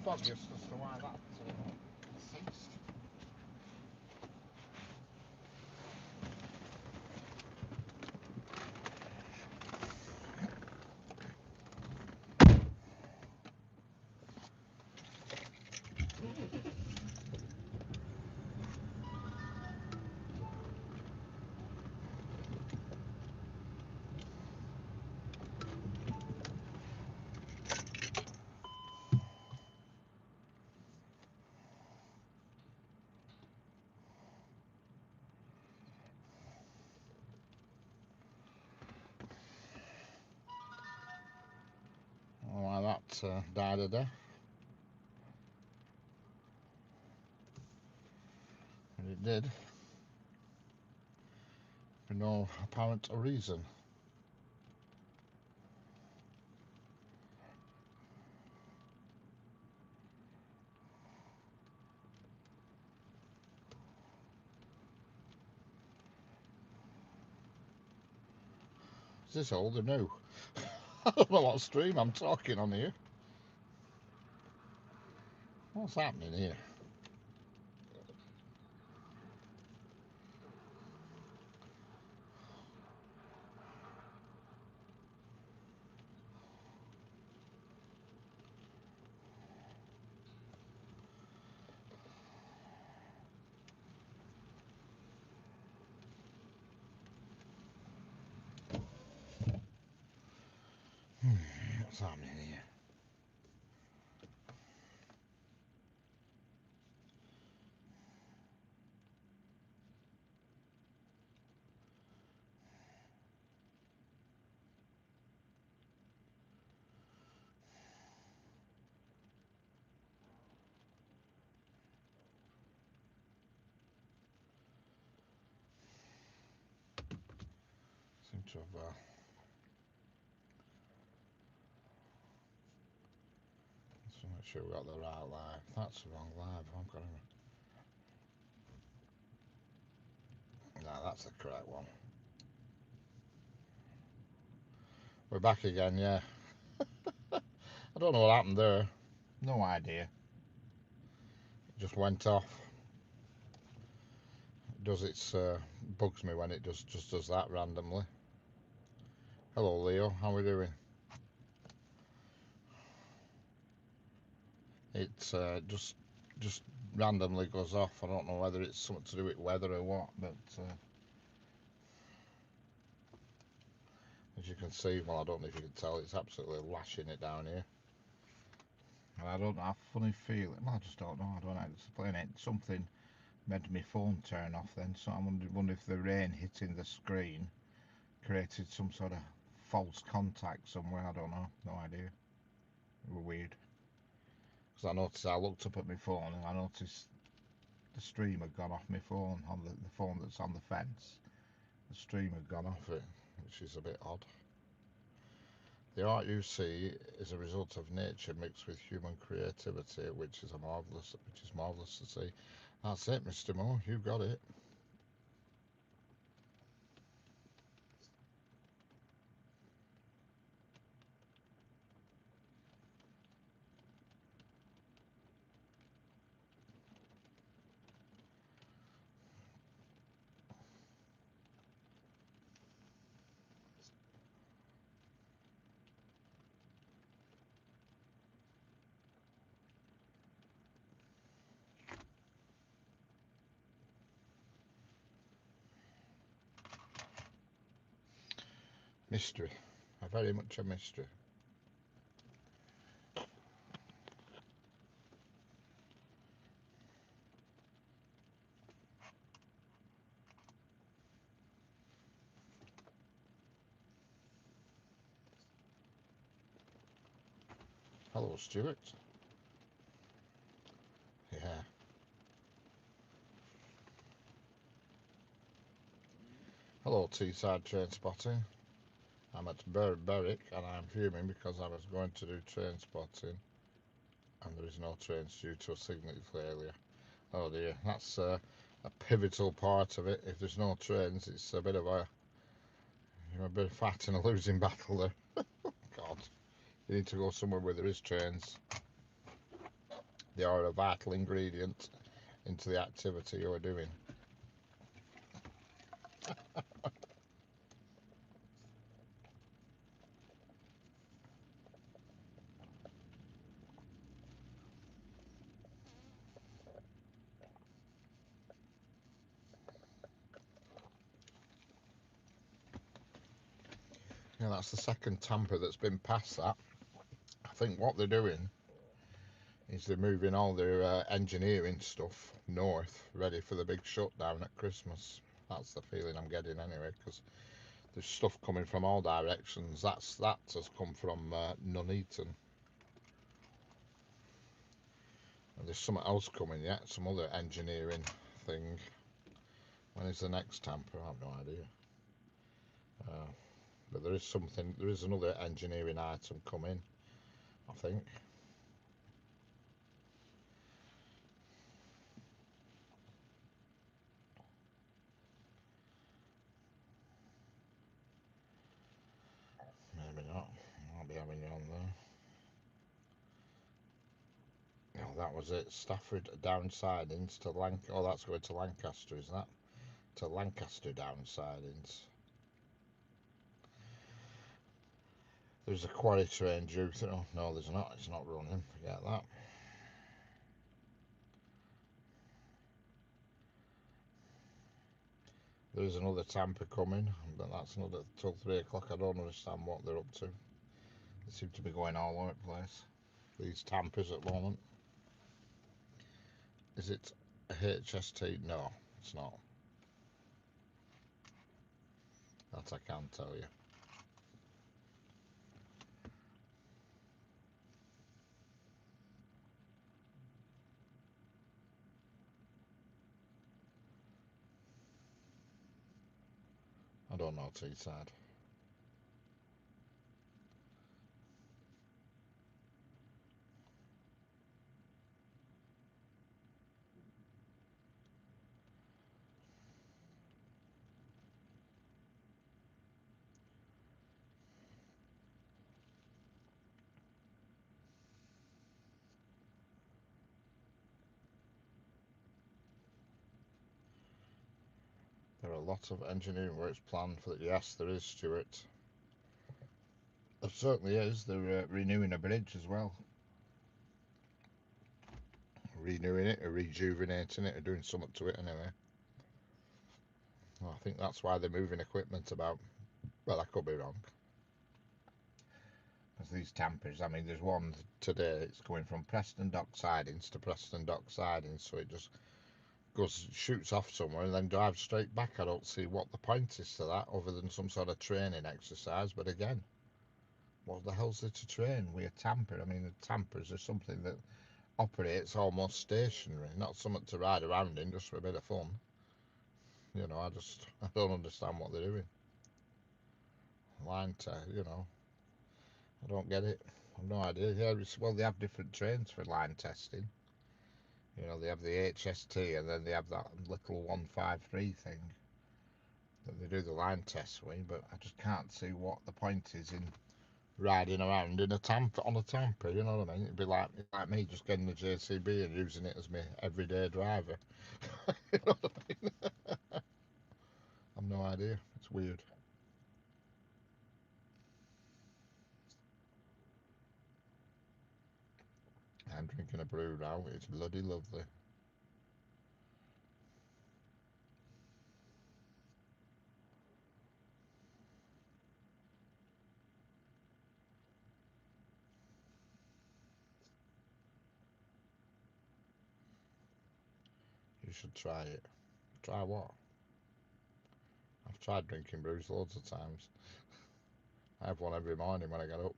obvious as to why that ceased. Why that died a death. And it did for no apparent reason. Is this old or new? I don't know what stream I'm talking on here. What's happening here? What's happening here? Seem to have just make sure we got the right live. That's the wrong live. I've got to... No, that's the correct one. We're back again, yeah. I don't know what happened there. No idea. It just went off. It does its bugs me when it just does that randomly. Hello Leo, how are we doing? It just randomly goes off. I don't know whether it's something to do with weather or what, but as you can see, well, I don't know if you can tell, it's absolutely lashing it down here. And I don't have a funny feeling. Well, I just don't know. I don't know how to explain it. Something made my phone turn off then, so I wonder if the rain hitting the screen created some sort of false contact somewhere. I don't know. No idea. It was weird. Because I looked up at my phone and I noticed the stream had gone off my phone, on the phone that's on the fence. The stream had gone off it, which is a bit odd. The art you see is a result of nature mixed with human creativity, which is marvelous to see. That's it, Mr. Moore. You got it. Mystery. Very much a mystery. Hello, Stuart. Yeah. Hello, Teesside Train Spotting. I'm at Berwick and I'm fuming because I was going to do train spotting and there is no trains due to a signal failure. Oh dear, that's a pivotal part of it. If there's no trains, it's a bit of a fat in a losing battle there. God, you need to go somewhere where there is trains. They are a vital ingredient into the activity you're doing. Yeah, that's the second tamper that's been past that. I think what they're doing is they're moving all their engineering stuff north, ready for the big shutdown at Christmas. That's the feeling I'm getting anyway, because there's stuff coming from all directions. That has come from Nuneaton. And there's something else coming yet, some other engineering thing. When is the next tamper? I have no idea. But there is something, there is another engineering item coming, I think. Maybe not. I'll be having you on there. Oh, that was it. Stafford downsidings to Lancaster. Oh, that's going to Lancaster, is that? To Lancaster downsidings. There's a quarry train due through. Oh, no, there's not. It's not running. Forget that. There is another tamper coming, but that's not till 3 o'clock. I don't understand what they're up to. They seem to be going all over the place, these tampers at the moment. Is it a HST? No, it's not. That I can tell you. I don't know, Teesside. There are a lot of engineering works planned for. Yes, there is, Stuart. There certainly is. They're renewing a bridge as well. Renewing it, or rejuvenating it, or doing something to it anyway. Well, I think that's why they're moving equipment about. Well, I could be wrong. Because these tampers, I mean, there's one today, it's going from Preston Dock sidings to Preston Dock sidings, so it just shoots off somewhere and then drives straight back. I don't see what the point is to that, other than some sort of training exercise. But again, what the hell's there to train with a tamper? I mean, the tampers are something that operates almost stationary, not something to ride around in just for a bit of fun. You know, I don't understand what they're doing. Line test, you know, I don't get it. I've no idea. Yeah, well, they have different trains for line testing. You know, they have the HST and then they have that little 153 thing that they do the line tests with, but I just can't see what the point is in riding around in a tamper on a tamper. You know what I mean? It'd be like me just getting the JCB and using it as my everyday driver. You know what I mean? I've no idea. It's weird. I'm drinking a brew now. It's bloody lovely. You should try it. Try what? I've tried drinking brews loads of times. I have one every morning when I get up.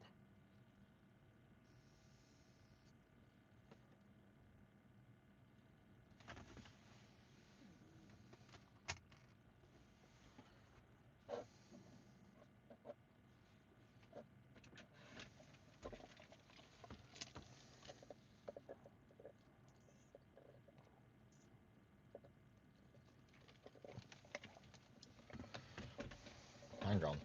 Hang on.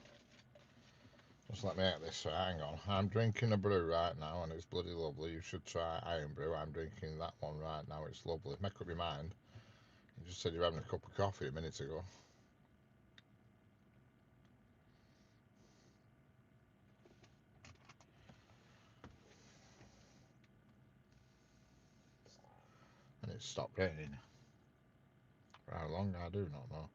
Just let me get this right, hang on. I'm drinking a brew right now and it's bloody lovely. You should try Iron Brew. I'm drinking that one right now. It's lovely. Make up your mind. You just said you were having a cup of coffee a minute ago. And it stopped raining. For how long, I do not know.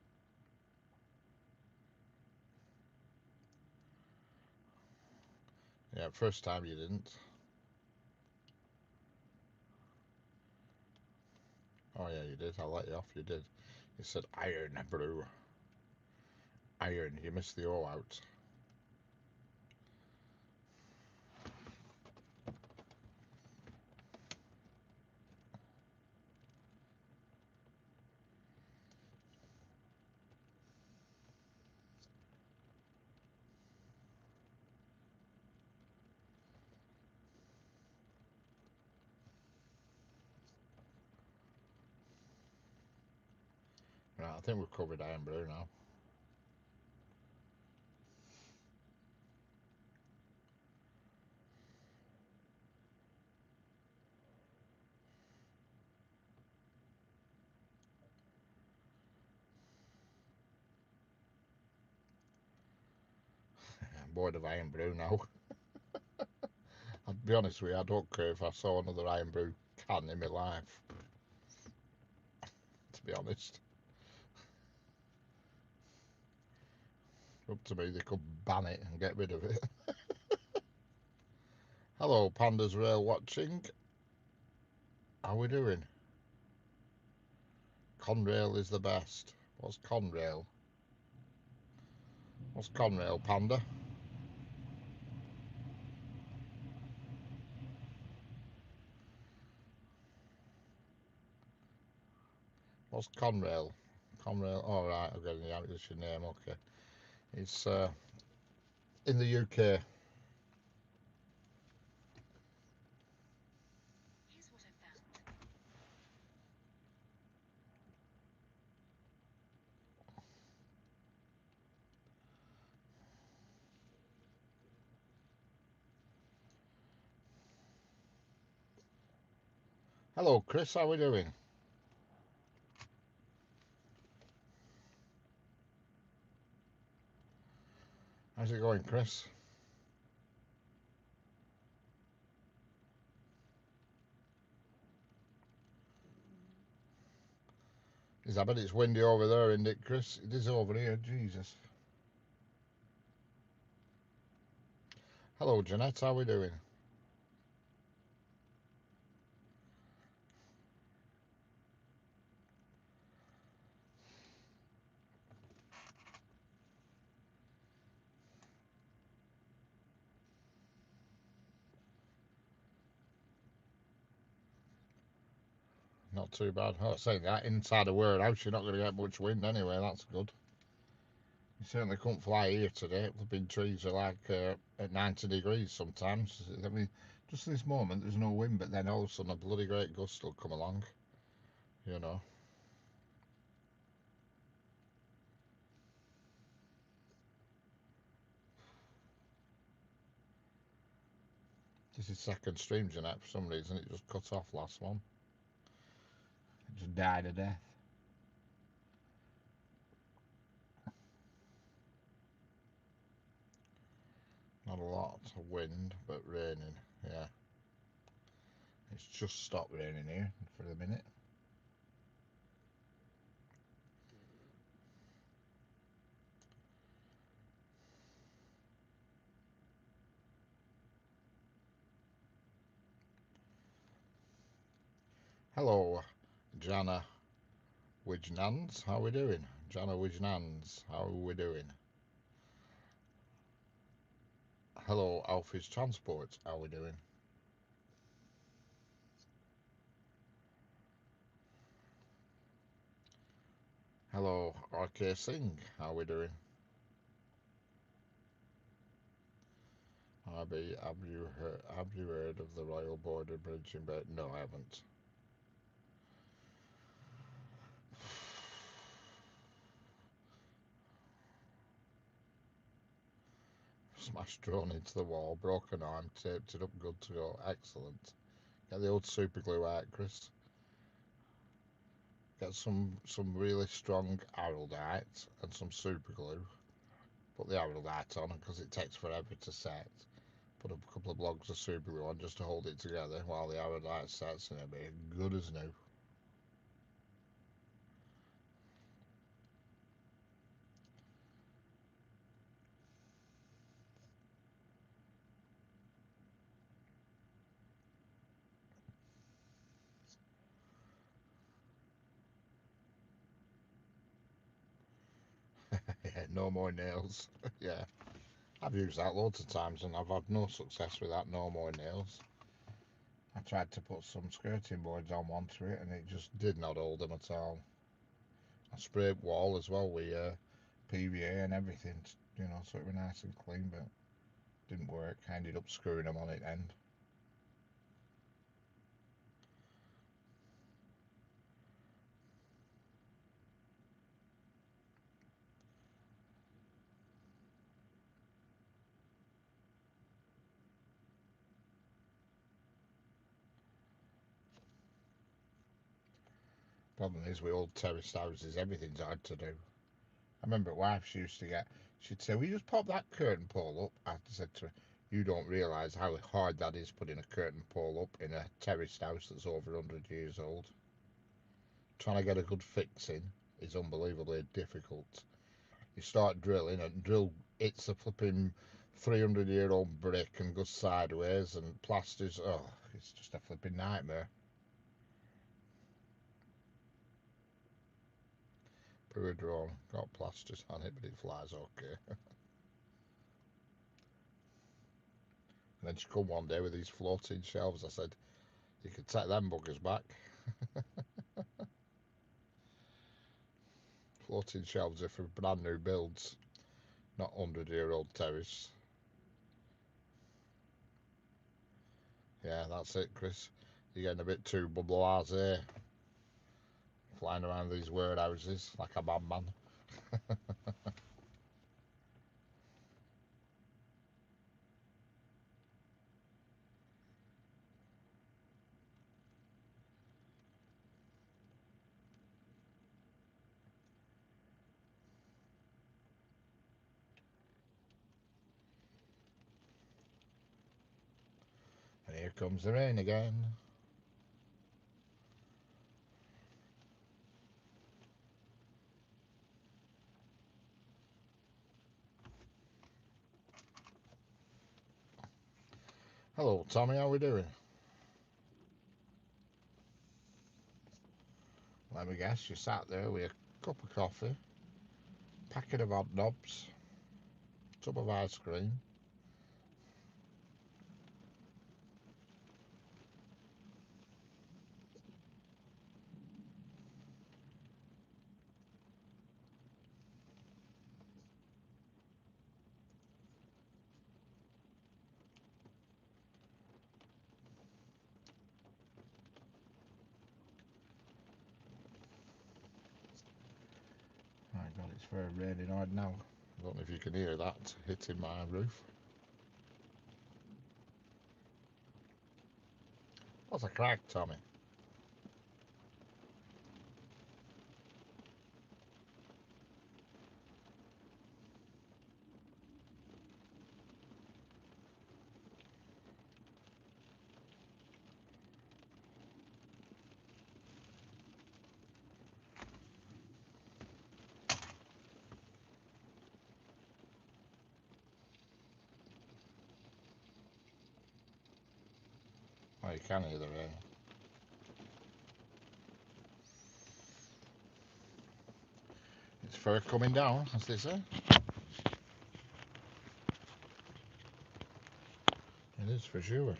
Yeah, first time you didn't. Oh yeah, you did. I'll let you off. You did. You said Iron Brew. Iron. You missed the O out. Right, I think we've covered Iron Brew now. I'm bored of Iron Brew now. I'll be honest with you, I don't care if I saw another Iron Brew can in my life. To be honest. Up to me, they could ban it and get rid of it. Hello, Pandas Rail watching. How we doing? Conrail is the best. What's Conrail? What's Conrail, Panda? What's Conrail? Conrail. All right, I'm getting the That's your name. Okay, it's in the UK. Here's what I found. Hello, Chris. How we doing? How's it going, Chris? I bet it's windy over there, isn't it, Chris? It is over here. Jesus. Hello, Jeanette. How we doing? Not too bad. Oh, saying that inside a warehouse, you're not going to get much wind anyway. That's good. You certainly couldn't fly here today. The big trees are like at 90 degrees sometimes. I mean, just this moment there's no wind, but then all of a sudden a bloody great gust will come along. You know. This is second stream, Jeanette. For some reason it just cut off last one. It just died a death. Not a lot of wind, but raining. Yeah. It's just stopped raining here for a minute. Hello, Jana Wijnans. How we doing? Jana Wijnans. How we doing? Hello, Alfie's Transport. How we doing? Hello, RK Singh. How we doing? RB, have you heard of the Royal Border Bridge in Bed? No, I haven't. Smashed drone into the wall, broken arm, taped it up, good to go. Excellent. Get the old super glue out, Chris. Get some really strong araldite and some super glue. Put the araldite on because it takes forever to set. Put a couple of blocks of super glue on just to hold it together while the araldite sets, and it'll be good as new. Yeah, no more nails. Yeah, I've used that loads of times and I've had no success with that. No more nails. I tried to put some skirting boards on onto it and it just did not hold them at all. I sprayed wall as well with PVA and everything, you know, so it was nice and clean, but didn't work. I ended up screwing them on it end. Problem is with old terraced houses, everything's hard to do. I remember wife she used to get, she'd say, "Will you just pop that curtain pole up?" I said to her, "You don't realise how hard that is putting a curtain pole up in a terraced house that's over 100 years old. Trying to get a good fixing is unbelievably difficult. You start drilling and drill, it's a flipping 300-year-old brick and goes sideways and plasters, oh, it's just a flipping nightmare." Poor drone, got plasters on it, but it flies okay. And then she come one day with these floating shelves. I said, "You could take them buggers back." Floating shelves are for brand new builds, not 100-year-old terrace. Yeah, that's it, Chris. You're getting a bit too bourgeois, flying around these warehouses like a madman. And here comes the rain again. Hello, Tommy, how we doing? Let me guess, you sat there with a cup of coffee, packet of hot knobs, tub of ice cream. My God, it's very raining hard now. I don't know if you can hear that hitting my roof. What's a crack, Tommy? Oh, you can hear the rain. It's fur coming down, as they say. It is for sure.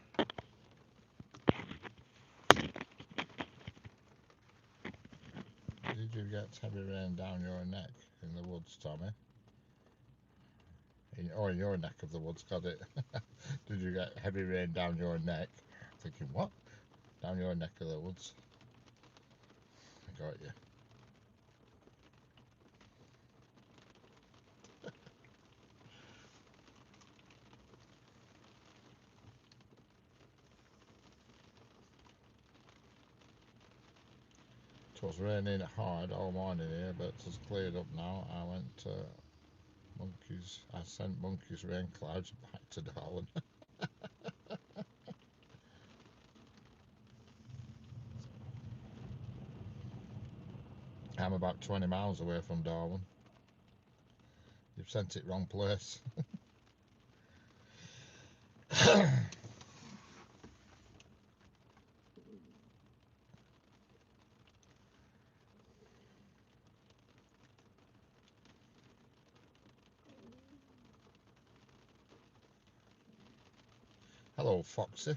Did you get heavy rain down your neck in the woods, Tommy? In your neck of the woods, got it. Did you get heavy rain down your neck? Thinking, what? Down your neck of the woods. I got you. It was raining hard all morning here, but it's cleared up now. I went to Monkeys. I sent Monkeys rain clouds back to Darwin. I'm about 20 miles away from Darwin. You've sent it wrong place. Hello, Foxy.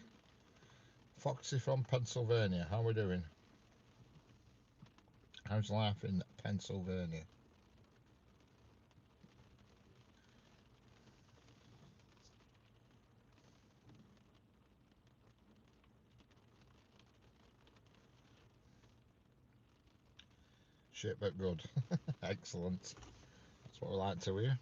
Foxy from Pennsylvania. How are we doing? How's life in Pennsylvania? Shit, but good. Excellent. That's what we like to hear.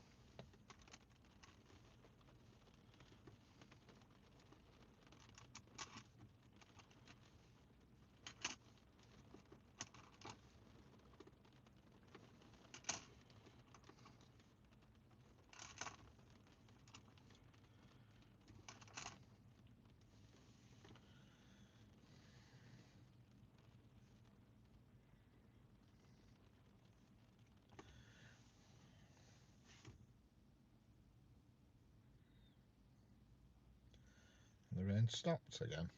The rain stopped again.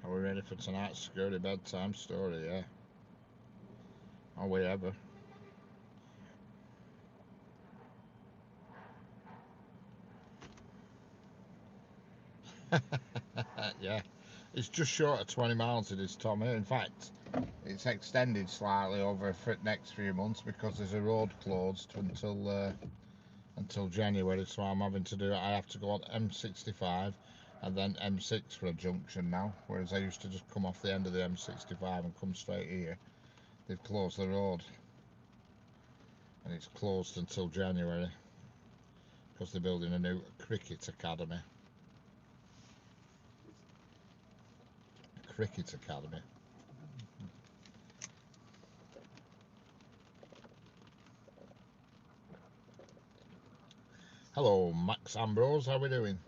Are we ready for tonight's scary bedtime story? Yeah. Are we ever? Yeah. It's just short of 20 miles, it is, Tommy. In fact, it's extended slightly over the next few months because there's a road closed until January, so I'm having to do it. I have to go on M65 and then M6 for a junction now, whereas I used to just come off the end of the M65 and come straight here. They've closed the road, and it's closed until January because they're building a new cricket academy. Cricket academy. Hello, Max Ambrose. How are we doing?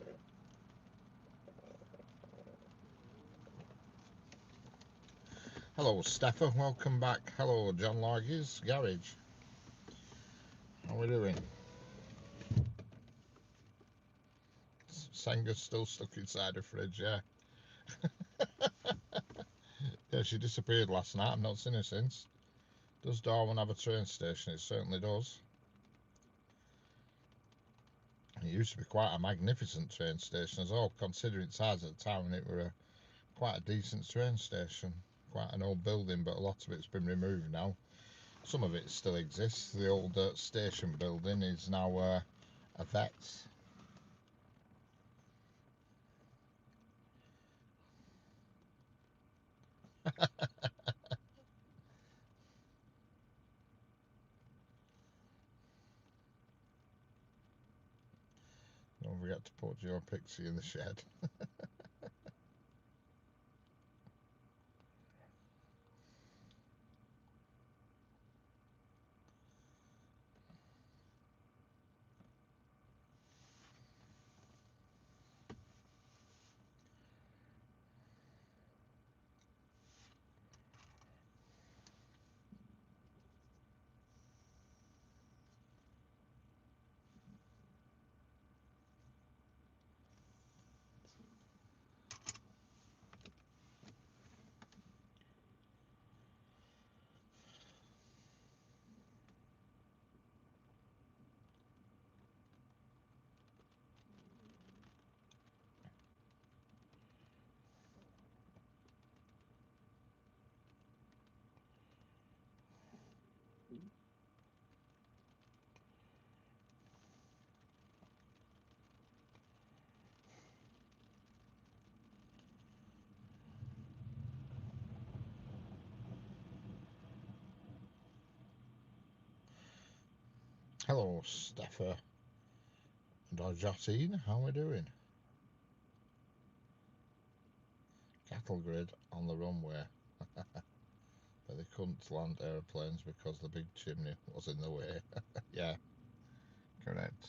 Hello, Steffa. Welcome back. Hello, John Largis Garage. How are we doing? Senga's still stuck inside the fridge, yeah. Yeah, she disappeared last night. I've not seen her since. Does Darwin have a train station? It certainly does. It used to be quite a magnificent train station as well, considering the size of the town. It were quite a decent train station. Quite an old building, but a lot of it's been removed now. Some of it still exists. The old station building is now a vet's. Don't forget to put your pixie in the shed. Hello, Steffa and Arjotine, how are we doing? Cattle grid on the runway. But they couldn't land aeroplanes because the big chimney was in the way. Yeah, correct.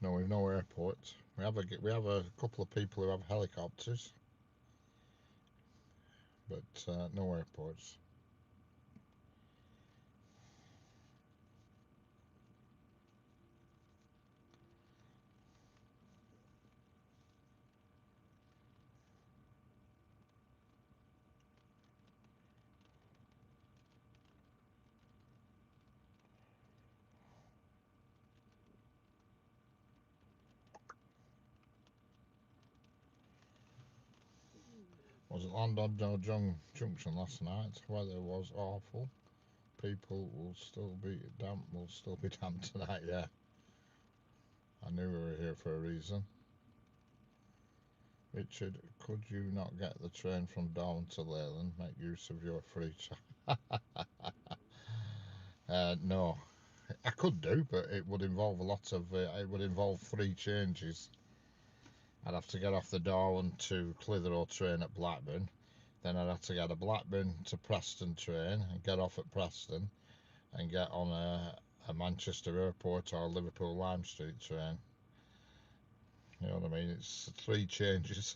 No, we've no airports. We have a couple of people who have helicopters, but no airports. Was it London Junction last night? Weather was awful. People will still be damp. Will still be damp tonight. Yeah, I knew we were here for a reason. Richard, could you not get the train from Darwin to Leyland? Make use of your free no, I could do, but it would involve a lot of. It would involve 3 changes. I'd have to get off the Darwin to Clitheroe train at Blackburn. Then I'd have to get a Blackburn to Preston train and get off at Preston and get on a Manchester Airport or Liverpool Lime Street train. You know what I mean? It's 3 changes.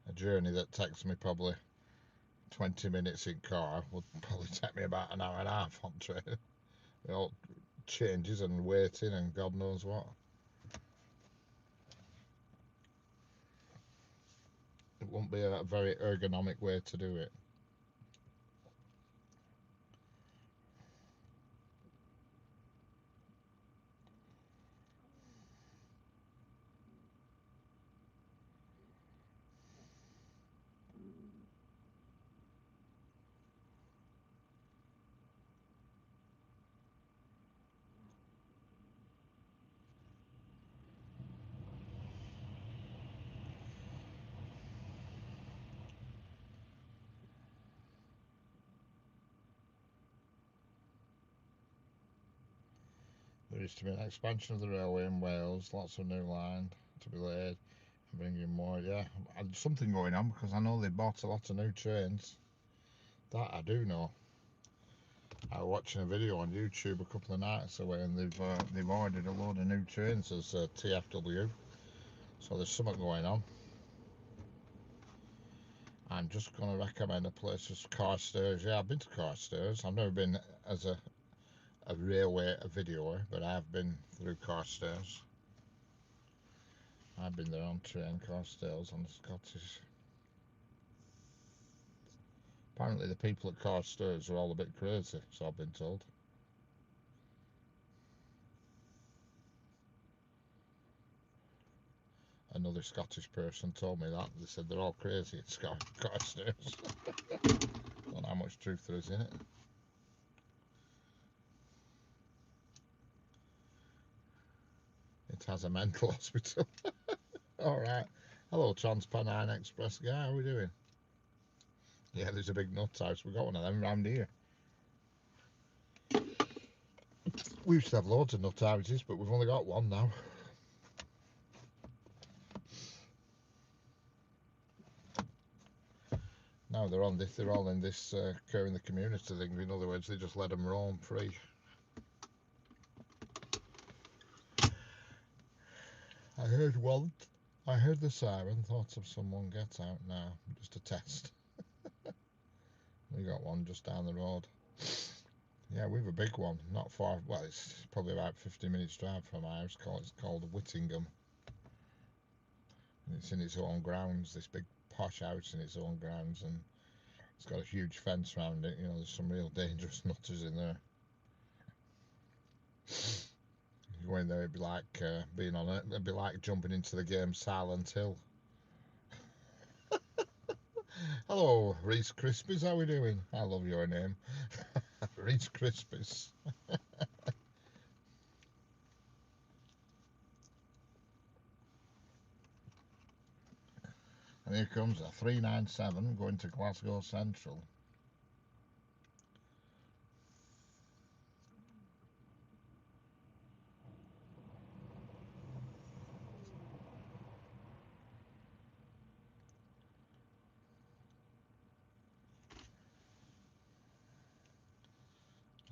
A journey that takes me probably 20 minutes in car would probably take me about an hour and a half on train. You know, changes and waiting and God knows what. It won't be a very ergonomic way to do it. There is to be an expansion of the railway in Wales, lots of new line to be laid, and bringing more. Yeah, something going on because I know they bought a lot of new trains. That I do know. I was watching a video on YouTube a couple of nights away, and they've ordered a load of new trains as TFW. So there's something going on. I'm just going to recommend a place as Carstairs. Yeah, I've been to Carstairs. I've never been as a railway videoer, but I've been through Carstairs. I've been there on train, Carstairs, on the Scottish. Apparently the people at Carstairs are all a bit crazy, so I've been told. Another Scottish person told me that. They said they're all crazy at Carstairs. Don't know how much truth there is in it. It has a mental hospital. Alright. Hello, Transpennine Express guy. How are we doing? Yeah, there's a big nut house. We've got one of them round here. We used to have loads of nut houses, but we've only got one now. Now they're all in this care in the community thing. In other words, they just let them roam free. I heard the siren, thought of someone get out now, just a test. We got one just down the road. Yeah, we've a big one, not far, well, it's probably about 50 minutes drive from our house. It's called Whittingham. And it's in its own grounds, this big posh house in its own grounds, and it's got a huge fence around it. You know, there's some real dangerous nutters in there. You go in there, it'd be like being on it. It'd be like jumping into the game Silent Hill. Hello, Reese Krispies. How are we doing? I love your name, Reese Krispies. And here comes a 397 going to Glasgow Central.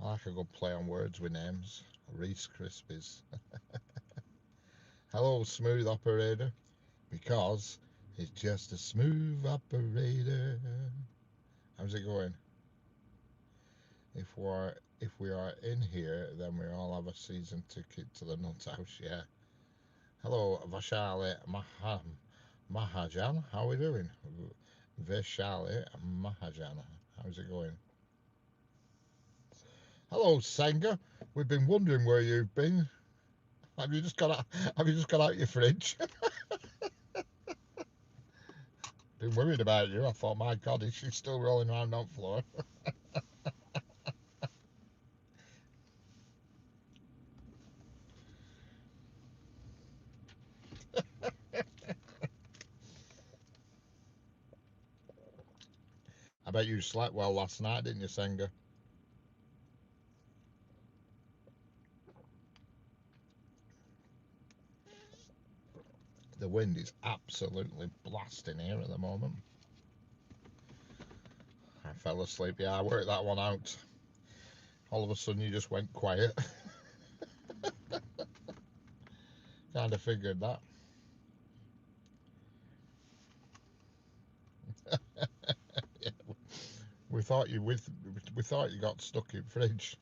I like a good play on words with names. Reese Krispies. Hello, smooth operator. Because he's just a smooth operator. How's it going? If we are in here, then we all have a season ticket to the Nut House. Yeah. Hello, Vashali Mahajan. How are we doing? Vashali Mahajan. How's it going? Hello, Senga. We've been wondering where you've been. Have you just got out? Have you just got out your fridge? Been worried about you. I thought, my God, is she still rolling around on the floor? I bet you slept well last night, didn't you, Senga? The wind is absolutely blasting here at the moment. I fell asleep. Yeah, I worked that one out. All of a sudden, you just went quiet. Kind of figured that. Yeah, we thought you got stuck in fridge.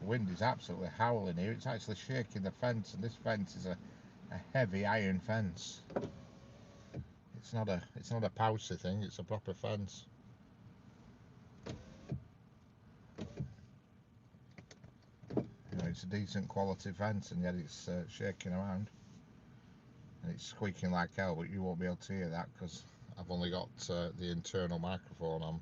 The wind is absolutely howling here. It's actually shaking the fence, and this fence is a heavy iron fence. It's not a pousey thing. It's a proper fence. You know, it's a decent quality fence, and yet it's shaking around, and it's squeaking like hell. But you won't be able to hear that because I've only got the internal microphone on.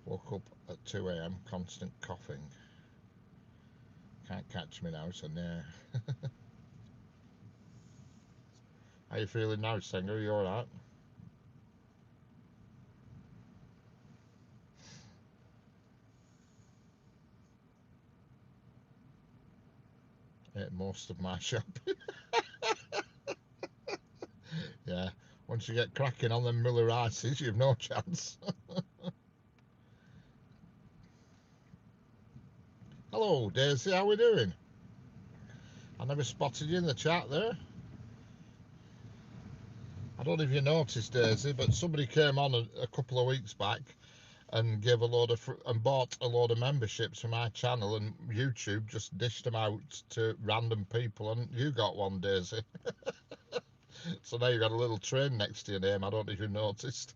Woke up at 2 a.m. Constant coughing. Can't catch me now, so no. How you feeling now, Singer? You alright? Ate most of my shopping. Yeah. Once you get cracking on them Miller Ices, you've no chance. Hello, Daisy. How we doing? I never spotted you in the chat there. I don't know if you noticed, Daisy, but somebody came on a couple of weeks back and gave a load of and bought a load of memberships for my channel, and YouTube just dished them out to random people, and you got one, Daisy. So now you got a little train next to your name. I don't know if you noticed.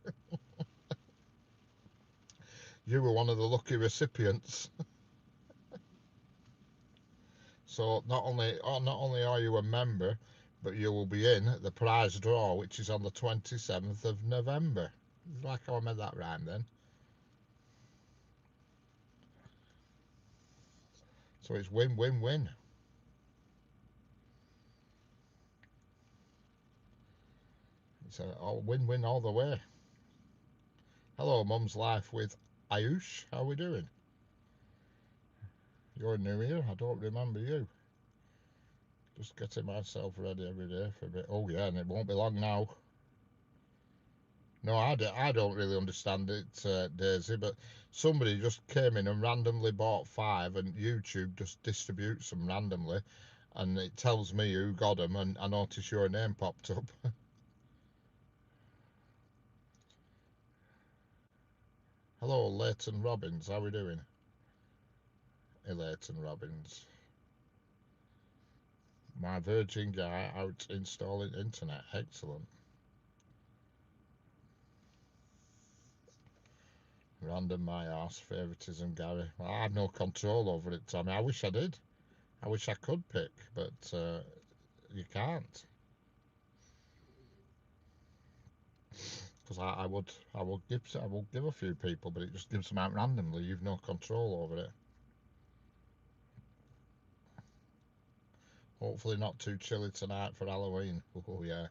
You were one of the lucky recipients. So not only are you a member, but you will be in the prize draw, which is on the 27th of November. Like how I made that rhyme then. So it's win, win, win. It's a win-win all the way. Hello, Mum's Life with Ayush. How are we doing? You're new here. I don't remember you. Just getting myself ready every day for a bit. Oh yeah, and it won't be long now. No, I don't really understand it, Daisy, but somebody just came in and randomly bought 5, and YouTube just distributes them randomly, and it tells me who got them, and I notice your name popped up. Hello, Leighton Robbins. How are we doing? Hey, Leighton Robbins. My Virgin guy out installing internet. Excellent. Random my arse favoritism, Gary. Well, I have no control over it, Tommy. I wish I did. I wish I could pick, but you can't. Because I would give a few people, but it just gives them out randomly. You've no control over it. Hopefully not too chilly tonight for Halloween. Oh yeah,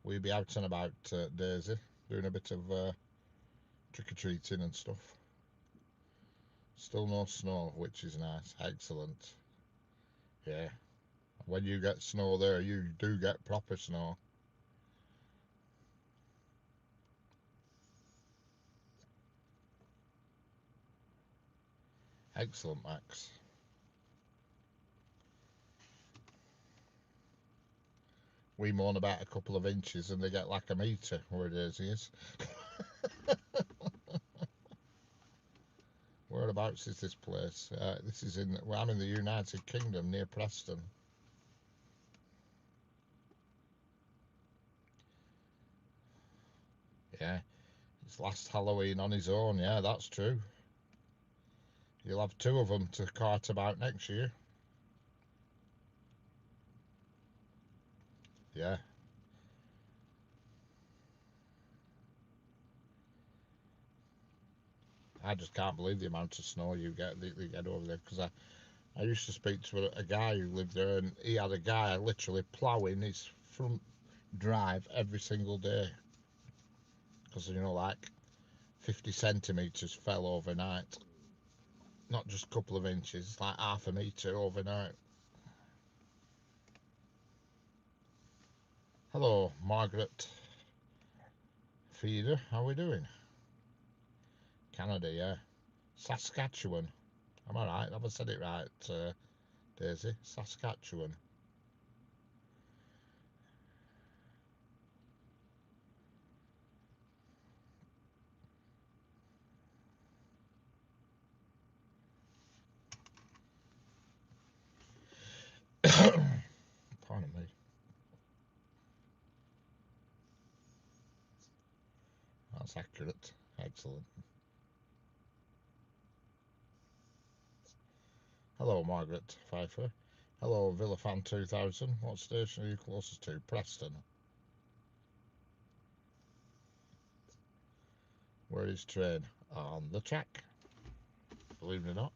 we'll be out and about, Daisy, doing a bit of trick or treating and stuff. Still no snow, which is nice. Excellent. Yeah, When you get snow there, you do get proper snow. Excellent, Max. We moan about a couple of inches and they get like a metre where it is. Whereabouts is this place? This is well, I'm in the United Kingdom near Preston. Yeah, it's last Halloween on his own. Yeah, that's true. You'll have two of them to cart about next year. Yeah. I just can't believe the amount of snow you get over there, because I used to speak to a guy who lived there, and he had a guy literally ploughing his front drive every single day because, like 50 centimetres fell overnight. Not just a couple of inches, like half a metre overnight. Hello, Margaret Feeder, how are we doing? Canada, yeah. Saskatchewan. Am I right? Have I said it right, Daisy? Saskatchewan. Pardon me. That's accurate. Excellent. Hello, Margaret Pfeiffer. Hello, Villafan 2000. What station are you closest to? Preston. Where is train? On the track. Believe it or not.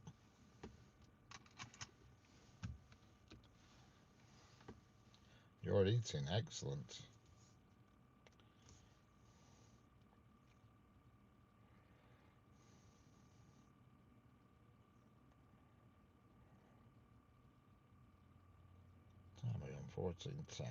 You're eating. Excellent. Time are on 14:10.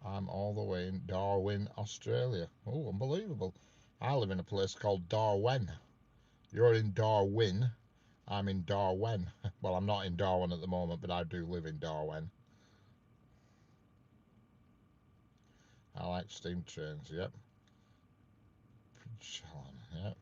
I'm all the way in Darwin, Australia. Oh, unbelievable. I live in a place called Darwin. You're in Darwin. I'm in Darwin. Well, I'm not in Darwin at the moment, but I do live in Darwin. I like steam trains, yep. Yep.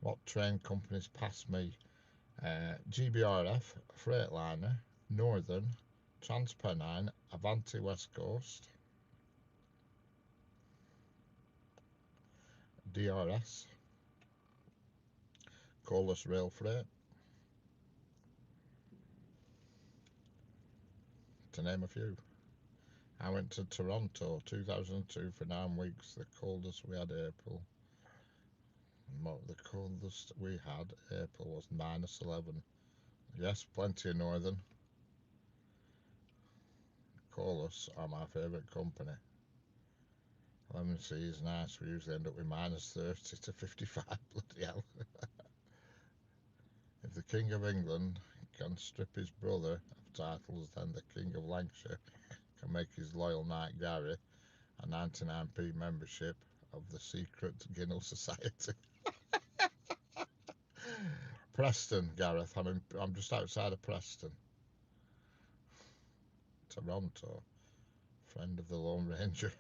What train companies pass me? GBRF, Freightliner, Northern, Transpennine, Avanti West Coast, DRS, Colas Rail Freight, to name a few. I went to Toronto 2002 for 9 weeks. The coldest we had April. The coldest we had April was -11. Yes, plenty of Northern. Colas are my favourite company. Lemon Sea is nice. We usually end up with -30 to 55. Bloody hell. If the King of England can strip his brother of titles, then the King of Lancashire can make his loyal knight Gary a 99p membership of the secret Guinness Society. Preston, Gareth. I'm just outside of Preston. Toronto. Friend of the Lone Ranger.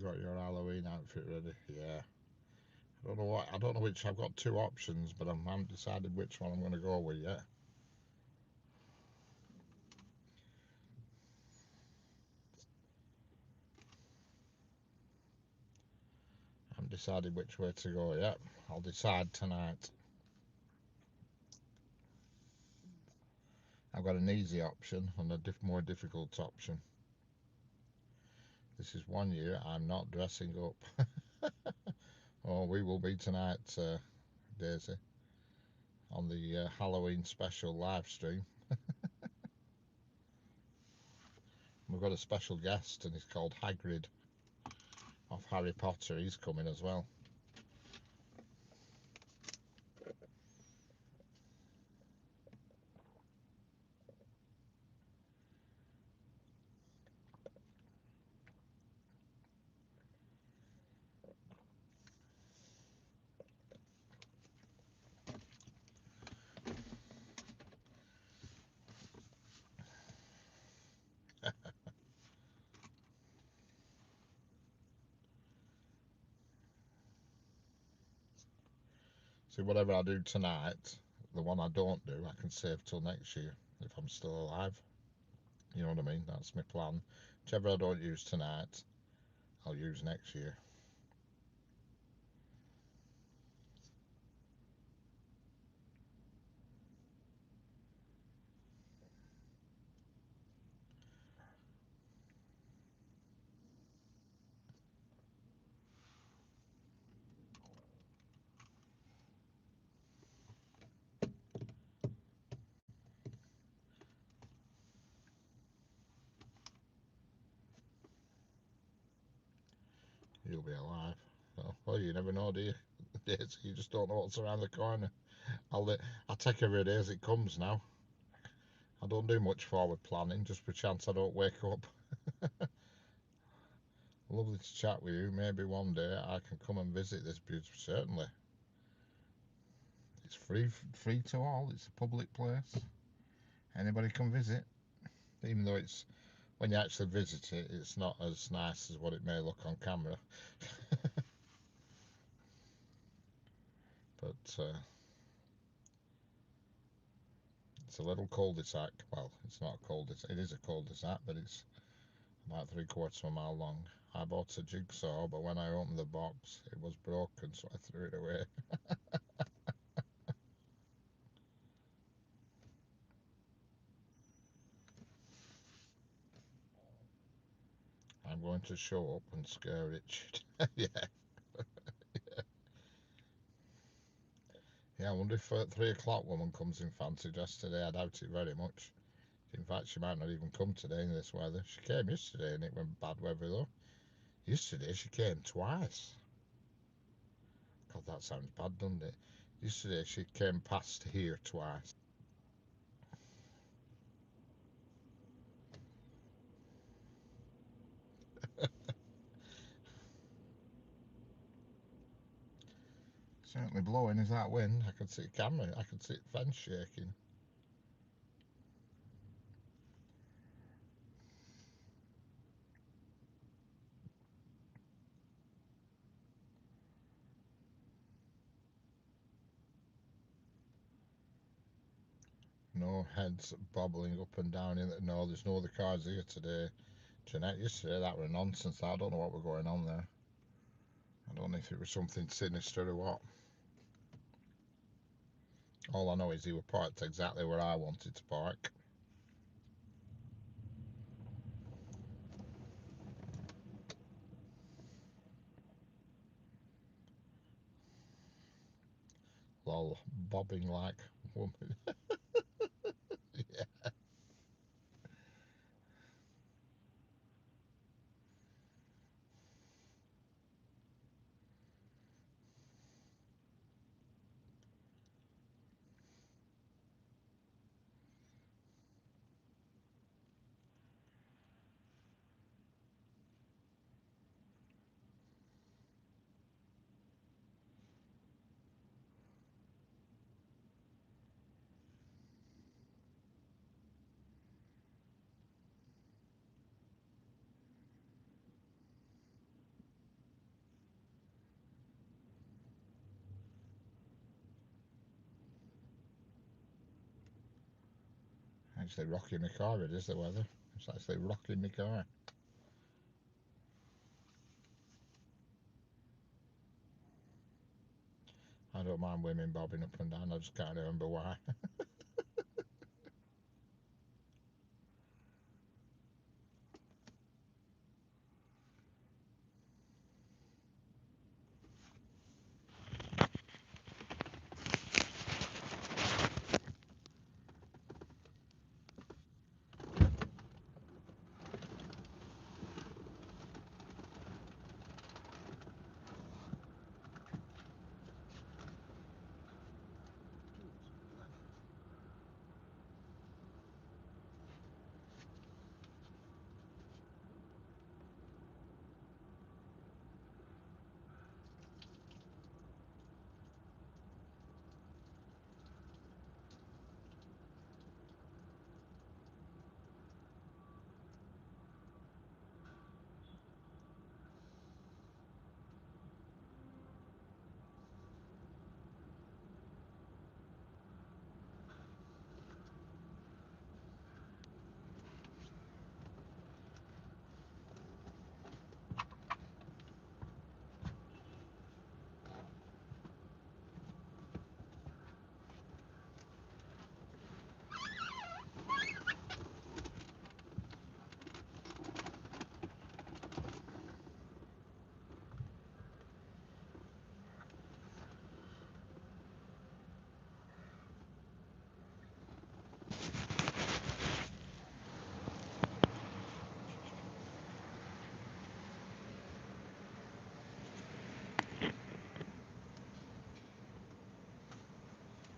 You got your Halloween outfit ready? Yeah. I don't know which. I've got two options, but I haven't decided which one I'm going to go with yet. I haven't decided which way to go yet. I'll decide tonight. I've got an easy option and a more difficult option. This is 1 year I'm not dressing up. Oh, we will be tonight, Daisy, on the Halloween special live stream. We've got a special guest, and he's called Hagrid of Harry Potter. He's coming as well. See, whatever I do tonight, the one I don't do, I can save till next year if I'm still alive. You know what I mean? That's my plan. Whichever I don't use tonight, I'll use next year. You'll be alive. So, well, you never know, do you? You just don't know what's around the corner. I take every day as it comes now. I don't do much forward planning, just for chance I don't wake up. Lovely to chat with you. Maybe one day I can come and visit this beautiful. Certainly, it's free to all. It's a public place. Anybody can visit, even though it's when you actually visit it, it's not as nice as what it may look on camera. But it's a little cul-de-sac. Well, it's not a cul-de-sac. It is a cul-de-sac, but it's about 3/4 of a mile long. I bought a jigsaw, but when I opened the box, it was broken, so I threw it away. I'm going to show up and scare Richard. Yeah. Yeah, I wonder if 3 o'clock woman comes in fancy dress today. I doubt it very much. In fact, she might not even come today in this weather. She came yesterday and it went bad weather though. Yesterday she came twice. God, that sounds bad, doesn't it? Yesterday she came past here twice. Certainly blowing is that wind. I could see camera. I could see fence shaking. No heads bobbling up and down. No, there's no other cars here today. Jeanette, yesterday that were nonsense. I don't know what was going on there. I don't know if it was something sinister or what. All I know is he was parked exactly where I wanted to park. Lol, bobbing like woman. Yeah. actually rocking my car, it is the weather. It's actually rocking my car. I don't mind women bobbing up and down, I just can't remember why.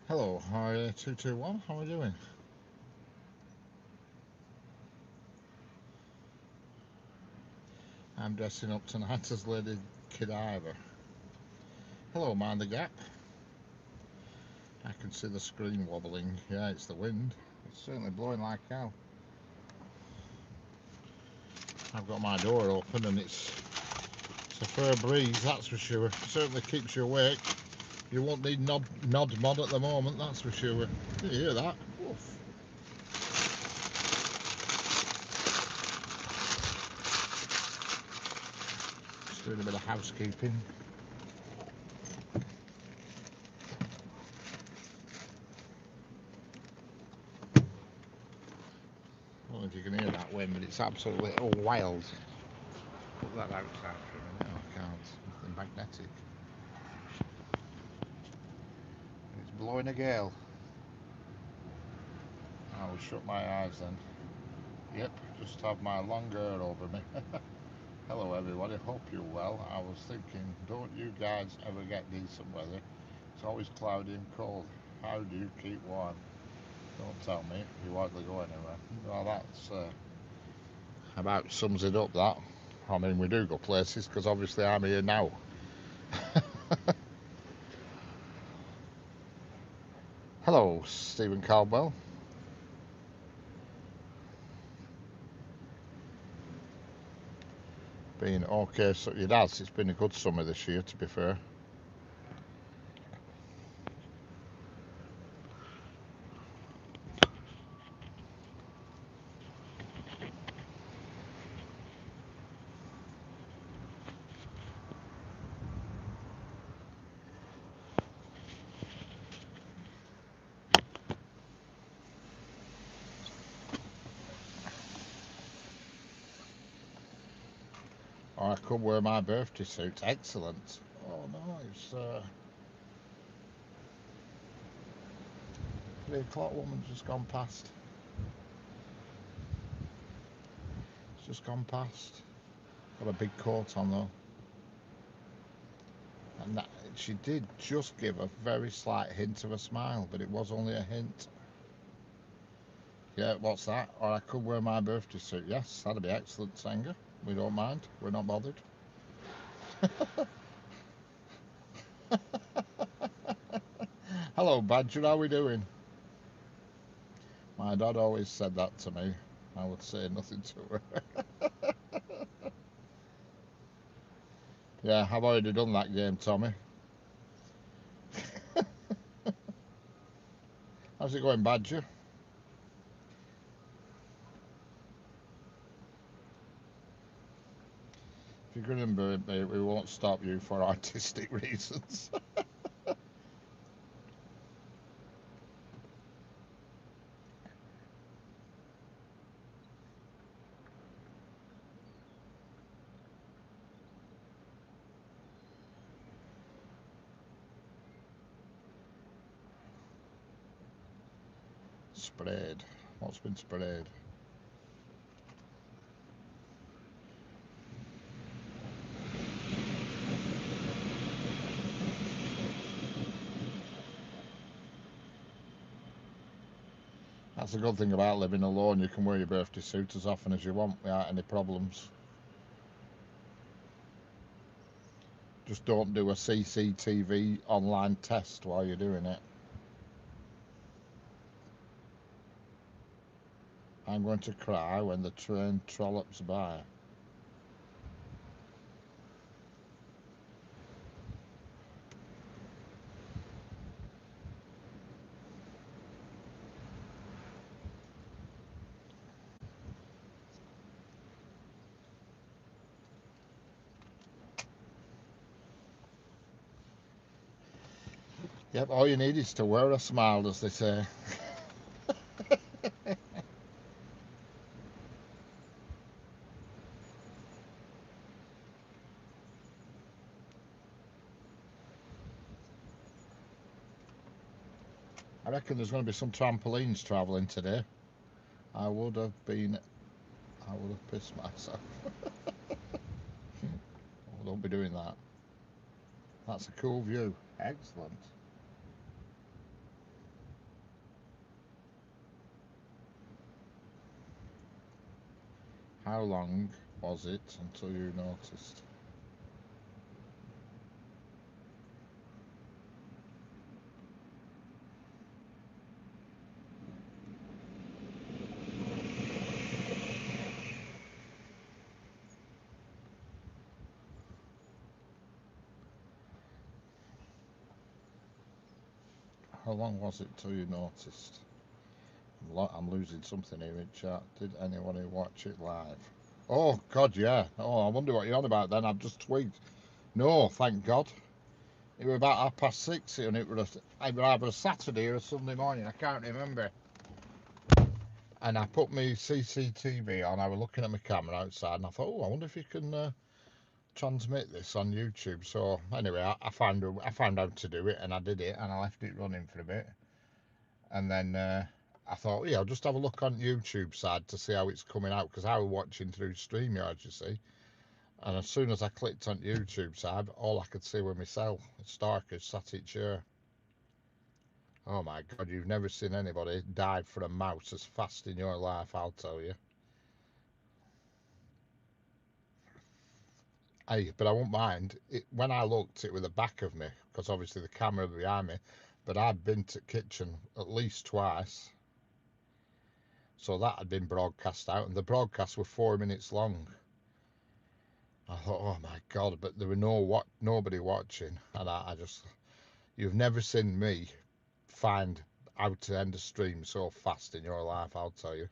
Hello, hi 221, how are we doing? I'm dressing up tonight as Lady Godiva. Hello, Mind the Gap. I can see the screen wobbling. Yeah, it's the wind. It's certainly blowing like hell. I've got my door open and it's a fair breeze, that's for sure. It certainly keeps you awake. You won't need nod mod at the moment, that's for sure. You hear that? Oof. Just doing a bit of housekeeping. I don't know if you can hear that wind, but it's absolutely wild. Put that outside for a minute. No, I can't. Nothing magnetic. It's blowing a gale. I will shut my eyes then. Yep, just have my long hair over me. Hello everybody, hope you're well. I was thinking, don't you guys ever get decent weather? It's always cloudy and cold. How do you keep warm? Don't tell me, you hardly go anywhere. Well, that's about sums it up, that. I mean, we do go places, because obviously I'm here now. Hello, Stephen Caldwell. Been okay, so it has. It's been a good summer this year, to be fair. Or I could wear my birthday suit. Excellent. Oh no, it's 3 o'clock. Woman's just gone past. It's just gone past. Got a big coat on though. And that, she did just give a very slight hint of a smile, but it was only a hint. Yeah, what's that? Or I could wear my birthday suit. Yes, that'd be excellent, Sanger. We don't mind. We're not bothered. Hello, Badger. How we doing? My dad always said that to me. I would say nothing to her. Yeah, I've already done that game, Tommy. How's it going, Badger? If you're going to be it, we won't stop you for artistic reasons. Sprayed. What's been sprayed? That's the good thing about living alone. You can wear your birthday suit as often as you want without any problems. Just don't do a CCTV online test while you're doing it. I'm going to cry when the train trollops by. Yep, all you need is to wear a smile, as they say. I reckon there's going to be some trampolines travelling today. I would have pissed myself. I don't be doing that. That's a cool view. Excellent. How long was it until you noticed? How long was it till you noticed? I'm losing something here in chat. Did anyone watch it live? Oh, God, yeah. Oh, I wonder what you're on about then. I've just tweaked. No, thank God. It was about 6:30 and it was either a Saturday or a Sunday morning. I can't remember. And I put my CCTV on. I was looking at my camera outside and I thought, oh, I wonder if you can transmit this on YouTube. So anyway, I found out to do it and I did it and I left it running for a bit. And then I thought, yeah, I'll just have a look on YouTube side to see how it's coming out because I was watching through StreamYard, you see. And as soon as I clicked on YouTube side, all I could see was myself, Starkers, sat in chair. Oh my God, you've never seen anybody dive for a mouse as fast in your life, I'll tell you. Hey, but I won't mind. When I looked, it was the back of me, because obviously the camera behind me, but I'd been to the kitchen at least twice. So that had been broadcast out, and the broadcasts were 4 minutes long. I thought, oh my God, but there were nobody watching, and I just, you've never seen me find how to end a stream so fast in your life, I'll tell you.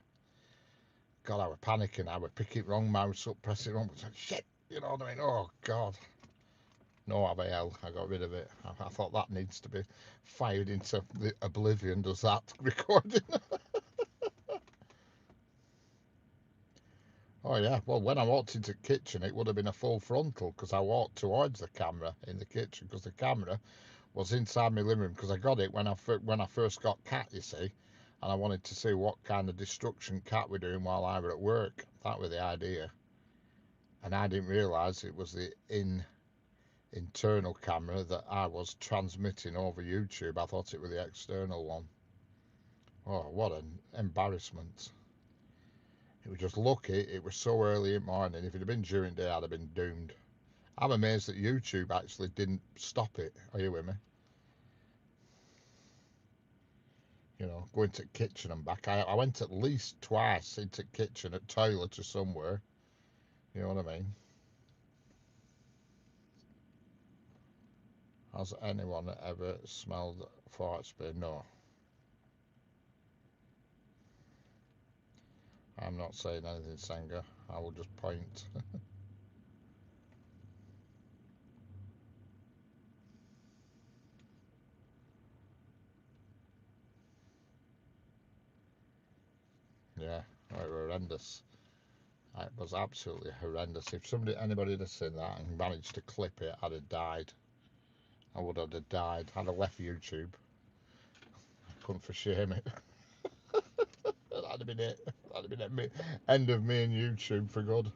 God, I was panicking. I was picking wrong mouse up, pressing wrong. Shit, you know what I mean? Oh God. No AVL, I got rid of it. I thought that needs to be fired into the oblivion. Does that recording? Oh yeah. Well, when I walked into the kitchen, it would have been a full frontal because I walked towards the camera in the kitchen because the camera was inside my living room because I got it when I first got Cat, you see, and I wanted to see what kind of destruction Cat were doing while I were at work. That was the idea, and I didn't realise it was the internal camera that I was transmitting over YouTube. I thought it was the external one. Oh, what an embarrassment. It was just lucky it was so early in the morning. If it had been during the day, I'd have been doomed. I'm amazed that YouTube actually didn't stop it. Are you with me? You know, going to the kitchen and back. I went at least twice into the kitchen, at toilet or somewhere. You know what I mean? Has anyone ever smelled fart spray? No. I'm not saying anything, Sanger. I will just point. Yeah, it was horrendous. It was absolutely horrendous. If anybody had seen that and managed to clip it, I'd have died. I would have died. I'd have left YouTube. I couldn't for shame it. That'd have been it. That'd have been it. End of me and YouTube for good.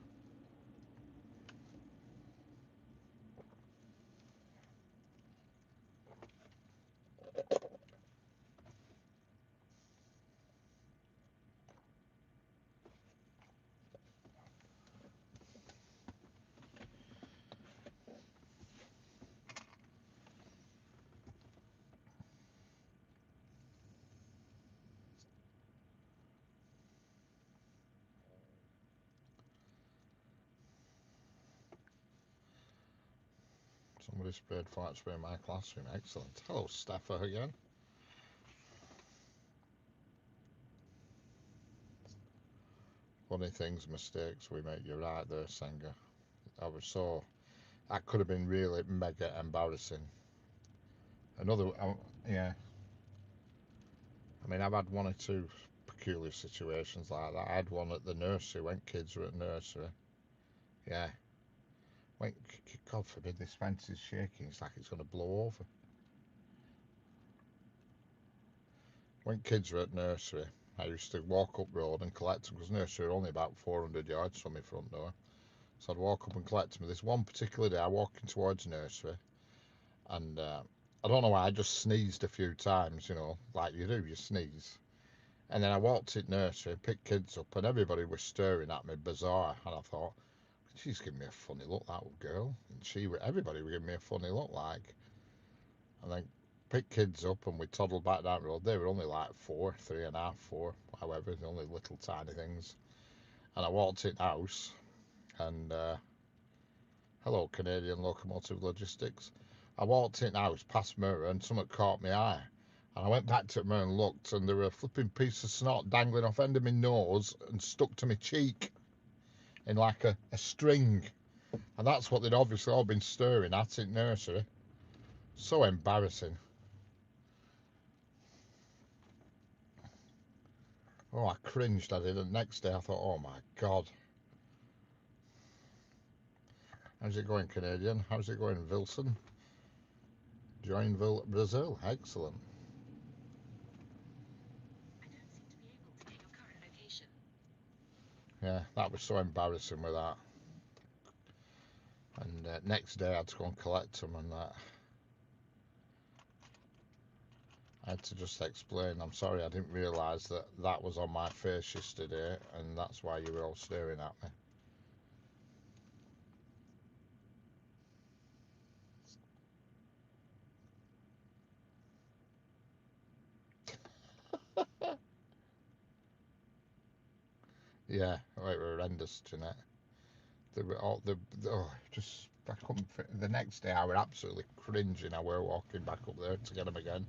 Somebody sprayed flight spray in my classroom. Excellent. Hello, Staffer again. Funny things, mistakes we make. You're right there, Senga. That could have been really mega embarrassing. Yeah. I mean, I've had one or two peculiar situations like that. I had one at the nursery when kids were at nursery. Yeah. When, God forbid, this fence is shaking. It's like it's going to blow over. When kids were at nursery, I used to walk up road and collect them because nursery were only about 400 yards from my front door. So I'd walk up and collect them. This one particular day, I walking towards nursery, and I don't know why, I just sneezed a few times, like you do, you sneeze. And then I walked in nursery, picked kids up, and everybody was staring at me bizarre. And I thought, she's giving me a funny look, that girl. And everybody was giving me a funny look, like. And then picked kids up, and we toddled back down the road. They were only like 4, 3.5, 4, however, the only little tiny things. And I walked in the house, and hello, Canadian Locomotive Logistics. I walked in the house past mirror, and something caught my eye. And I went back to the mirror and looked, and there were a flipping piece of snot dangling off end of my nose and stuck to my cheek in like a string. And that's what they'd obviously all been stirring at in nursery. So embarrassing. Oh, I cringed at it. And the next day I thought, oh my God. How's it going, Canadian? How's it going, Wilson? Join Brazil. Excellent. Yeah, that was so embarrassing with that. And next day I had to go and collect them, and I had to just explain, I'm sorry, I didn't realise that was on my face yesterday, and that's why you were all staring at me. Yeah, oh, it were horrendous, Jeanette. They were all just I couldn't. The next day, I were absolutely cringing. I were walking back up there to get them again.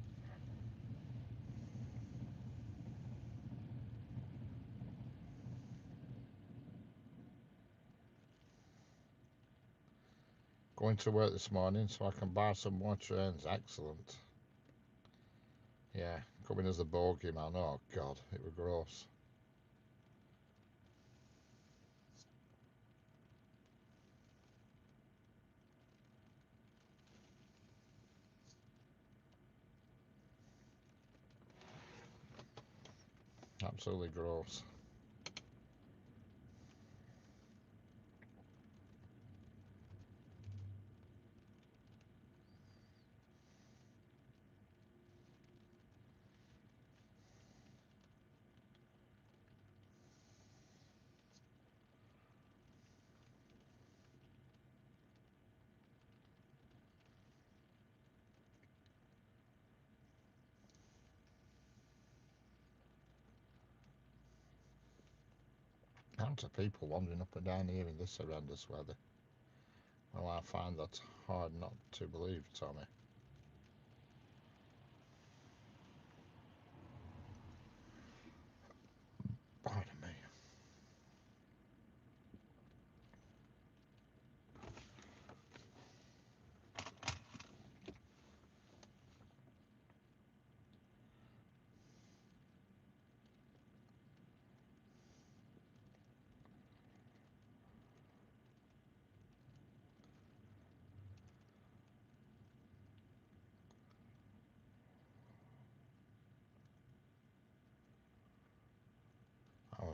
Going to work this morning so I can buy some more trains. Excellent. Yeah, coming as a bogeyman. Oh God, it was gross. Absolutely gross. Lots of people wandering up and down here in this horrendous weather. Well, I find that hard not to believe, Tommy. Pardon me.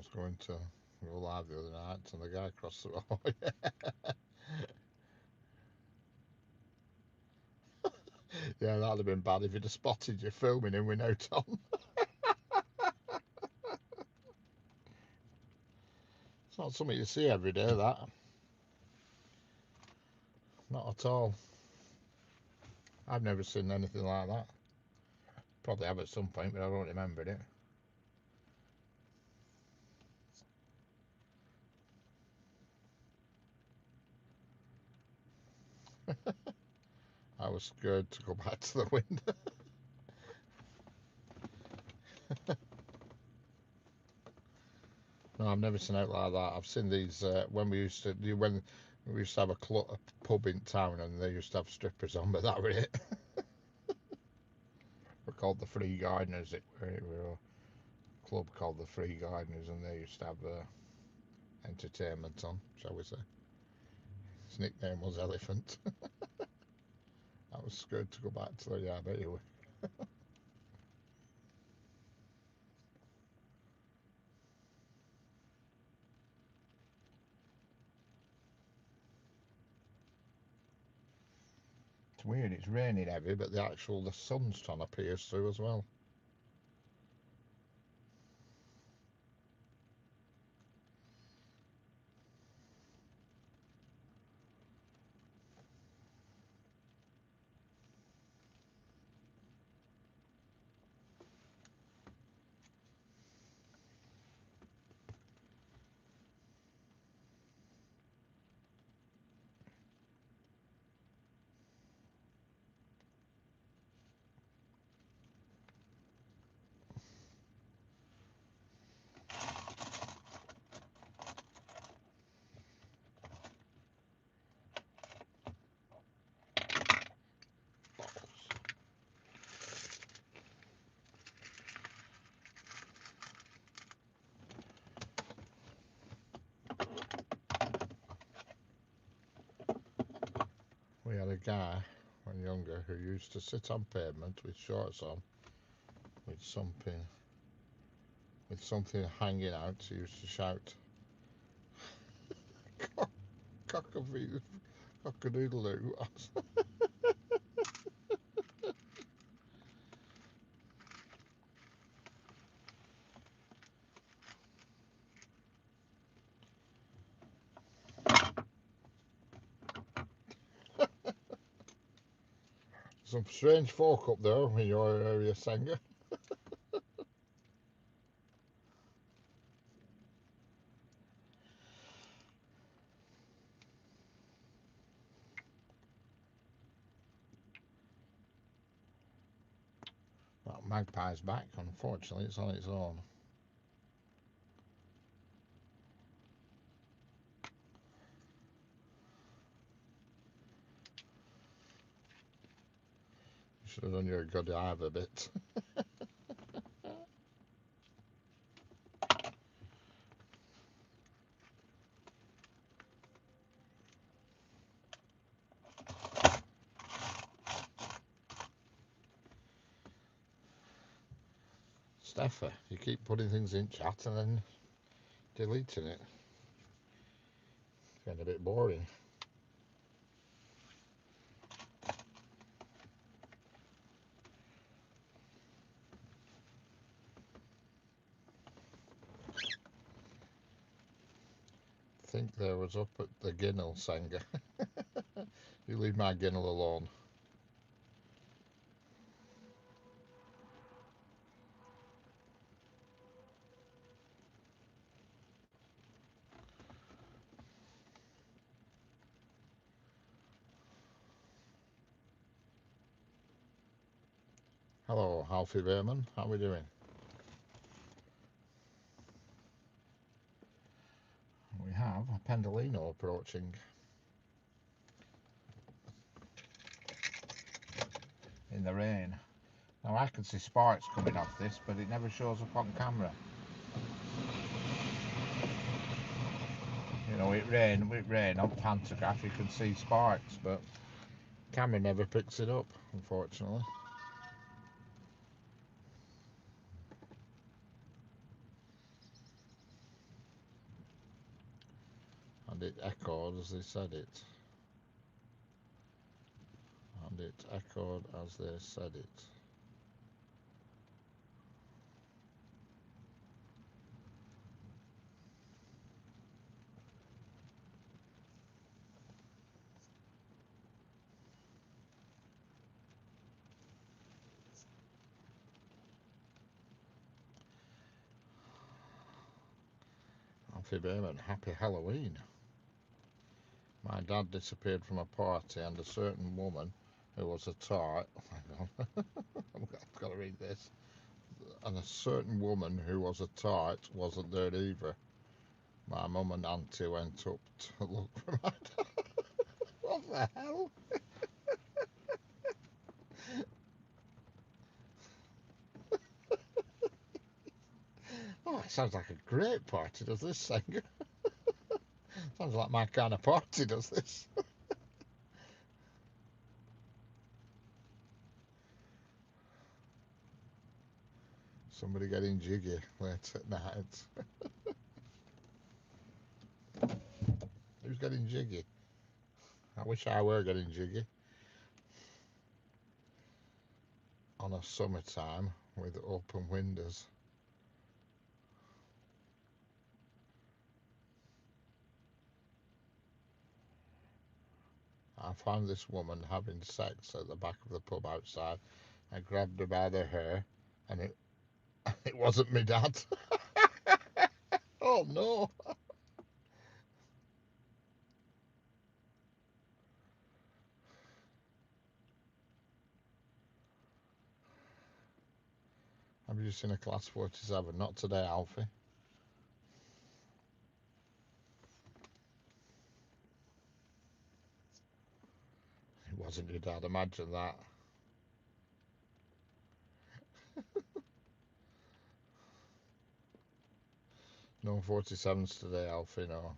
was going to go live the other night and the guy across the road. Yeah, that'd have been bad if he'd have spotted you filming him with no on. It's not something you see every day, that. Not at all. I've never seen anything like that. Probably have at some point, but I don't remember it. I was scared to go back to the window. No, I've never seen out like that. I've seen these when we used to have a pub in town and they used to have strippers on, but that was it. We're called the Free Gardeners. We were a club called the Free Gardeners, and they used to have entertainment on, shall we say. His nickname was Elephant. I was scared to go back to the yard anyway. It's weird, it's raining heavy, but the sun's trying to pierce through as well. We had a guy when younger who used to sit on pavement with shorts on, with something hanging out. He used to shout, "Cock-a-doodle-doo." Some strange folk up there in your area, Senga. That magpie's back, unfortunately, it's on its own. You should have done your good dive a bit. Steffa, you keep putting things in chat and then deleting it. It's getting a bit boring. I think there was up at the Ginnel, Senga. You leave my Ginnel alone. Hello, Alfie Behrman. How are we doing? We have a Pendolino approaching. In the rain. Now I can see sparks coming off this, but it never shows up on camera. You know, with rain on pantograph you can see sparks, but camera never picks it up, unfortunately. And it echoed as they said it. And it echoed as they said it. Alfie Bayman, happy Halloween. My dad disappeared from a party and a certain woman who was a tart. Hang on, I've got to read this. And a certain woman who was a tart wasn't there either. My mum and auntie went up to look for my dad. What the hell? Oh, it sounds like a great party, does this, singer? Sounds like my kind of party, does this? Somebody getting jiggy late at night. Who's getting jiggy? I wish I were getting jiggy. On a summertime with open windows. I found this woman having sex at the back of the pub outside. I grabbed her by the hair, and it wasn't me dad. Oh no! Have you seen a Class 47? Not today, Alfie. It wasn't your dad. Imagine that. No 47s today, Alfie. No.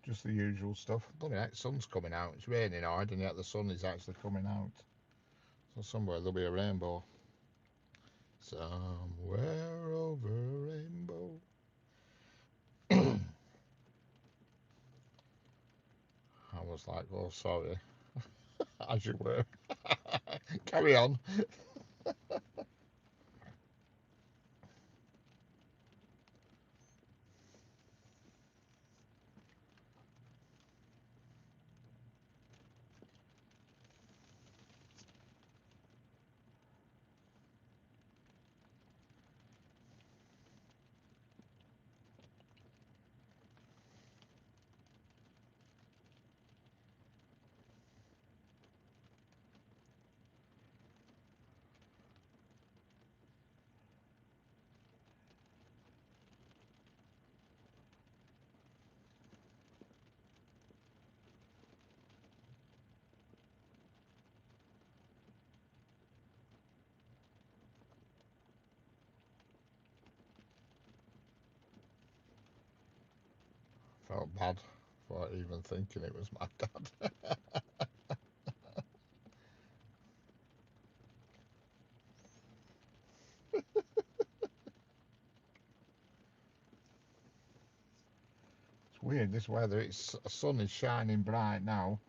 Just the usual stuff. Bloody heck, sun's coming out. It's raining hard, and yet the sun is actually coming out. So somewhere there'll be a rainbow. Somewhere over a rainbow. I was like, oh, sorry. As you were. Carry on. Felt bad for even thinking it was my dad. It's weird, this weather. It's the sun is shining bright now,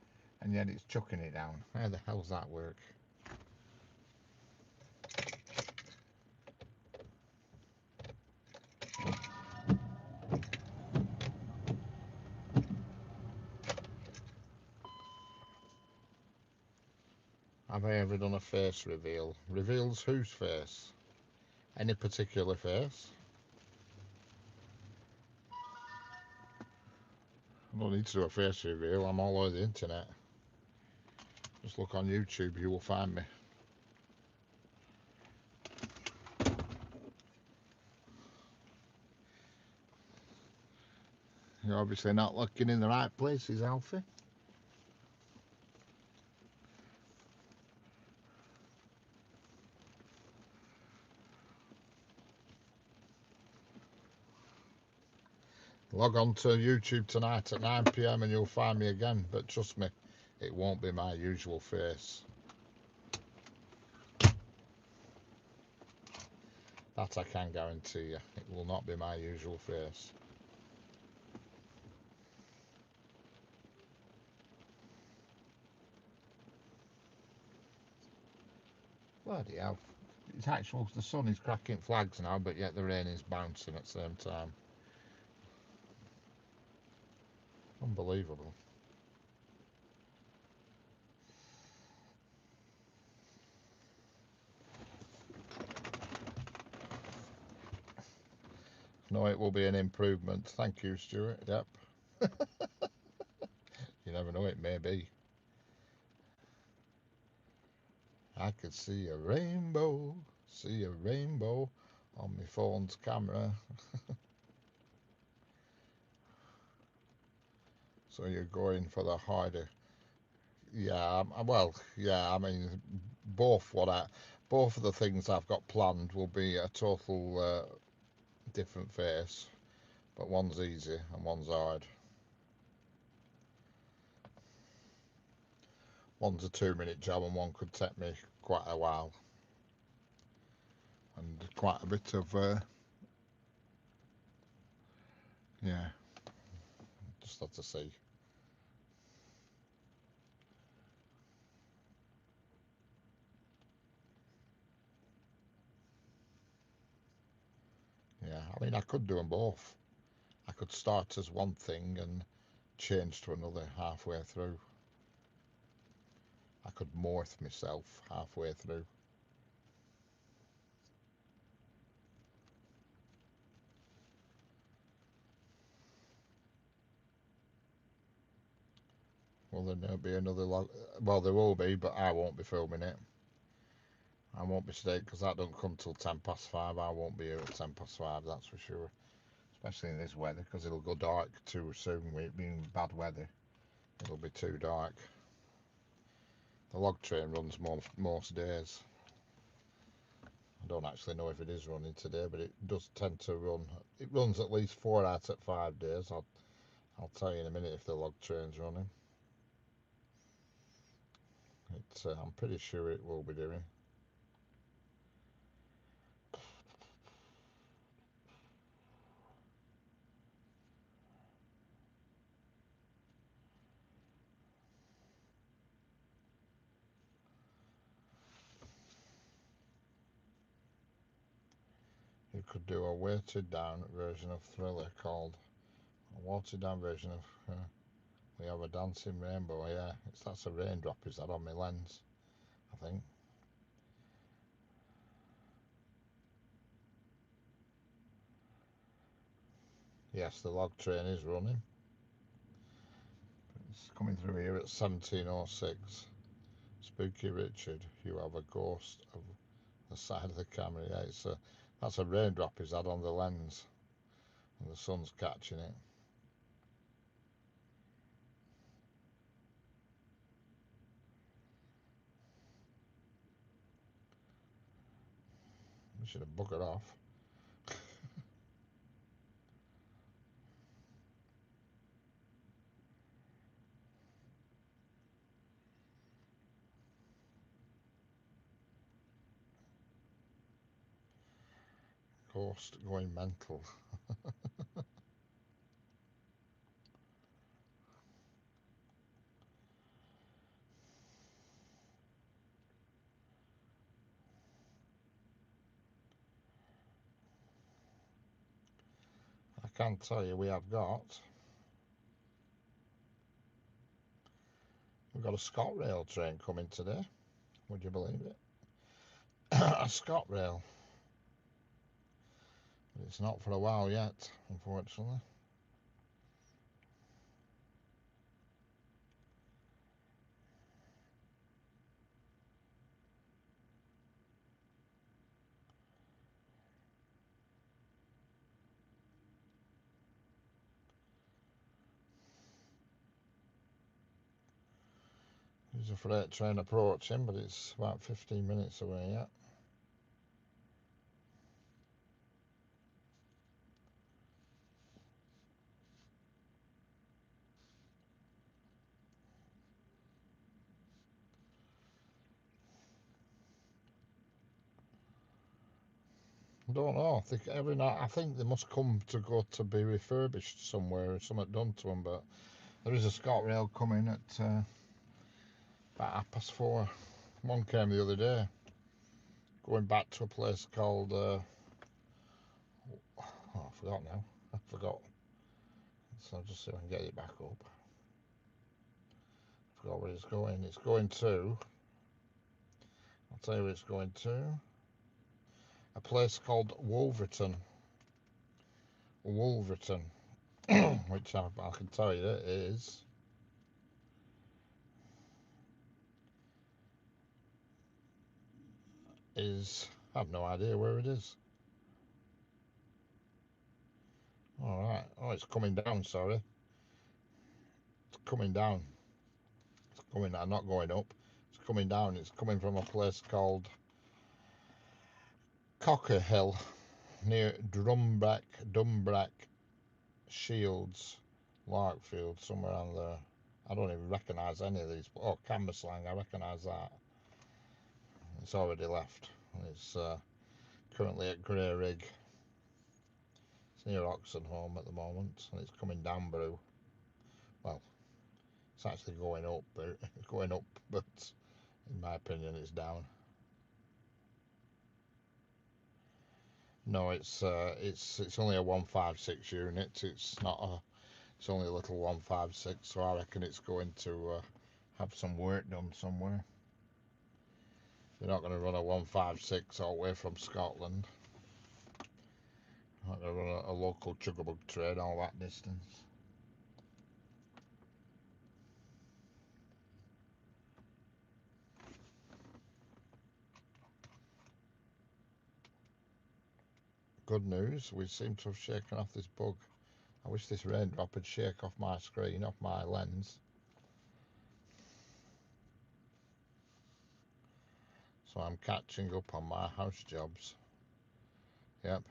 and yet it's chucking it down. How the hell's that work? Have I ever done a face reveal? Reveals whose face? Any particular face? I don't need to do a face reveal. I'm all over the internet. Just look on YouTube, you will find me. You're obviously not looking in the right places, Alfie. Log on to YouTube tonight at 9 PM and you'll find me again. But trust me, it won't be my usual face. That I can guarantee you. It will not be my usual face. Bloody hell. It's actual, the sun is cracking flags now, but yet the rain is bouncing at the same time. Unbelievable. No, it will be an improvement. Thank you, Stuart. Yep. You never know, it may be. I could see a rainbow on my phone's camera. So you're going for the harder. Yeah, well, yeah, I mean, both of the things I've got planned will be a total different face, but one's easy and one's hard. One's a 2-minute job and one could take me quite a while. And quite a bit of, yeah, just have to see. Yeah, I mean, I could do them both. I could start as one thing and change to another halfway through. I could morph myself halfway through. Well, then there'll be another log. Well, there will be, but I won't be filming it. I won't be staying because that don't come till 5:10. I won't be here at 5:10, that's for sure. Especially in this weather, because it'll go dark too soon with it being bad weather. It'll be too dark. The log train runs most days. I don't actually know if it is running today, but it does tend to run. It runs at least 4 out of 5 days. I'll tell you in a minute if the log train's running. I'm pretty sure it will be doing. You could do a watered down version of Thriller called a watered down version of We Have a Dancing Rainbow. Yeah, that's a raindrop, is that on my lens? I think. Yes, the log train is running. It's coming through here at 17:06. Spooky Richard, you have a ghost of the side of the camera. Yeah, that's a raindrop, is that on the lens? And the sun's catching it. We should have buggered off. Ghost going mental. I can tell you we've got a ScotRail train coming today. Would you believe it? A ScotRail. But it's not for a while yet, unfortunately. There's a freight train approaching, but it's about 15 minutes away yet. I don't know. Every night, I think they must come to go to be refurbished somewhere or something done to them. But there is a ScotRail coming at about 4:30. One came the other day. going back to a place called oh, I forgot now. I forgot. So I'll just see if I can get it back up. I forgot where it's going. It's going to, I'll tell you where it's going to. A place called Wolverton, which I can tell you it is I have no idea where it is. All right. Oh, it's coming down. Sorry, it's coming down. It's coming. I'm not going up. It's coming down. It's coming from a place called Cocker Hill near Dumbrack Shields, Larkfield, somewhere around there. I don't even recognise any of these. Oh, Cambuslang, I recognise that. It's already left. It's currently at Grey Rig. It's near Oxenholme at the moment, and it's coming down Brew. Well, it's actually going up, but in my opinion, it's down. No, it's only a 156 unit. It's not a. It's only a little 156, so I reckon it's going to have some work done somewhere. You're not going to run a 156 all the way from Scotland. You're not going to run a local chugabug train all that distance. Good news, we seem to have shaken off this bug. I wish this raindrop would shake off my screen, off my lens. So I'm catching up on my house jobs. Yep.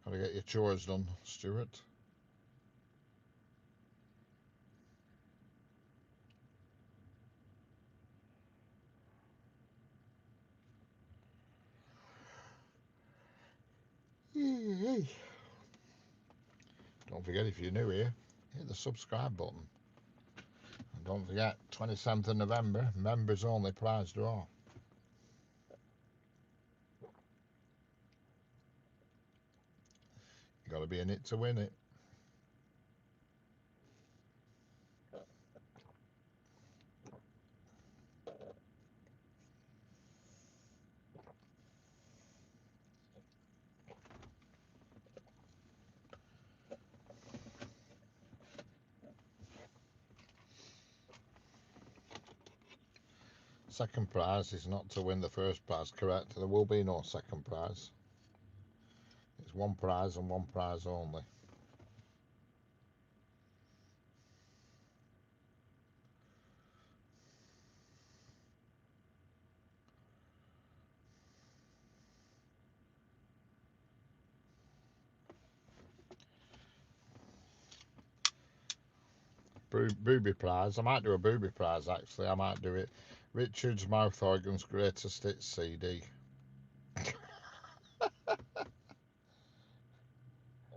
Gotta get your chores done, Stuart. Don't forget, if you're new here, hit the subscribe button. And don't forget, 27th of November, members only prize draw. You gotta be in it to win it. Second prize is not to win the first prize, correct? There will be no second prize. It's one prize and one prize only. Booby prize. I might do a booby prize actually. I might do it. Richard's Mouth Organs Greatest Hits CD.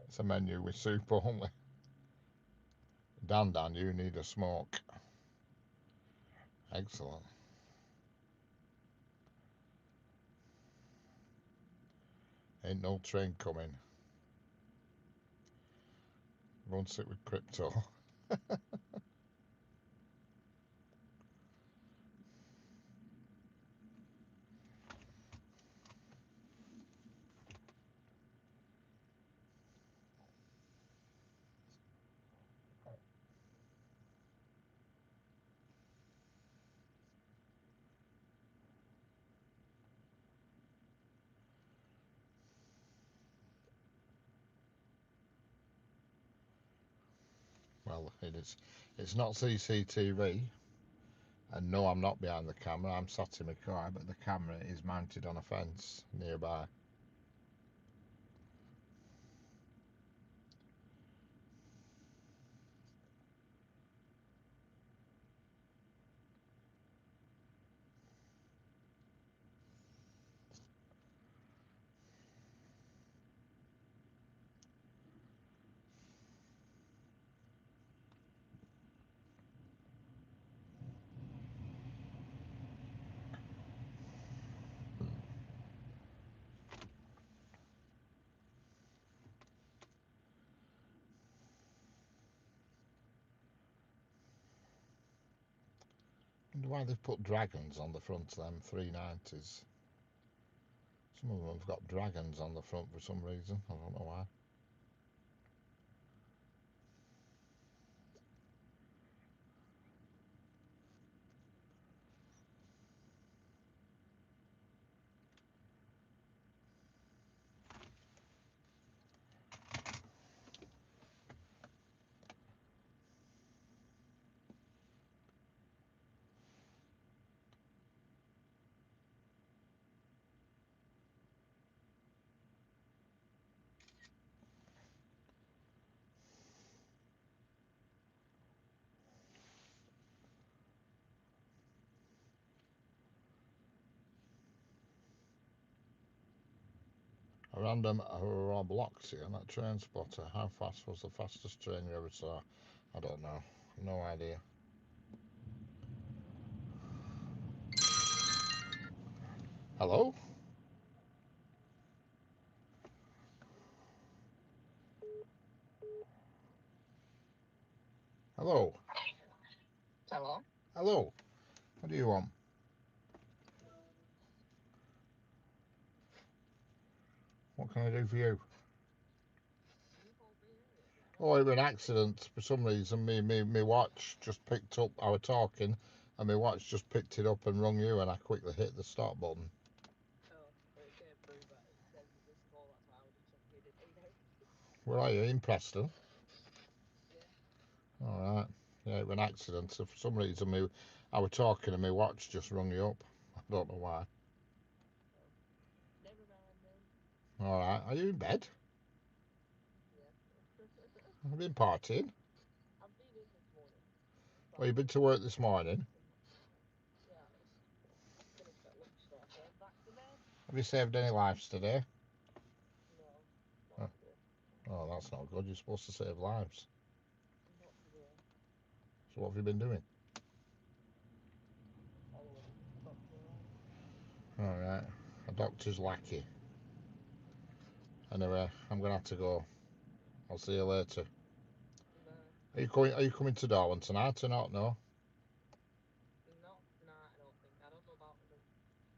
It's a menu with soup only. Dan, you need a smoke. Excellent. Ain't no train coming. Won't sit with crypto. Well, it is. It's not CCTV. And no, I'm not behind the camera. I'm sat in my car, but the camera is mounted on a fence nearby. Wonder why they've put dragons on the front of them 390s. Some of them have got dragons on the front for some reason. I don't know why. A random Rob Locks here, that train spotter. How fast was the fastest train you ever saw? I don't know. No idea. Hello? Hello? Hello? Hello? What do you want? What can I do for you? You called me earlier, didn't you? Oh, it was an accident. For some reason, me watch just picked up. I was talking, and my watch just picked it up and rung you, and I quickly hit the stop button. Oh, it came through, but it says you missed call, that's why I was just checking it. How you doing? Where are you? In Preston? Yeah. All right. Yeah, it was an accident. So for some reason, I was talking, and my watch just rung you up. I don't know why. Oh. Never mind then. All right. Are you in bed? Yeah. Have you been partying? I've been in this morning. Well, Started you've been work to at work this 7 morning. and yeah, I finished at lunch, so I came back to bed. Have you saved any lives today? No, not Oh, today. oh, that's not good. You're supposed to save lives. Not today. So what have you been doing? Following a doctor around. All right. A doctor's lackey. Anyway, I'm gonna have to go. I'll see you later. No, Are you coming? Are you coming to Darwin tonight or not? No. not tonight, I don't think. I don't know about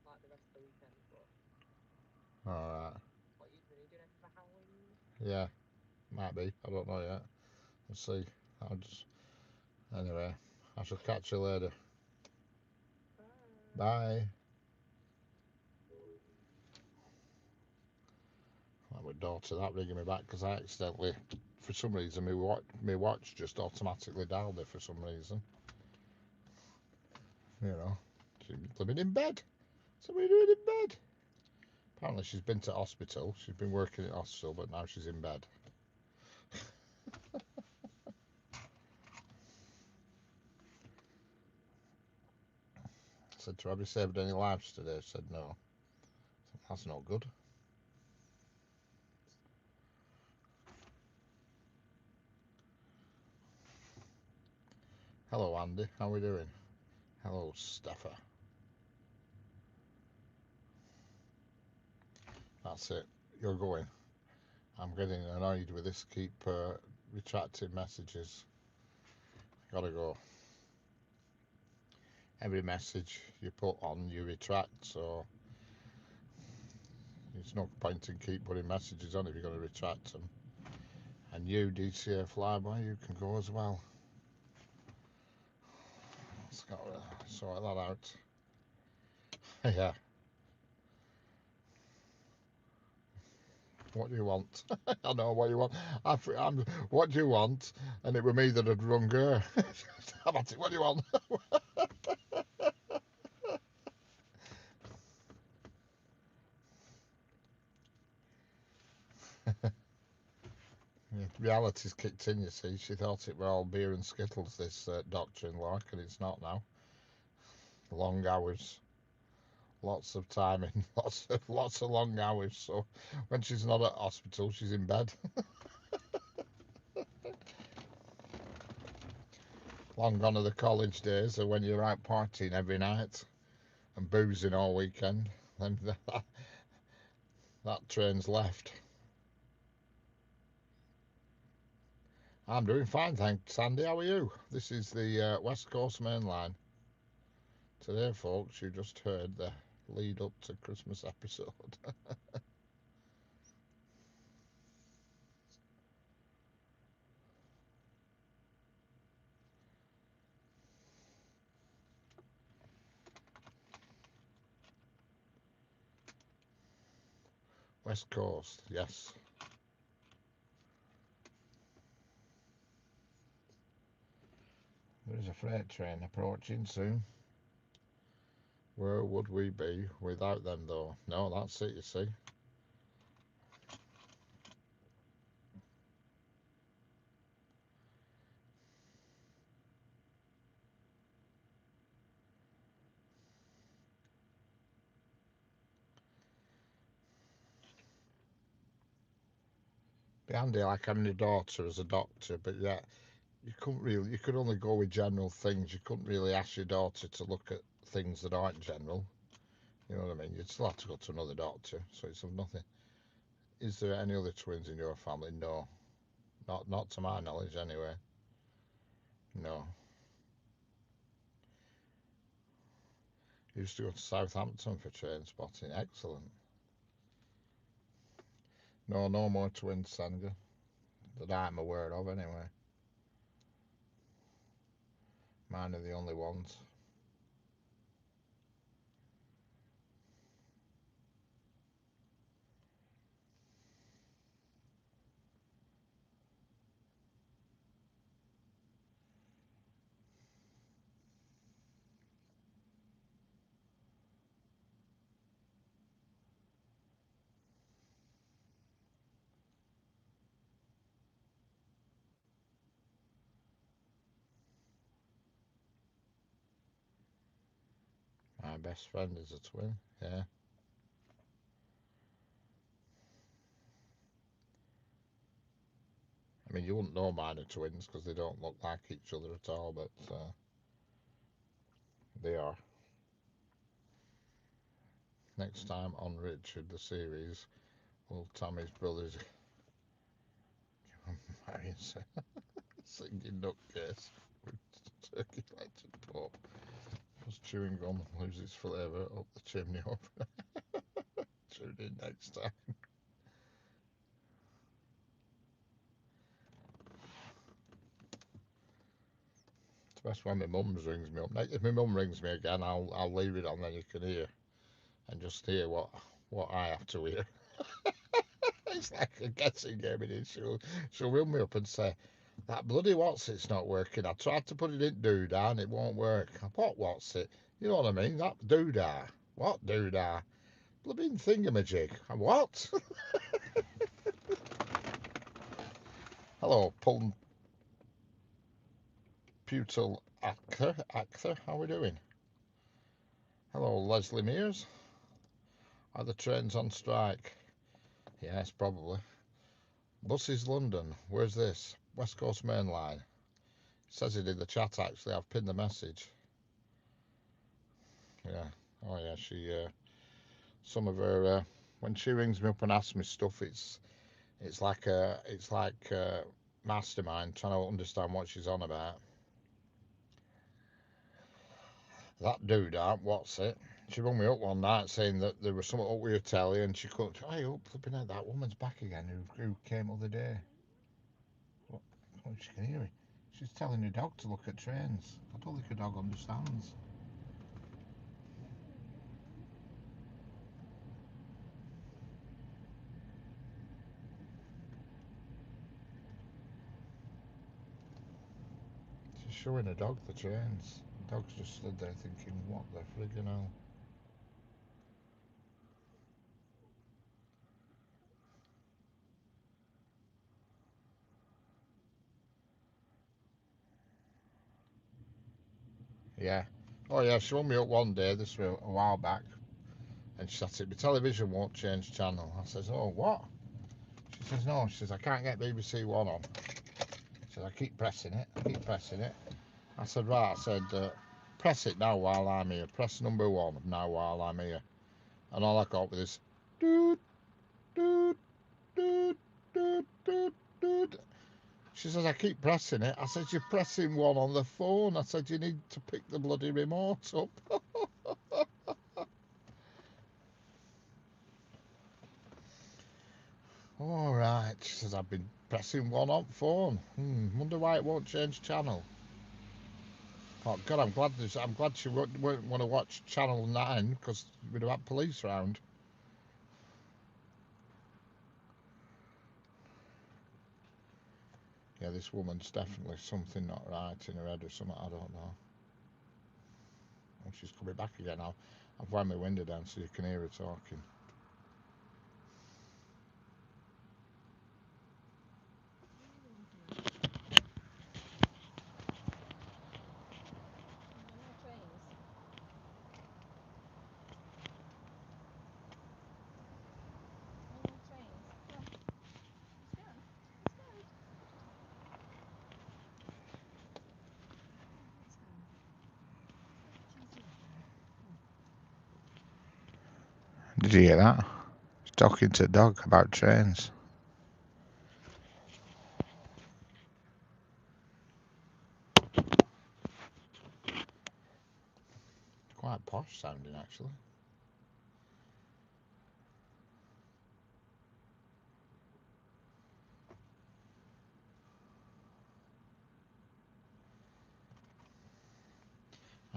like the rest of the weekend, but All right. what you doing? Are you doing anything for Halloween? Yeah, might be. I don't know yet. Let's see. I'll just. Anyway, I shall catch you later. Bye. Bye. That was daughter that ringing me back because I accidentally, for some reason, my watch just automatically dialed it for some reason. You know, she's living in bed. So what are you doing in bed? Apparently she's been to hospital. She's been working at hospital, but now she's in bed. I said to her, have you saved any lives today? She said no. I said, that's not good. Hello, Andy. How are we doing? Hello, Steffa. That's it. You're going. I'm getting annoyed with this. Keep retracting messages. Gotta go. Every message you put on, you retract. So there's no point in keep putting messages on if you're going to retract them. And you, DCA Flyby, you can go as well. Let's go sort that out. Yeah. What do you want? I know what you want. What do you want? And it were me that had rung her. What do you want? Yeah, reality's kicked in, you see. She thought it were all beer and skittles, this doctor-in-law, and it's not now. Long hours, lots of timing, lots of long hours. So when she's not at hospital, she's in bed. Long gone are the college days, or when you're out partying every night and boozing all weekend. Then that train's left. I'm doing fine, thanks, Sandy. How are you? This is the West Coast Main Line. Today, folks, you just heard the lead up to Christmas episode. West Coast, yes. There is a freight train approaching soon. Where would we be without them, though? No, that's it, you see. Be handy like having a daughter as a doctor, but yeah, you couldn't really, you could only go with general things. You couldn't really ask your daughter to look at things that aren't general. You know what I mean? You'd still have to go to another doctor, so it's of nothing. Is there any other twins in your family? No. Not to my knowledge, anyway. No. Used to go to Southampton for train spotting. Excellent. No, no more twins, Sandra. That I'm aware of, anyway. Mine are the only ones. My best friend is a twin. Yeah. I mean, you wouldn't know mine are twins because they don't look like each other at all, but they are. Next time on Richard, the series, will Tammy's brothers marry singing nutcase with turkey legs and pop? Because chewing gum loses flavour up the chimney opener. Tune in next time. It's best when my mum rings me up. If my mum rings me again, I'll leave it on, then you can hear and just hear what I have to hear. It's like a guessing game. It is. She'll ring me up and say, "That bloody what's it's not working. I tried to put it in doodah and it won't work." What what's it? You know what I mean? That doodah. What doodah? Bloody thingamajig. What? Hello, putal actor. How are we doing? Hello, Leslie Mears. Are the trains on strike? Yes, probably. Buses London. Where's this? West Coast Main Line. It says it in the chat, actually. I've pinned the message. Yeah. Oh, yeah. Some of her, when she rings me up and asks me stuff, it's like mastermind trying to understand what she's on about. That dude, what's it? She rung me up one night saying that there was something up with her telly and she couldn't. Hey, up, flipping out, that woman's back again who came the other day. What? Oh, she can hear me. She's telling her dog to look at trains. I don't think her dog understands. She's showing her dog the trains. The dog's just stood there thinking, what the friggin' hell? Yeah. Oh, yeah, she rung me up one day, this was a while back, and she said, the television won't change channel. I says, oh, what? She says, no. She says, I can't get BBC One on. She says, I keep pressing it. I said, right. I said, press it now while I'm here. Press number 1 now while I'm here. And all I got was this, doot, doot, doot, doot, doot, doot. She says, I keep pressing it. I said, you're pressing 1 on the phone. I said, you need to pick the bloody remote up. She says I've been pressing one on phone. Wonder why it won't change channel. Oh God, I'm glad she won't want to watch Channel 9 because we'd have had police round. Yeah, this woman's definitely something not right in her head or something. I don't know. Oh, she's coming back again now. I've wound my window down so you can hear her talking. Did you hear that? She's talking to a dog about trains. Quite posh sounding, actually.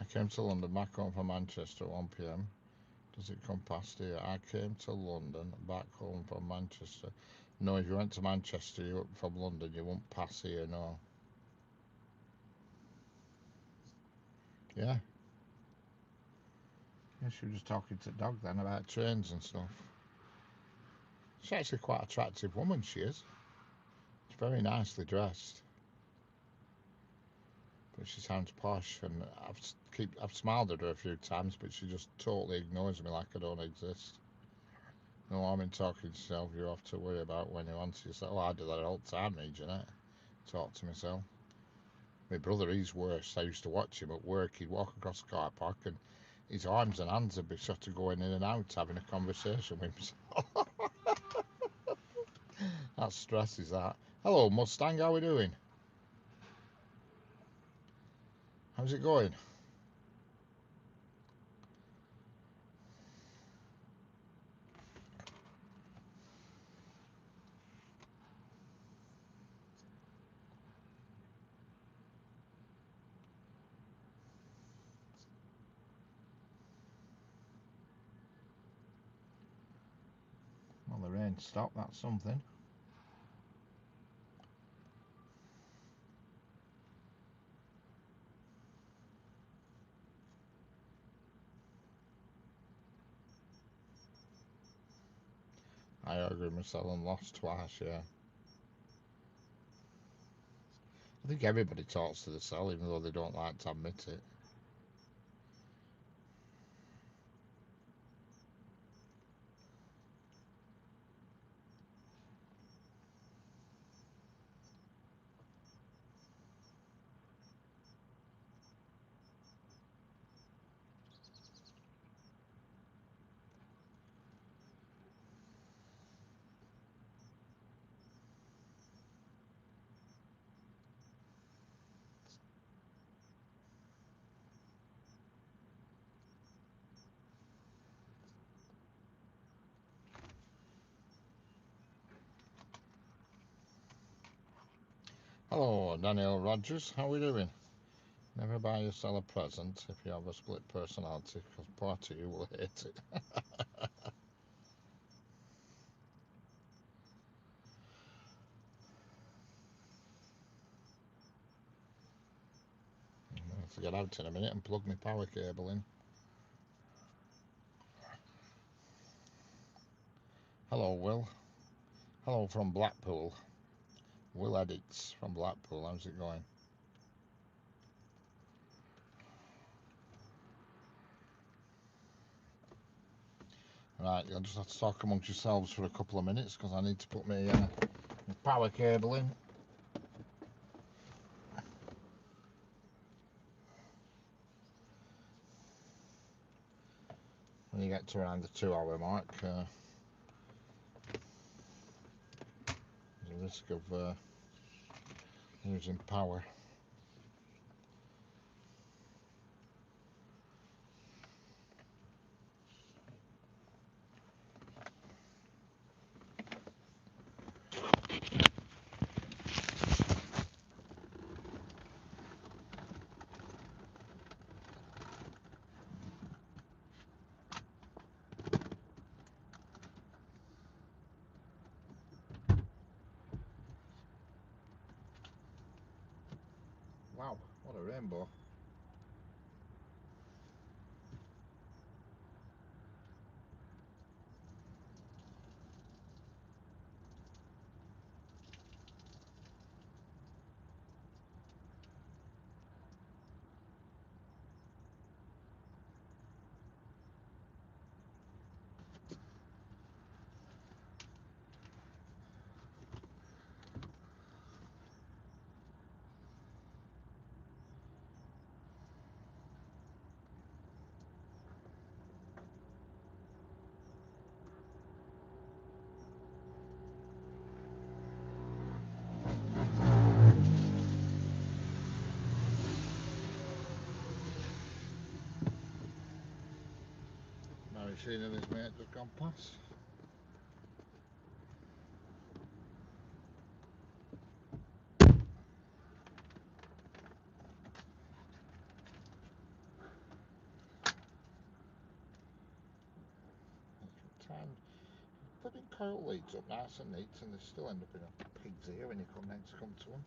I came to London back home from Manchester at 1 p.m. Does it come past here? I came to London back home from Manchester. No, if you went to Manchester from London, you won't pass here, no. Yeah. Yeah, she was just talking to the dog then about trains and stuff. She's actually quite an attractive woman, she is. She's very nicely dressed. But she sounds posh, and I've smiled at her a few times, but she just totally ignores me like I don't exist. No, I'm in talking to yourself, you have to worry about when you answer yourself. Oh, I do that all the time, me, Jeanette. Talk to myself. My brother, he's worse. I used to watch him at work. He'd walk across the car park and his arms and hands would be sort of going in and out, having a conversation with himself. That stresses that. Hello, Mustang, how are we doing? How's it going? Well, the rain stopped, that's something. I argued myself and lost twice, yeah. I think everybody talks to the cell, even though they don't like to admit it. Hello, Daniel Rogers, how are we doing? Never buy or sell a present if you have a split personality, because part of you will hate it. I have to get out in a minute and plug my power cable in. Hello, Will. Hello from Blackpool. Will Edits from Blackpool. How's it going? Right, you'll just have to talk amongst yourselves for a couple of minutes because I need to put my power cable in. When you get to around the 2-hour mark, there's a risk of losing power. What a rainbow. Now he's seen his mate just gone past. Time putting coil leads up nice and neat, and they still end up in a pig's ear when you come next to them.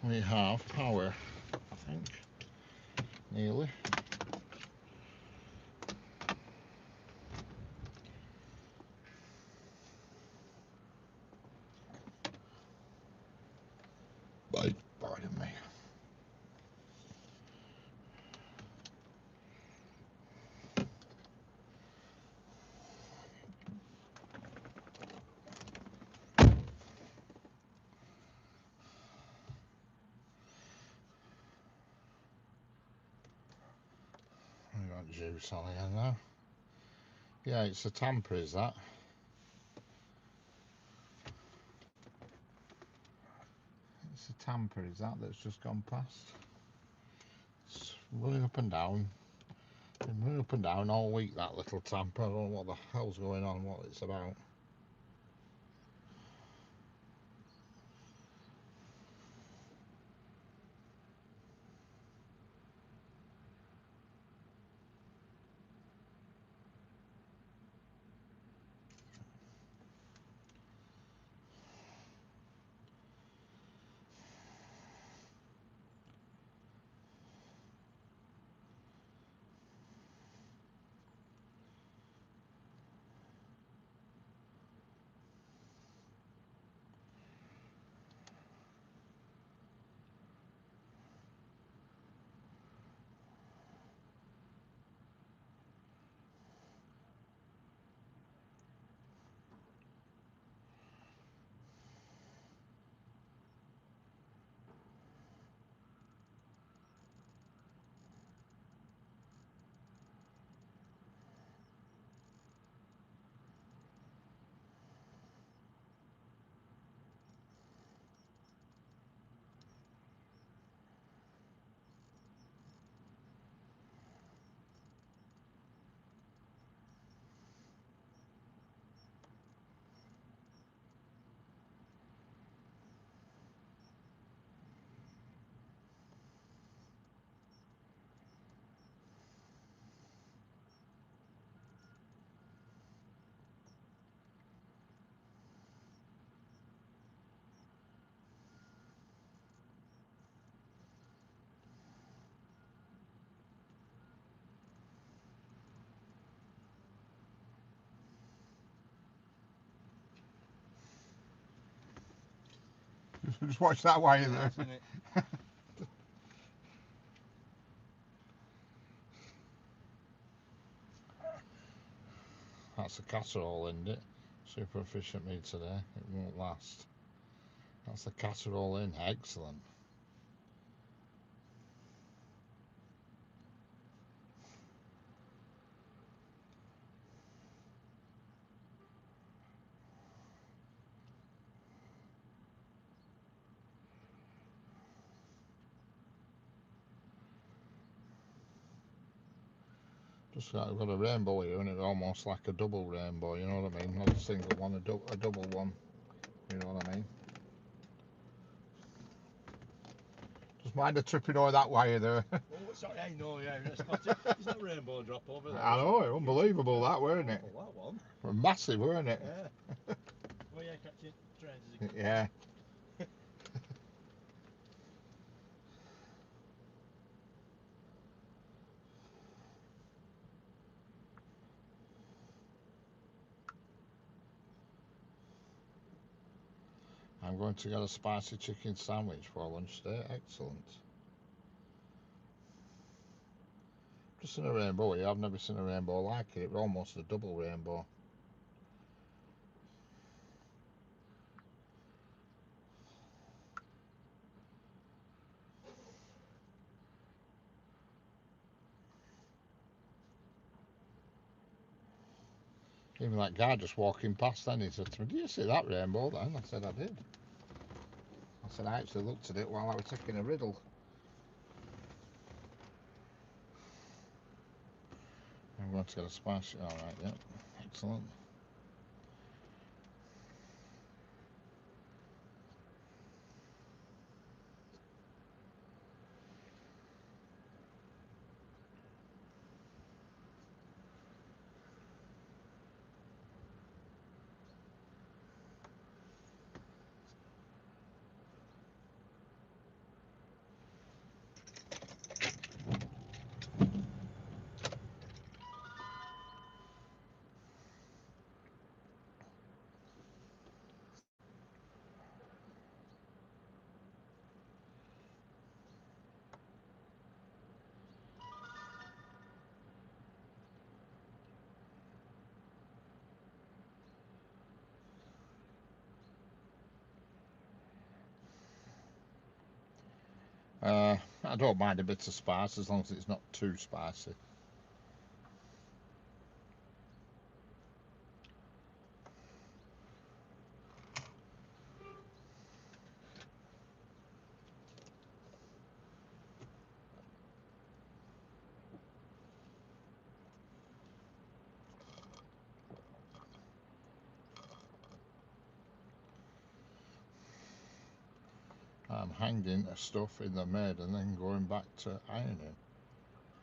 We have power, I think, nearly. Pardon me. We got juice on here now. Yeah, it's a tamper, is that? It's a tamper, is that, that's just gone past? It's running up and down. Been running up and down all week, that little tamper. I don't know what the hell's going on, what it's about. Just watch that wire Yeah, there. isn't it? That's a casserole, isn't it? Super efficient me today. It won't last. That's the casserole in. Excellent. Just got, I've got a rainbow here, and it's almost like a double rainbow. You know what I mean? Not a single one, a double one. You know what I mean? Just mind the tripping over that wire there. Oh, sorry, I know, yeah. It's not a rainbow drop over there. I know, unbelievable that, weren't it? Oh, that one. Massive, weren't it? Yeah. Well, yeah, catching trains is a good Yeah. I'm going to get a spicy chicken sandwich for lunch today. Excellent. Just seen a rainbow here. I've never seen a rainbow like it. It was almost a double rainbow. Even that guy just walking past then, he said to me, "Do you see that rainbow then?" I said, "I did." I said, "I actually looked at it while I was taking a riddle." I'm going to get a spicy. Alright, yeah. Excellent. I don't mind a bit of spice as long as it's not too spicy. I'm hanging stuff in the mid and then going back to ironing.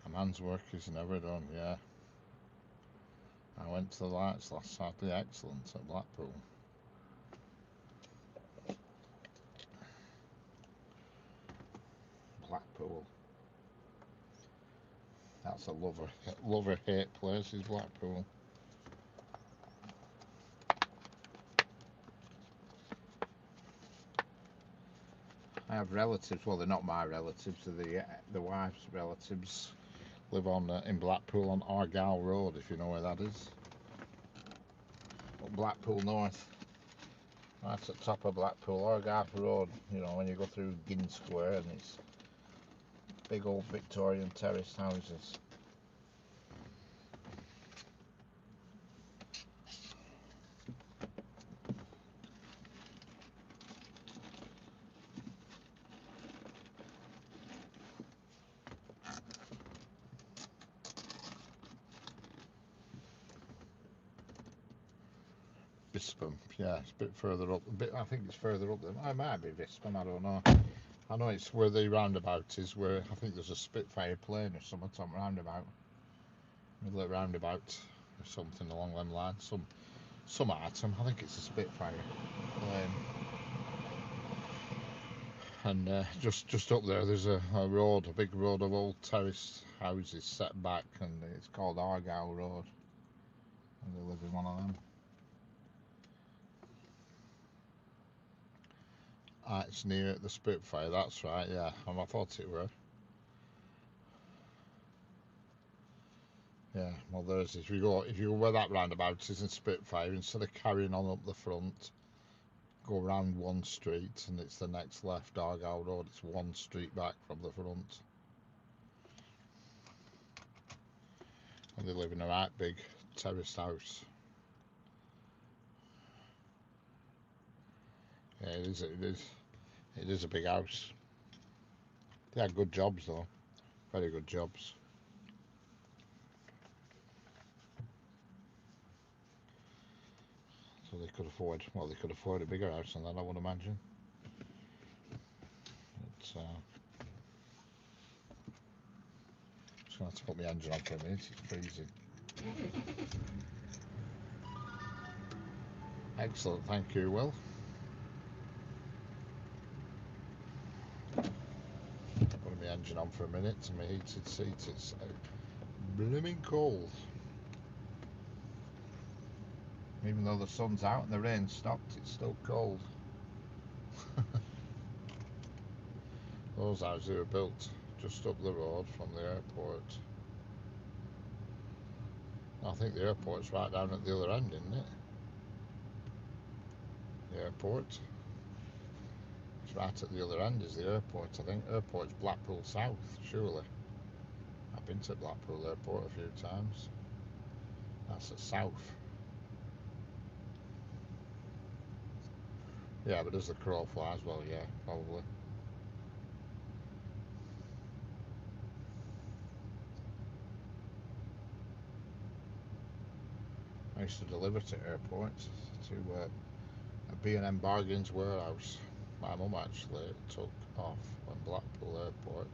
A man's work is never done, yeah. I went to the lights last Saturday, excellent, at Blackpool. Blackpool. That's a love-hate place, is Blackpool. I have relatives, well, they're not my relatives, they're the wife's relatives, live on in Blackpool on Argyle Road, if you know where that is. Up Blackpool North. Right at the top of Blackpool, Argyle Road, you know, when you go through Ginn Square, and it's big old Victorian terraced houses. Bispam, yeah, it's a bit further up. I think it's further up than it might be Bispam. I don't know. I know it's where the roundabout is. Where I think there's a Spitfire plane or something on roundabout, middle of roundabout or something along them lines. Some item. I think it's a Spitfire plane. And just up there, there's a road, a big road of old terraced houses set back, and it's called Argyle Road. And they live in one of them. It's near the Spitfire, that's right, yeah. I thought it were. Yeah, well there's, if you go where that roundabout is in Spitfire, instead of carrying on up the front, go round one street and it's the next left, Argyle Road, it's one street back from the front. And they live in a right big terraced house. Yeah, it is a big house. They had good jobs though, very good jobs. So they could afford, well, they could afford a bigger house than that, I would imagine. But, just going to have to put my engine on for a minute, it's freezing. Excellent, thank you, Will. Putting my engine on for a minute and my heated seat, it's blooming cold. Even though the sun's out and the rain stopped, it's still cold. Those houses were built just up the road from the airport. I think the airport's right down at the other end, isn't it? The airport. It's right at the other end is the airport, I think. Airport's Blackpool South, surely. I've been to Blackpool Airport a few times. That's at south. Yeah, but as the crow flies, well, yeah, probably. I used to deliver to airports, to a B&M Bargains warehouse. My mum actually took off on Blackpool Airport.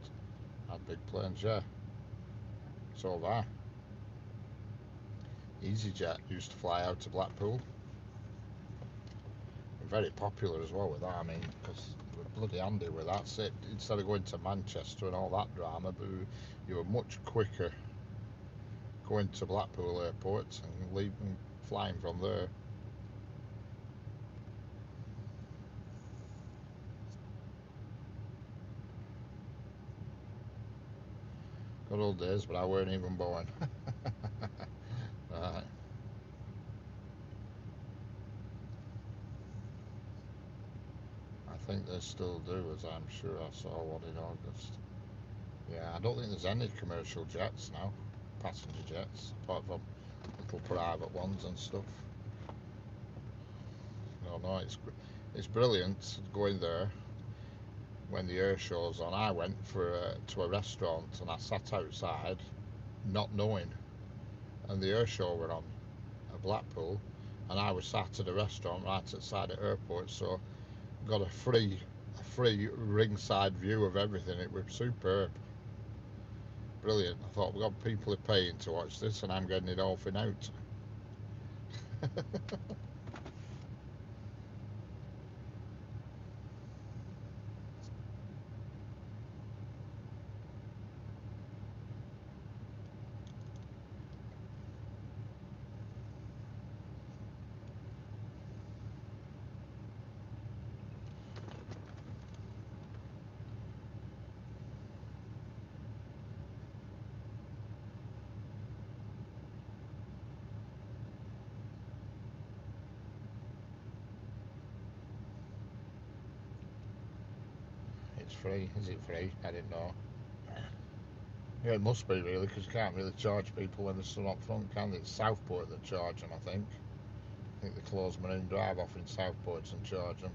Had big planes, yeah. So have I. EasyJet used to fly out to Blackpool. Very popular as well with that, I mean, because they were bloody handy with that. So instead of going to Manchester and all that drama, but you were much quicker going to Blackpool Airport and leaving, flying from there. Good old days, but I weren't even born. Right. I think they still do, as I'm sure I saw one in August. Yeah, I don't think there's any commercial jets now, passenger jets, apart from little private ones and stuff. No, it's brilliant going there when the air show's on. I went to a restaurant and I sat outside, not knowing, and the air show were on at Blackpool, and I was sat at a restaurant right outside the airport, so got a free ringside view of everything. It was superb, brilliant. I thought, we've got people are paying to watch this, and I'm getting it all for out. It's free. Is it free? I didn't know. Yeah, it must be really, because you can't really charge people when they're still up front, can they? It's Southport that charge them, I think. I think they close Marine Drive off in Southport and charge them.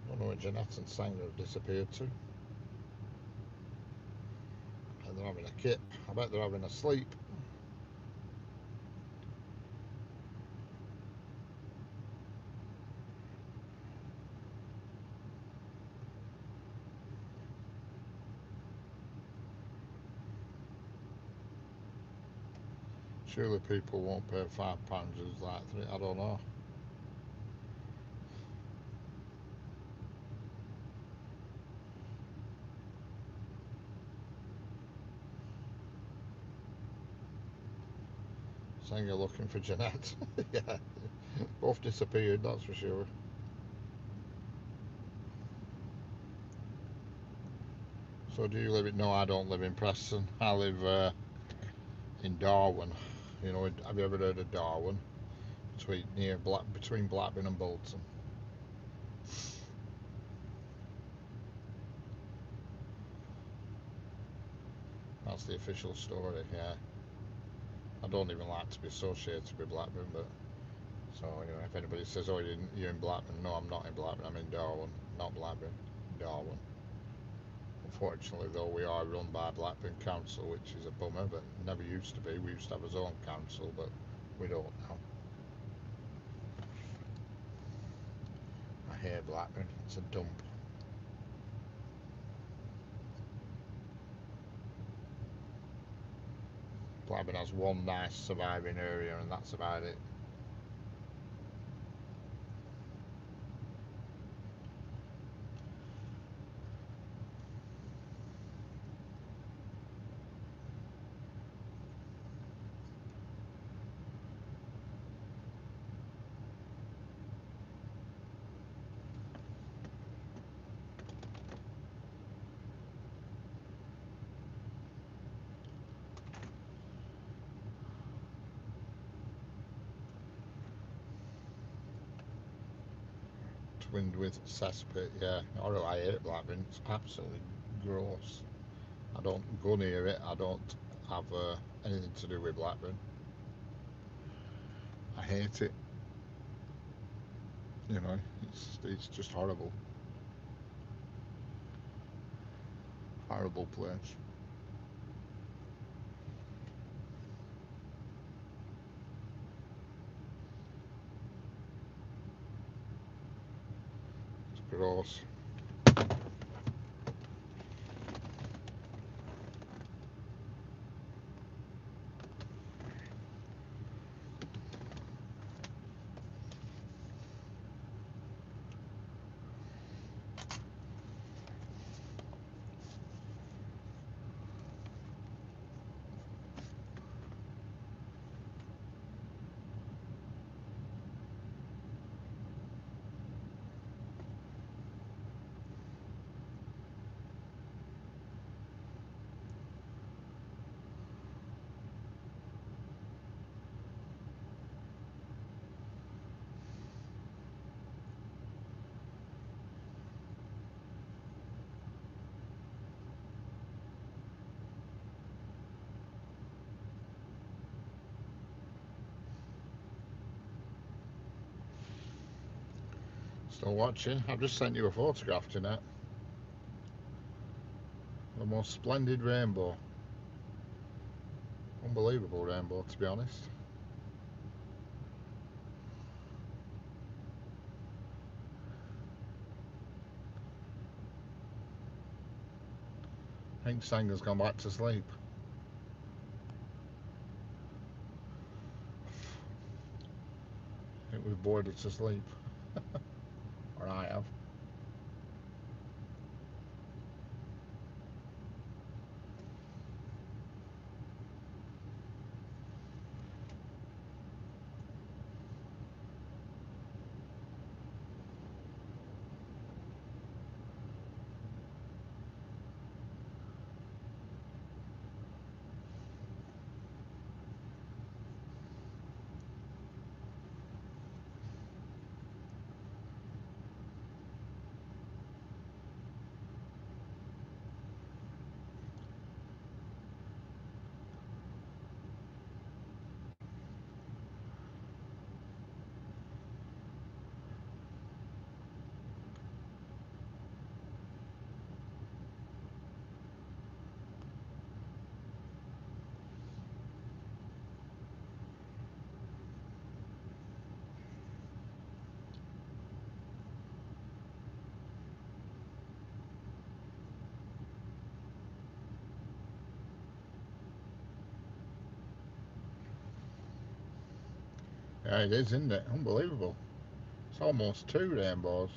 I don't know where Jeanette and Sanger have disappeared to. And they're having a kip. I bet they're having a sleep. Surely people won't pay £5 as like three. I don't know. Saying you're looking for Jeanette. Yeah, both disappeared, that's for sure. So do you live in... No, I don't live in Preston. I live in Darwin. You know, have you ever heard of Darwin? Between Blackburn and Bolton. That's the official story, yeah. I don't even like to be associated with Blackburn, but... So, anyway, if anybody says, oh, you're in Blackburn, no, I'm not in Blackburn, I'm in Darwin, not Blackburn, Darwin. Unfortunately, though, we are run by Blackburn Council, which is a bummer, but never used to be. We used to have our own council, but we don't now. I hate Blackburn, it's a dump. Blackburn has one nice surviving area, and that's about it. Twinned with cesspit, yeah. Although I hate Blackburn, it's absolutely gross. I don't go near it, I don't have anything to do with Blackburn. I hate it. You know, it's just horrible. Horrible place. It's gross. Still watching? I've just sent you a photograph, Jeanette. The most splendid rainbow. Unbelievable rainbow, to be honest. I think Sanger's gone back to sleep. I think we've bored her to sleep. Or I have. Yeah, it is, isn't it? Unbelievable. It's almost two rainbows.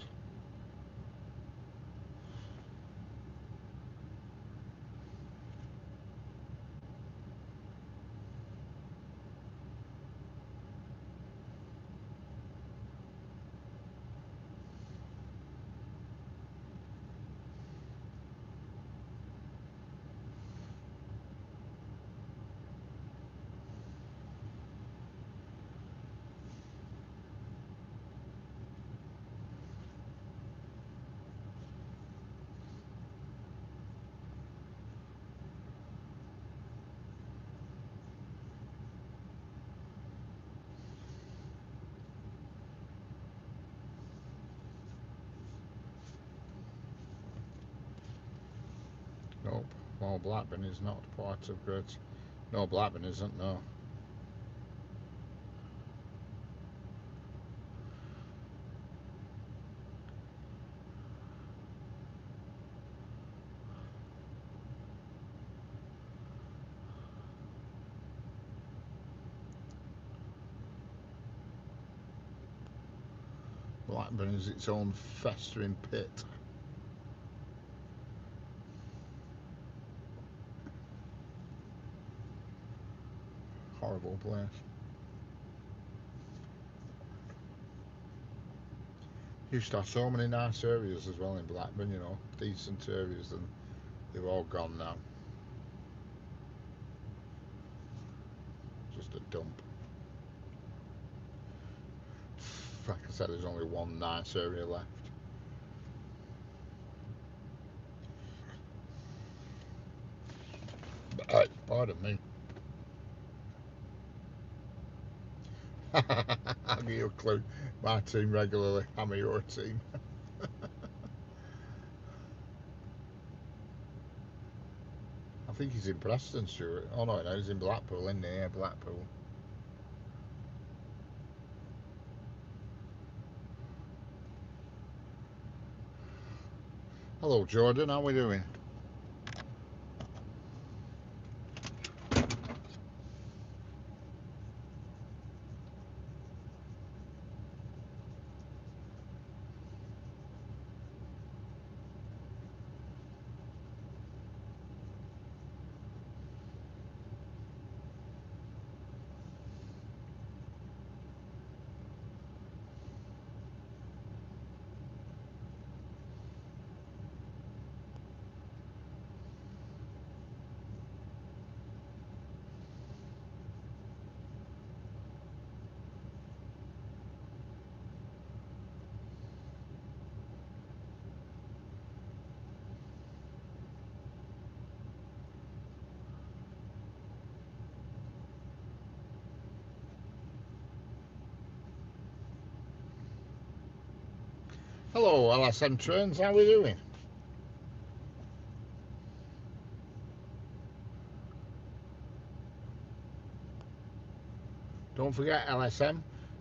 No, Blackburn is not part of Great. No, Blackburn isn't. No. Blackburn is its own festering pit. Horrible place. Used to have so many nice areas as well in Blackburn, you know, decent areas, and they've all gone now. Just a dump. Like I said, there's only one nice area left. Pardon me. I'll give you a clue. My team regularly. I'm your team. I think he's in Preston, Stuart. Oh no, he's in Blackpool, isn't he? Yeah, Blackpool. Hello, Jordan. How we doing? Hello, LSM Trains. How we doing? Don't forget, LSM,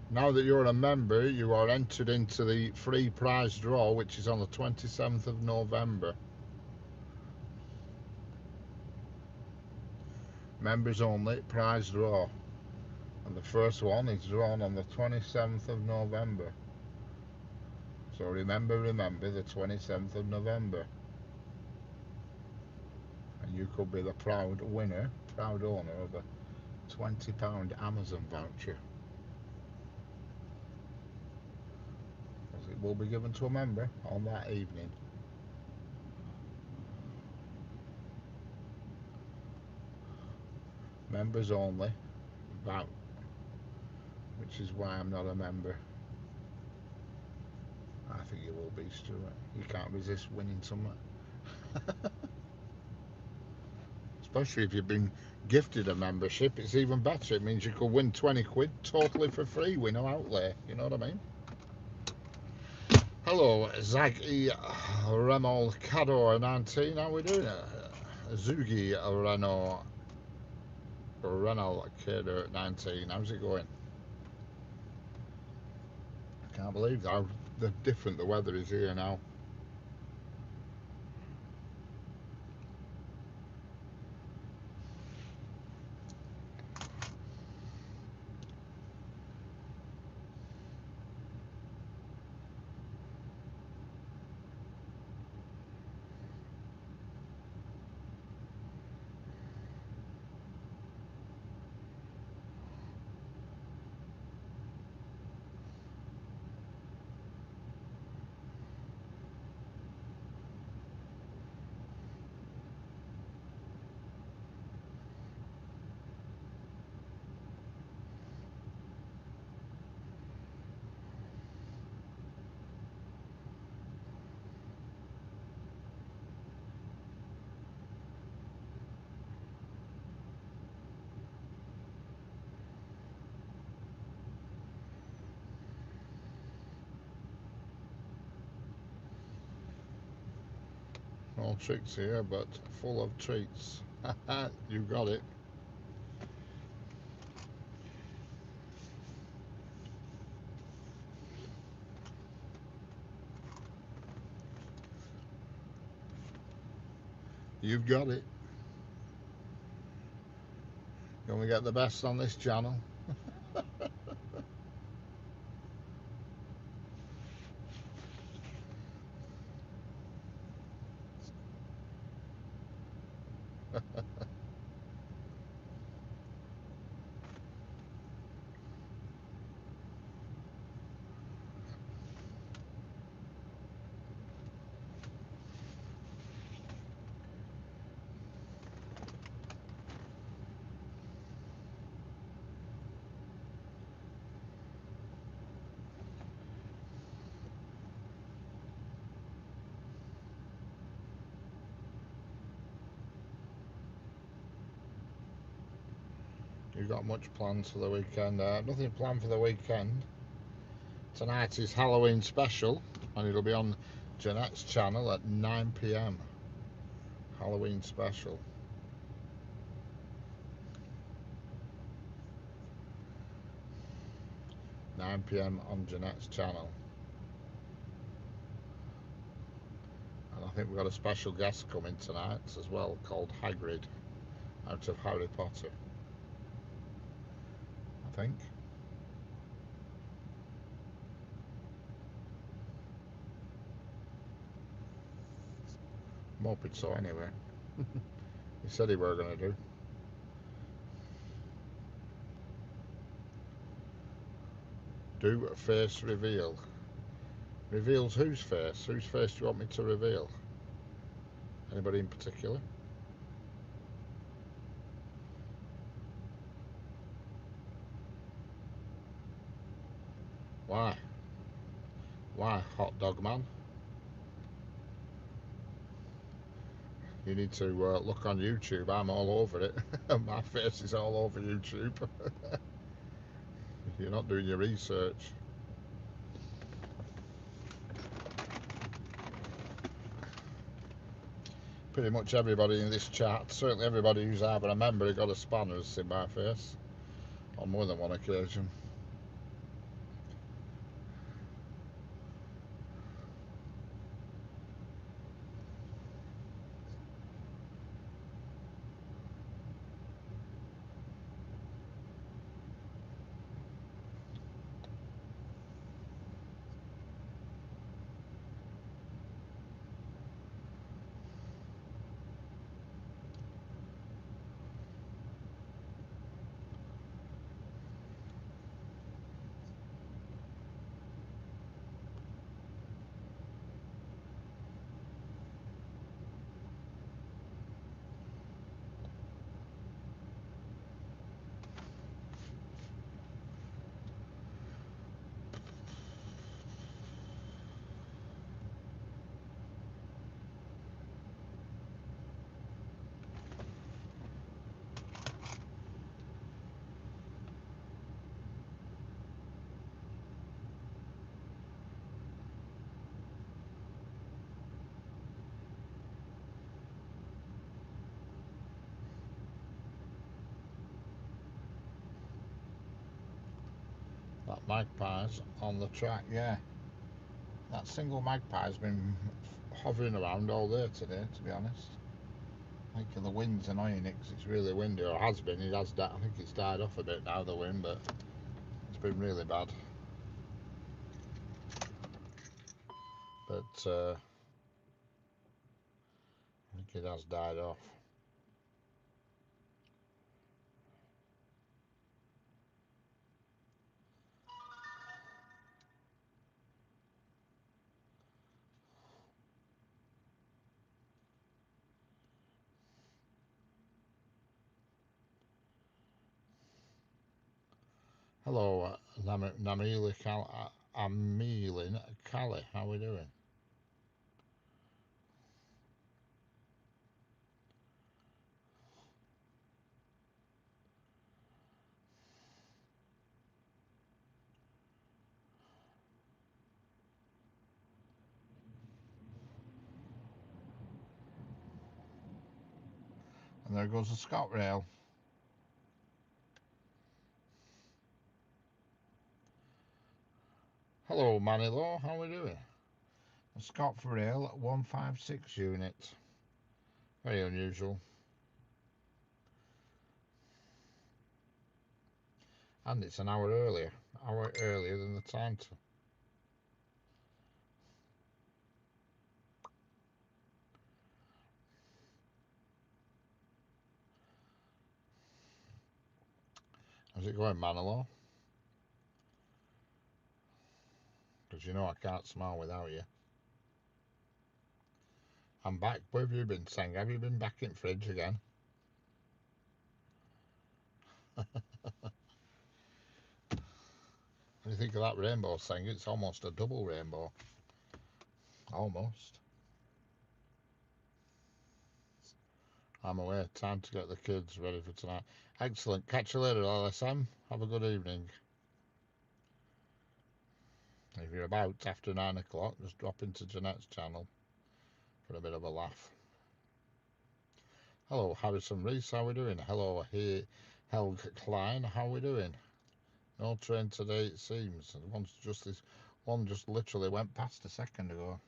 now that you're a member, you are entered into the free prize draw, which is on the 27th of November. Members only, prize draw. And the first one is drawn on the 27th of November. So remember, the 27th of November. And you could be the proud winner, proud owner of a £20 Amazon voucher. As it will be given to a member on that evening. Members only, which is why I'm not a member. I think you will be, Stuart. You can't resist winning something. Especially if you've been gifted a membership, it's even better. It means you could win 20 quid totally for free with no outlay. You know what I mean? Hello, Zaggy Remol Cador 19. How we doing? Zugi Renault Cador 19. How's it going? I can't believe how different the weather is here now. No tricks here, but full of treats. You got it. You've got it. You only get the best on this channel. You got much plans for the weekend? Nothing planned for the weekend. Tonight is Halloween special, and it'll be on Jeanette's channel at 9 p.m. Halloween special. 9 p.m. on Jeanette's channel. And I think we've got a special guest coming tonight as well, called Hagrid, out of Harry Potter, I think. I'm hoping so anyway. He said he were going to do. Do a face reveal. Reveals whose face? Whose face do you want me to reveal? Anybody in particular? Why? Why, hot dog man? You need to look on YouTube. I'm all over it. My face is all over YouTube. You're not doing your research. Pretty much everybody in this chat, certainly everybody who's ever a member who got a spanner has seen my face on more than one occasion. That magpie's on the track, yeah. That single magpie's been hovering around all day today, to be honest. I think the wind's annoying it because it's really windy, or has been. It has. I think it's died off a bit now, the wind, but it's been really bad. But I think it has died off. Hello, Namili Amelin Callie, how are we doing? And there goes the ScotRail. Hello, Manilow, how are we doing? A ScotRail at 156 unit. Very unusual. And it's an hour earlier than the time to. How's it going, Manilow? Because you know I can't smile without you. I'm back. Where have you been, Sang? Have you been back in fridge again? What do you think of that rainbow, Sang? It's almost a double rainbow. Almost. I'm away. Time to get the kids ready for tonight. Excellent. Catch you later, LSM. Have a good evening. If you're about after 9 o'clock, just drop into Jeanette's channel for a bit of a laugh. Hello, Harrison Reese, how we doing? Hello, Helg Klein, how we doing? No train today, it seems. One just literally went past a second ago.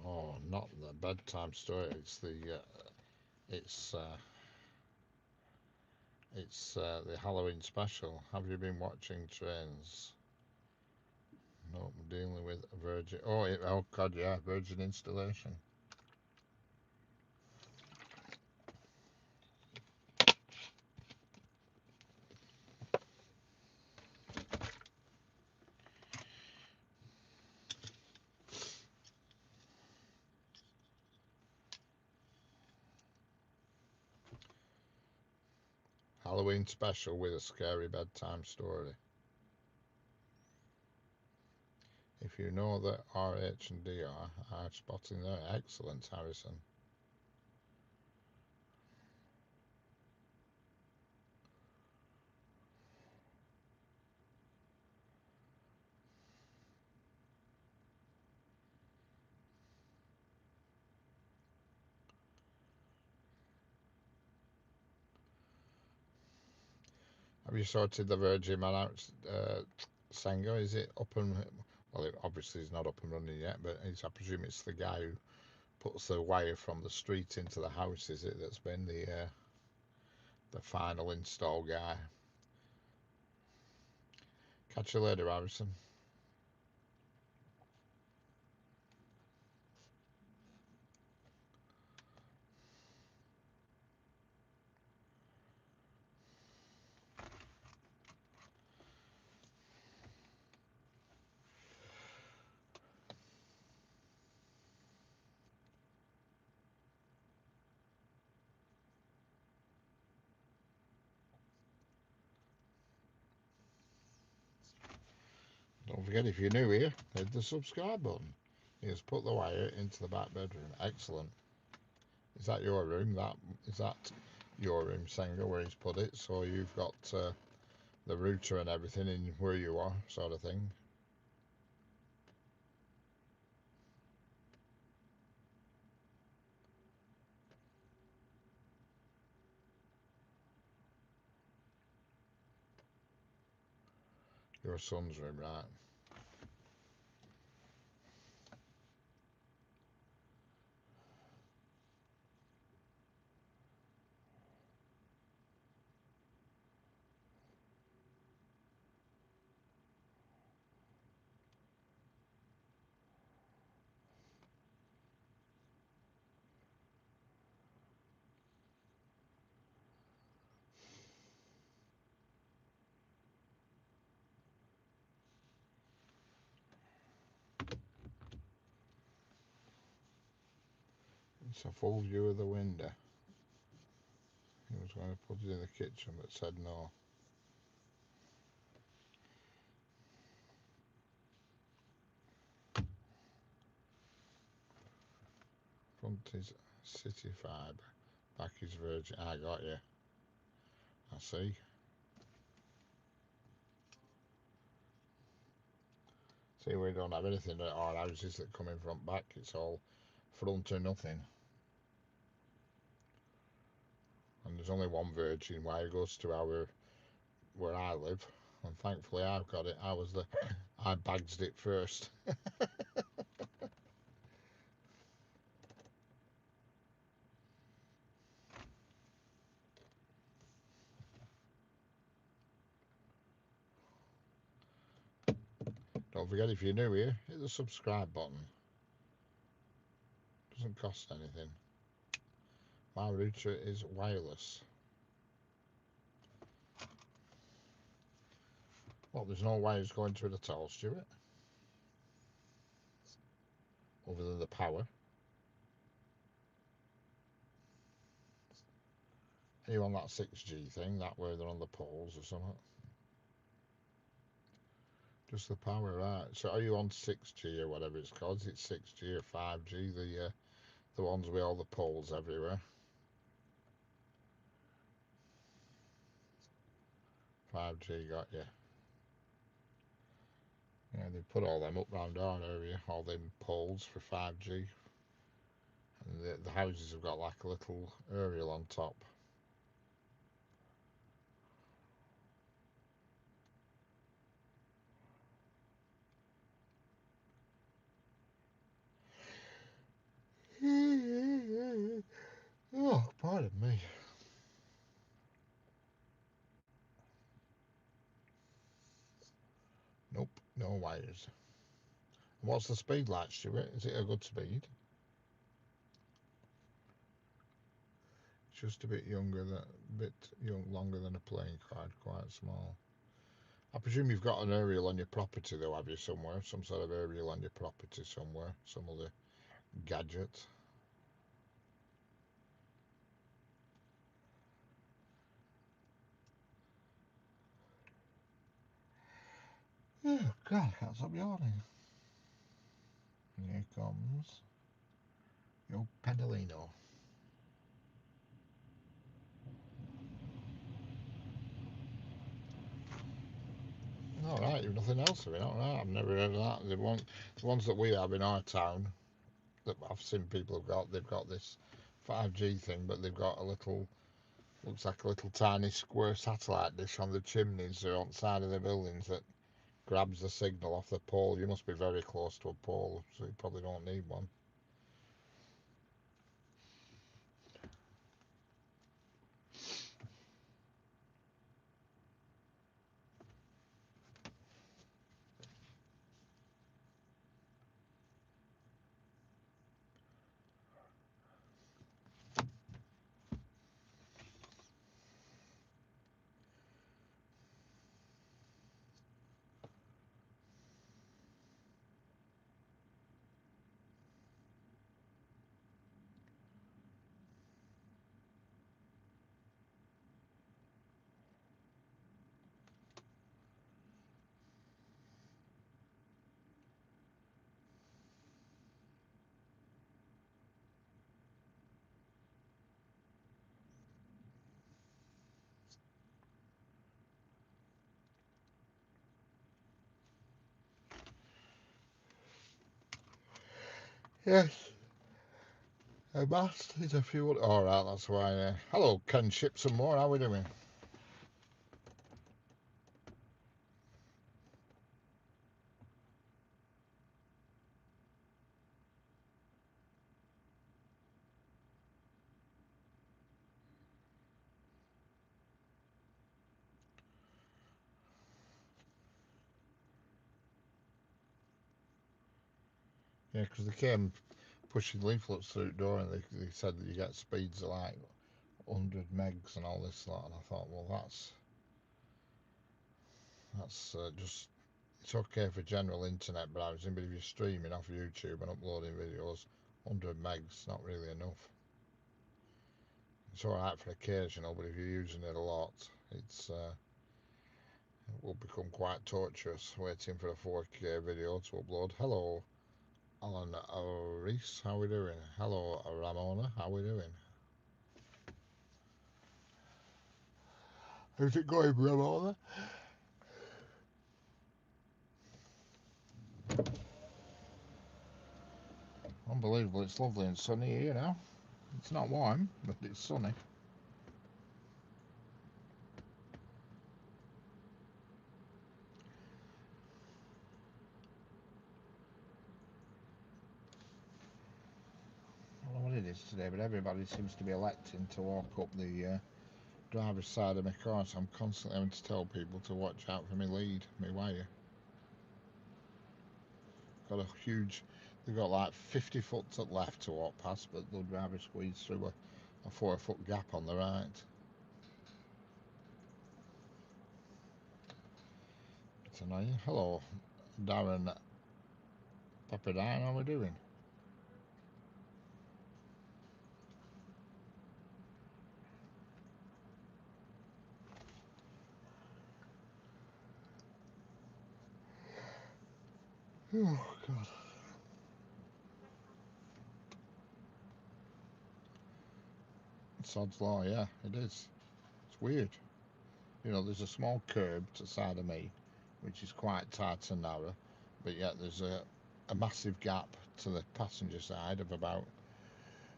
Oh, not the bedtime story. It's the Halloween special. Have you been watching Trains? No, I'm dealing with Virgin. Oh God, yeah, Virgin installation. Halloween special with a scary bedtime story. If you know that RH and DR are spotting there, excellent, Harrison. Have you sorted the Virgin Man out, Sengo? Is it up and... Well, it obviously is not up and running yet, but I presume it's the guy who puts the wire from the street into the house, is it, that's been the final install guy? Catch you later, Harrison. Don't forget, if you're new here, hit the subscribe button. He's put the wire into the back bedroom. Excellent. Is that your room? Is that your room, Senga, where he's put it? So you've got the router and everything in where you are, sort of thing. Your son's room, right? It's a full view of the window. He was going to put it in the kitchen, but said no. Front is City Fibre, back is Virgin. I got you. I see. See, we don't have anything at our houses that come in front back. It's all front or nothing. And there's only one Virgin wire goes to where I live, and thankfully I've got it. I bagged it first. Don't forget, if you're new here, hit the subscribe button. Doesn't cost anything. My router is wireless. Well, there's no wires going to it at all, Stuart, other than the power. Are you on that 6G thing, that where they're on the poles or something? Just the power, right. So are you on 6G or whatever it's called? Is it 6G or 5G, the ones with all the poles everywhere? 5G got you. Yeah, they put all them up round our area, all them poles for 5G. And the houses have got like a little aerial on top. Oh, pardon me. Nope, no wires. What's the speed like, Stuart? Is it a good speed? It's just a bit longer than a playing card, quite small. I presume you've got an aerial on your property though, have you, somewhere? Some sort of aerial on your property somewhere, some other gadget. Oh God, can't stop yawning. Here comes your Pedalino. All right, you've nothing else of it. All right, I've never heard of that. The ones that we have in our town that I've seen people have got, they've got this 5G thing, but they've got looks like a little tiny square satellite dish on the chimneys or on the side of the buildings that grabs the signal off the pole. You must be very close to a pole, so you probably don't need one. Yes. A mast is a fuel. All right, that's why. Hello, Ken Ship some more. How are we doing? Yeah, because they came pushing leaflets through the door and they said that you get speeds of like 100 megs and all this lot, and I thought, well, that's just, it's okay for general internet browsing, but if you're streaming off YouTube and uploading videos, 100 megs not really enough. It's alright for occasional, but if you're using it a lot, it will become quite torturous waiting for a 4K video to upload. Hello, Alan Reese, how we doing? Hello, Ramona, how we doing? How's it going, Ramona? Unbelievable, it's lovely and sunny here now. It's not warm, but it's sunny. I don't know what it is today, but everybody seems to be electing to walk up the driver's side of my car, so I'm constantly having to tell people to watch out for my lead, my wire. Got a huge, they've got like 50 foot to the left to walk past, but they'll driver squeeze through a 4 foot gap on the right. It's annoying. Hello, Darren Pepperdine, how are we doing? Oh, God. Sod's Law, yeah, it is. It's weird. You know, there's a small curb to the side of me, which is quite tight and narrow, but yet there's a massive gap to the passenger side of about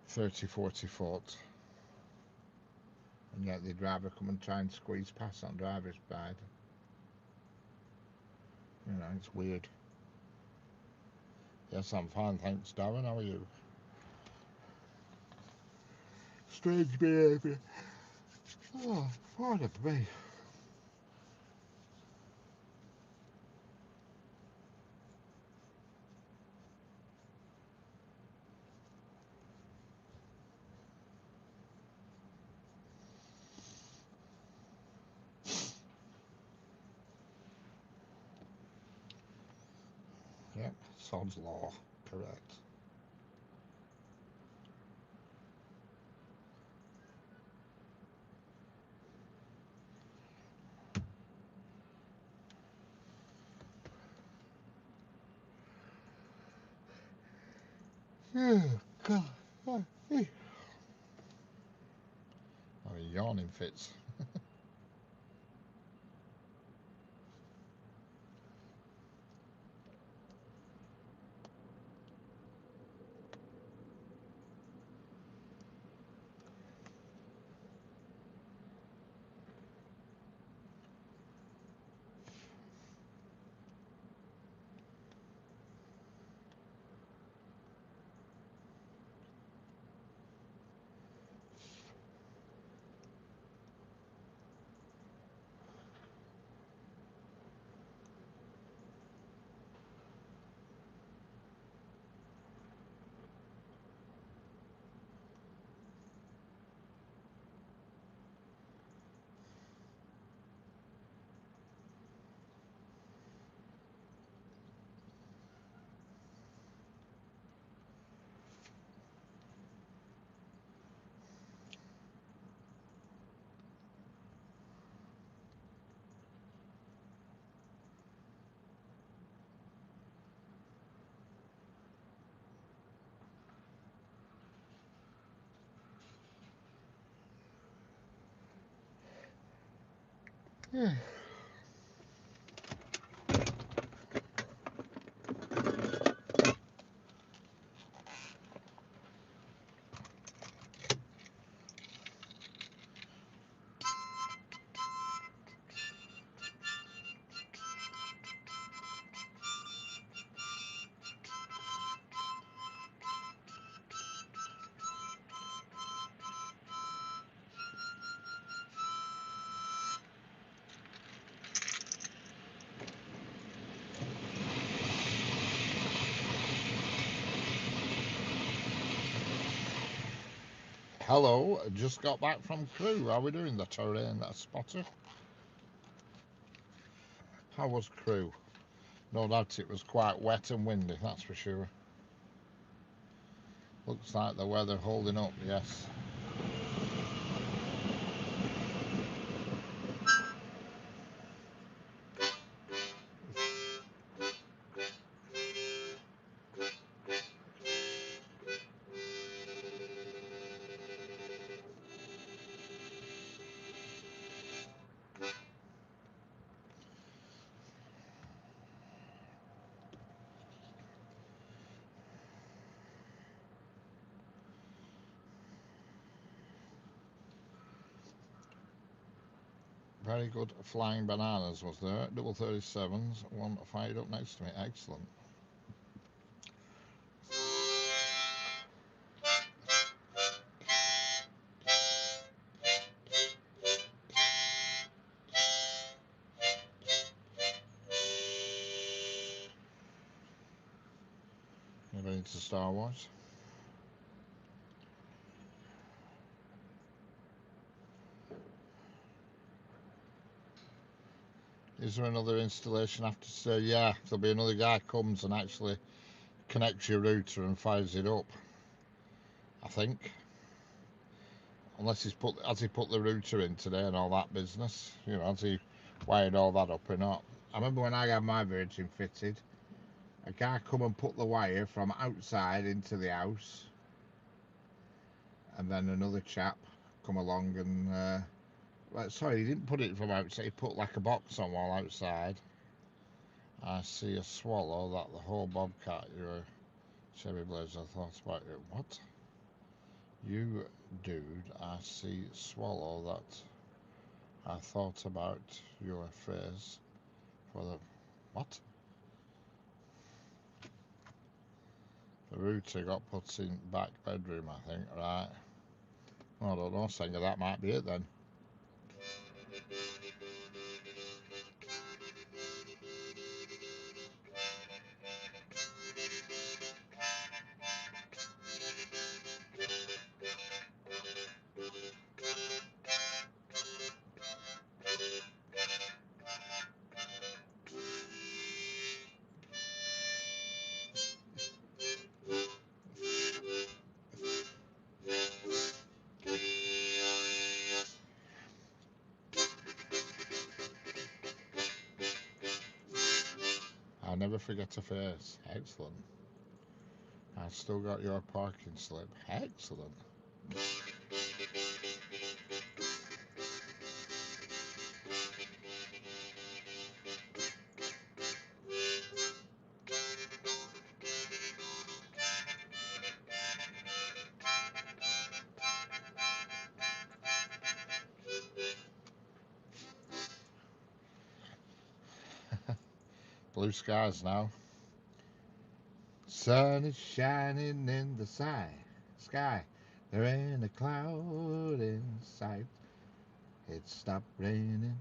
30-40 foot, and yet the driver come and try and squeeze past on driver's side. You know, it's weird. Yes, I'm fine, thanks, Darren. How are you? Strange behaviour. Oh, pardon me. Yep, Sod's Law, correct. Oh, God. Oh, hey. Oh, yawning fits. Yeah. Hello, just got back from Crewe. How are we doing? The terrain, that spotter. How was Crewe? No doubt it was quite wet and windy, that's for sure. Looks like the weather holding up, yes. Very good flying bananas was there. Double 37s, one fired up next to me. Excellent. Maybe into Star Wars. Is there another installation after today? Yeah, there'll be another guy comes and actually connects your router and fires it up, I think. Unless has he put the router in today and all that business? You know, has he wired all that up or not? I remember when I had my Virgin fitted, a guy come and put the wire from outside into the house, and then another chap come along and sorry, he didn't put it from outside, he put like a box on while outside. I see a swallow that the whole bobcat, you're a cherry blazer, I thought about it. What? You dude, I see swallow that I thought about your phrase for the what? The router got put in back bedroom, I think, right? I don't know, Singer, that might be it then. I never forget a face. Excellent. I still got your parking slip. Excellent. Blue skies now. Sun is shining in the sky. There ain't a cloud in sight. It stopped raining.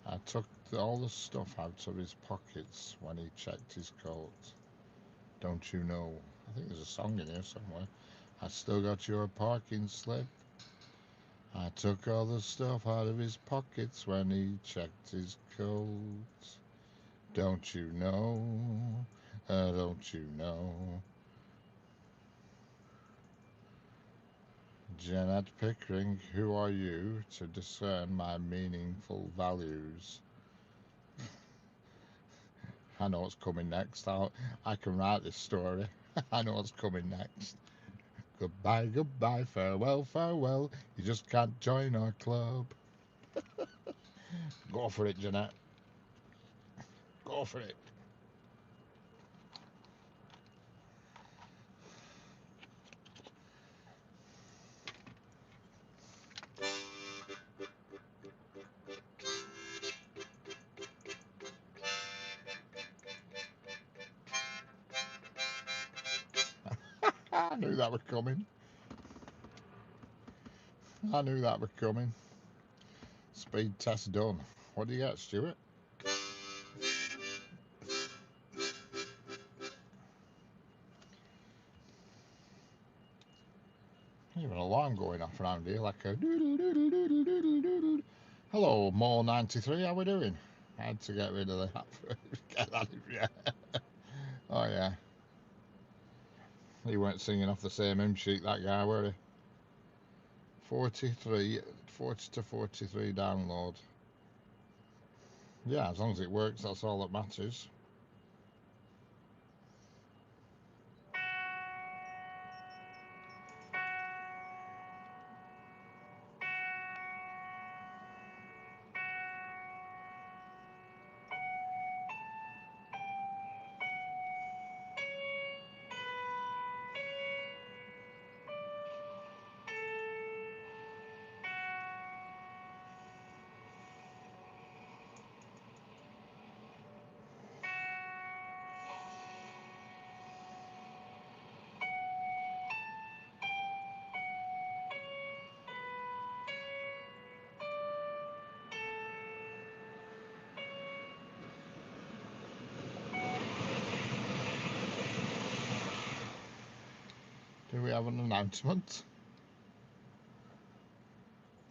I took all the stuff out of his pockets when he checked his coat. Don't you know? I think there's a song in here somewhere. I still got your parking slip. I took all the stuff out of his pockets when he checked his coat. Don't you know? Don't you know? Jeanette Pickering, who are you to discern my meaningful values? I know what's coming next. I can write this story. I know what's coming next. Goodbye, goodbye, farewell, farewell. You just can't join our club. Go for it, Jeanette. Go for it. I knew that was coming. I knew that was coming. Speed test done. What do you get, Stuart? There's an alarm going off around here, like a doodle doodle doodle doodle doodle. Hello, More 93. How we doing? I had to get rid of that. Get that. Yeah. Oh yeah. He weren't singing off the same hymn sheet, that guy, were he? 43, 40 to 43 download. Yeah, as long as it works, that's all that matters. Do we have an announcement?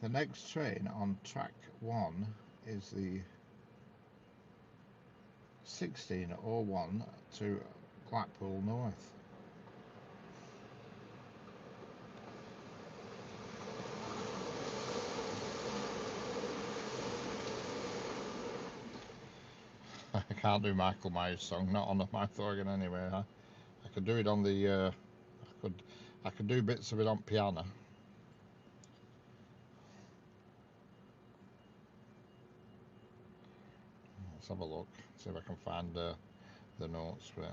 The next train on track 1 is the 1601 to Blackpool North. I can't do Michael Myers' song, not on the mouth organ anyway. I could do it on the I could do bits of it on piano. Let's have a look, see if I can find the notes for it.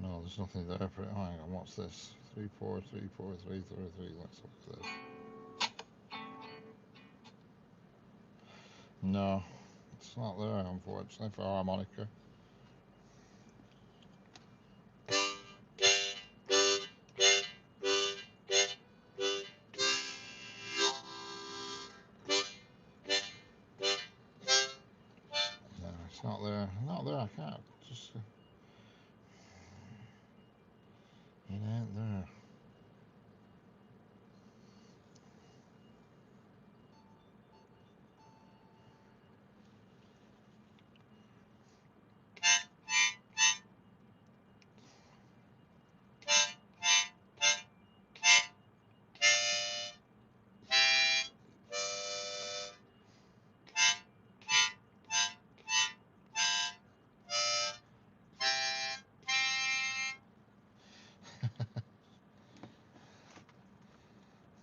No, there's nothing there for it. Oh, hang on, what's this? 34343333. Let's look at this. No, it's not there, unfortunately, for harmonica. No, it's not there. Not there. I can't. Just it ain't there.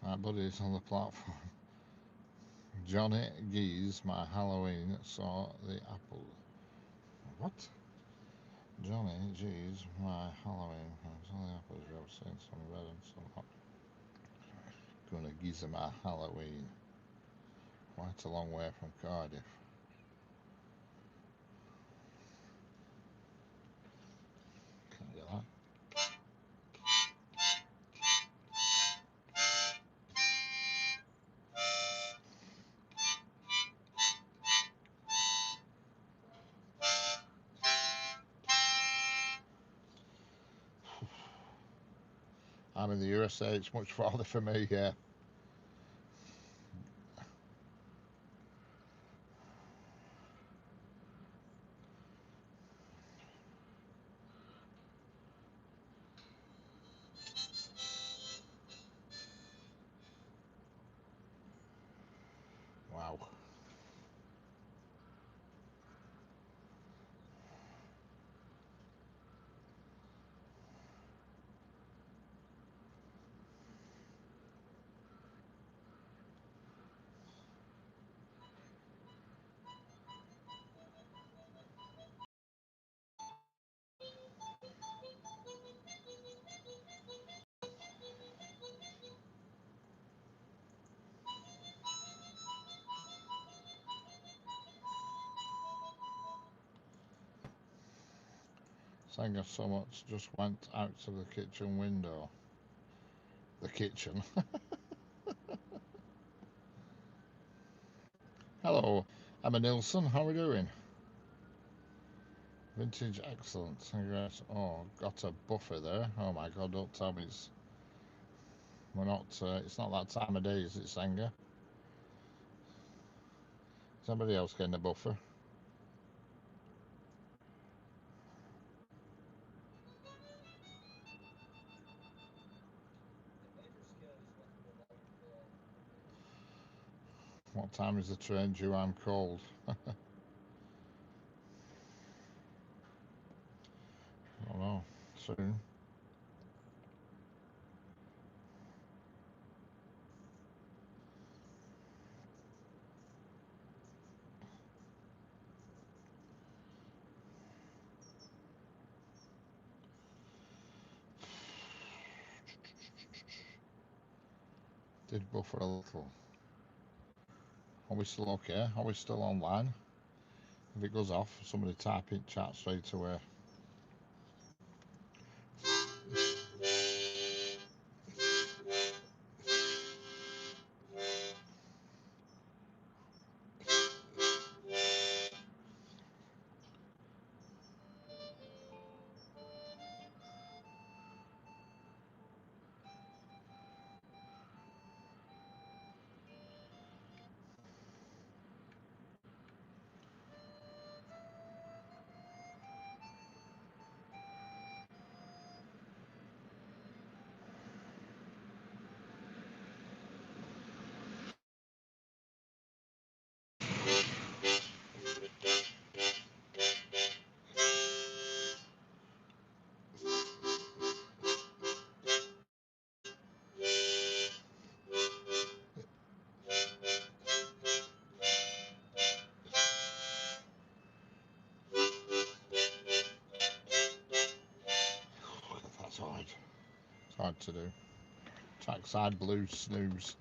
My buddy's on the platform. Johnny Geese, my Halloween saw the apple. What? Johnny Geese, my Halloween saw the apples. I've seen some red and some hot. Gonna Geese my Halloween. Quite a long way from Cardiff. Can't get that. I'm in the USA, it's much farther for me, yeah. Wow. Thank you so much. Just went out to the kitchen window. The kitchen. Hello, Emma Nilsson. How are we doing? Vintage excellent. Congrats. Oh, got a buffer there. Oh my God! Don't tell me we're not. It's not that time of day, is it, Sanger? Somebody else getting a buffer. What time is the train due? I'm cold. I don't know. Soon. Did buffer a little. Are we still okay? Are we still online? If it goes off, somebody type in chat straight away. That's hard. It's hard to do. Trackside blues snooze.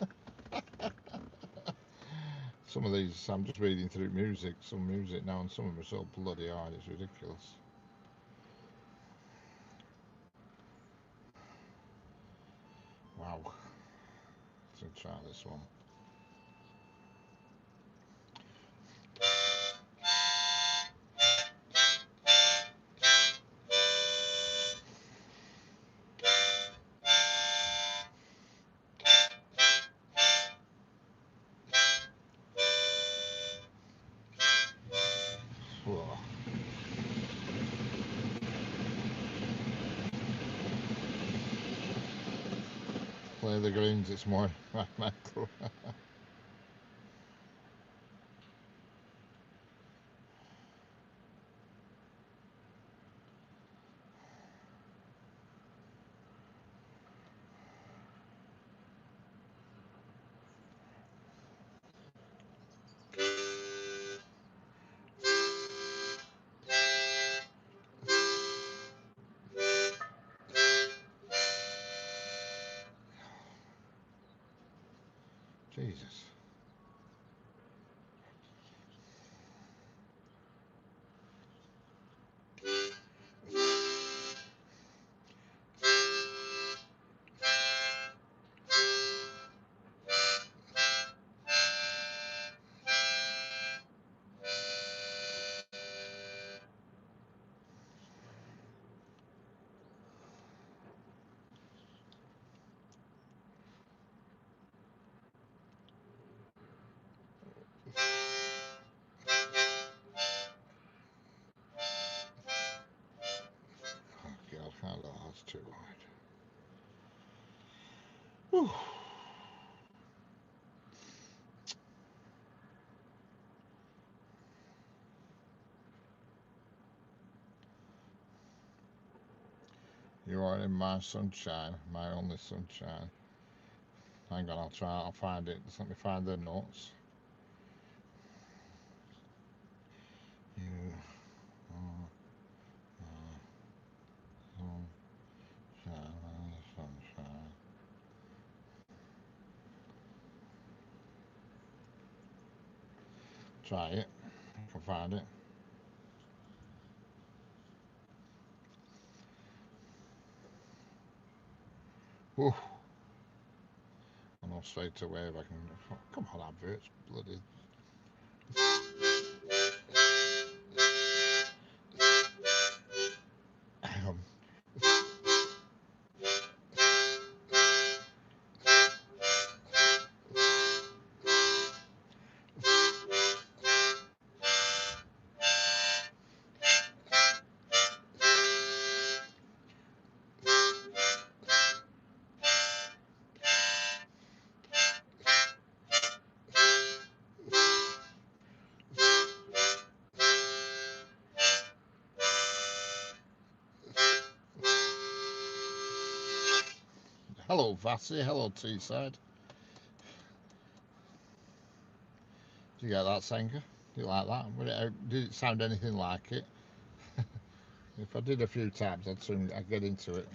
Some of these, I'm just reading through music, some music now, and some of them are so bloody hard, it's ridiculous. Wow. Let's try this one. Whoa. Play the greens, it's more mental. Jesus. Oh God, hello, that's too hard. Whew. You are in my sunshine, my only sunshine. Hang on, I'll find it. Just let me find the notes. You are my sunshine, sunshine. Try it. I can find it. Whew. I know straight away if I can. Come on, adverts, bloody. Hello, Vassy. Hello, Teesside. Did you get that, Senga? Do you like that? Did it sound anything like it? If I did a few times, I'd get into it.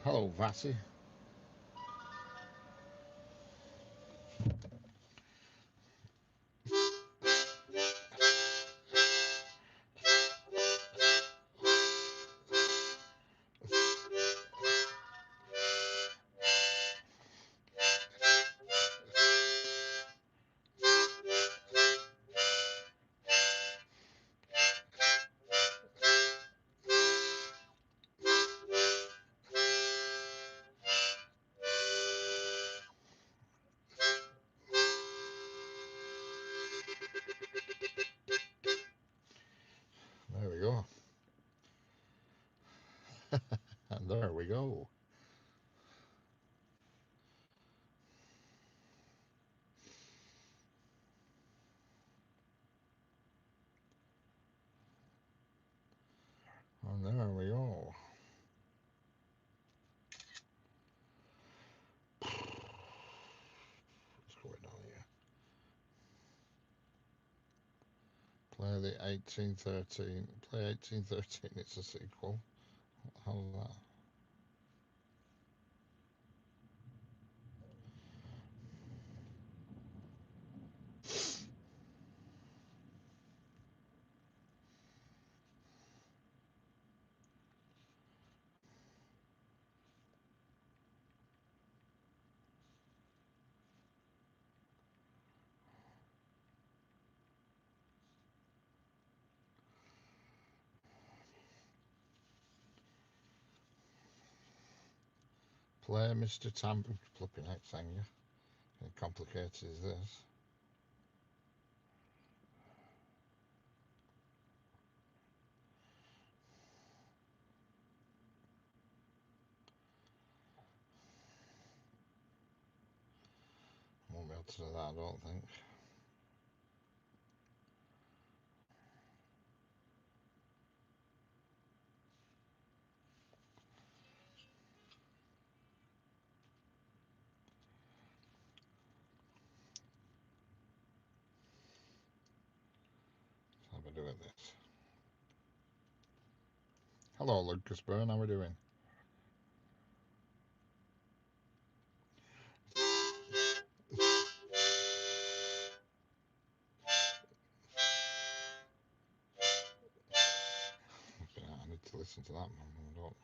Hello, Vassy. There we go. And there we go. And there we go. What's going on here? Play the 1813. Play 1813. It's a sequel. How's that? Play Mr. Tam. Flipping heck, Sanger. How complicated is this? Won't be able to do that, I don't think. How are we doing this? Hello, Lucas Byrne. How are we doing? I need to listen to that, man. I don't.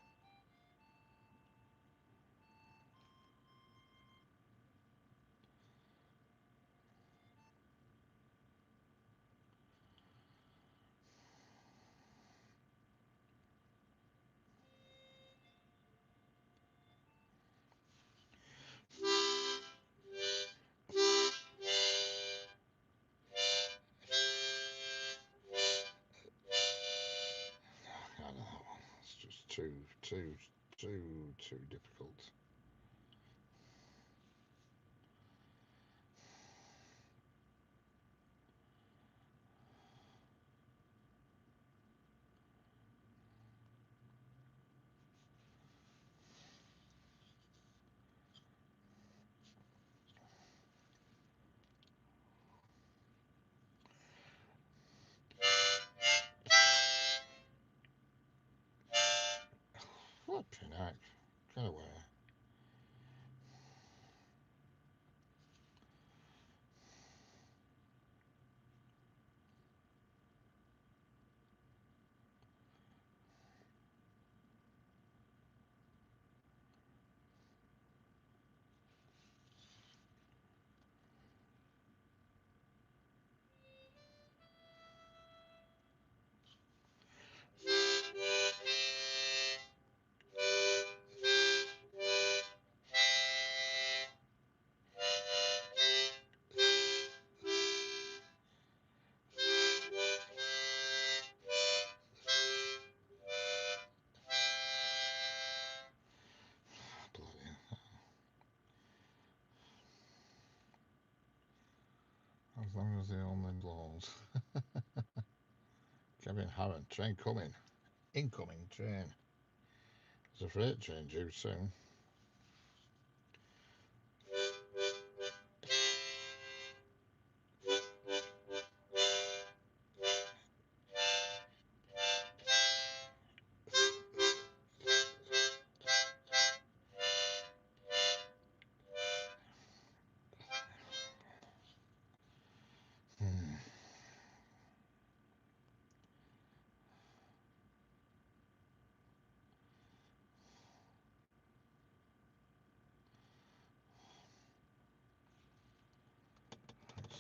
I don't know that one. It's just too difficult. Flipping heck. Get away. Bloody hell. As long as the only blows. Kevin Harron, train coming. Incoming train. There's a freight train due soon.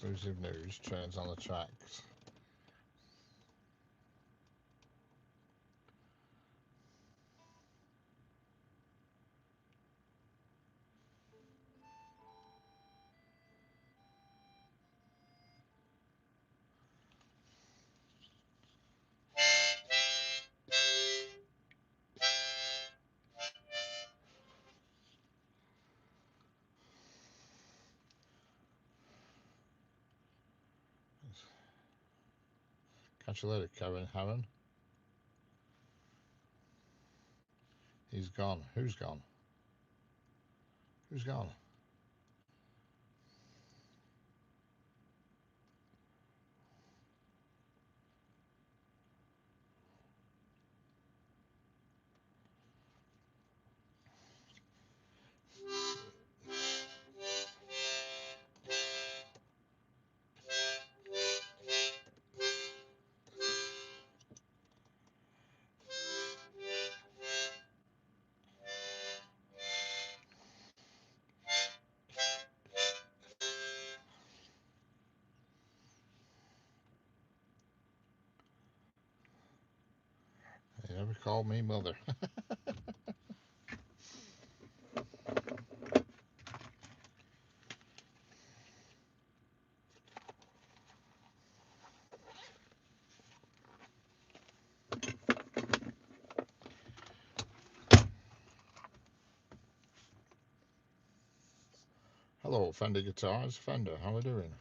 Exclusive news, trains on the tracks. Catch you later, Kevin Harron. He's gone. Who's gone? Who's gone? He never called me mother. Hello, Fender Guitars. Fender, how are we doing?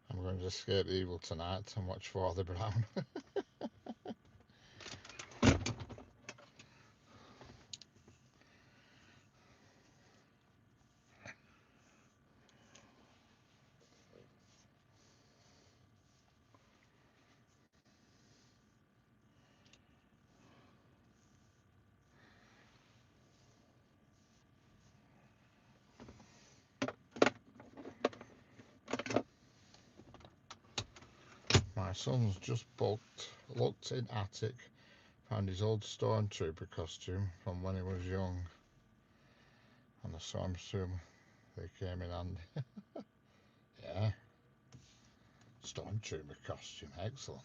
I'm going to escape evil tonight and watch Father Brown. My son's just looked in attic, found his old stormtrooper costume from when he was young, and I saw him soon. They came in handy. Yeah. Stormtrooper costume, excellent.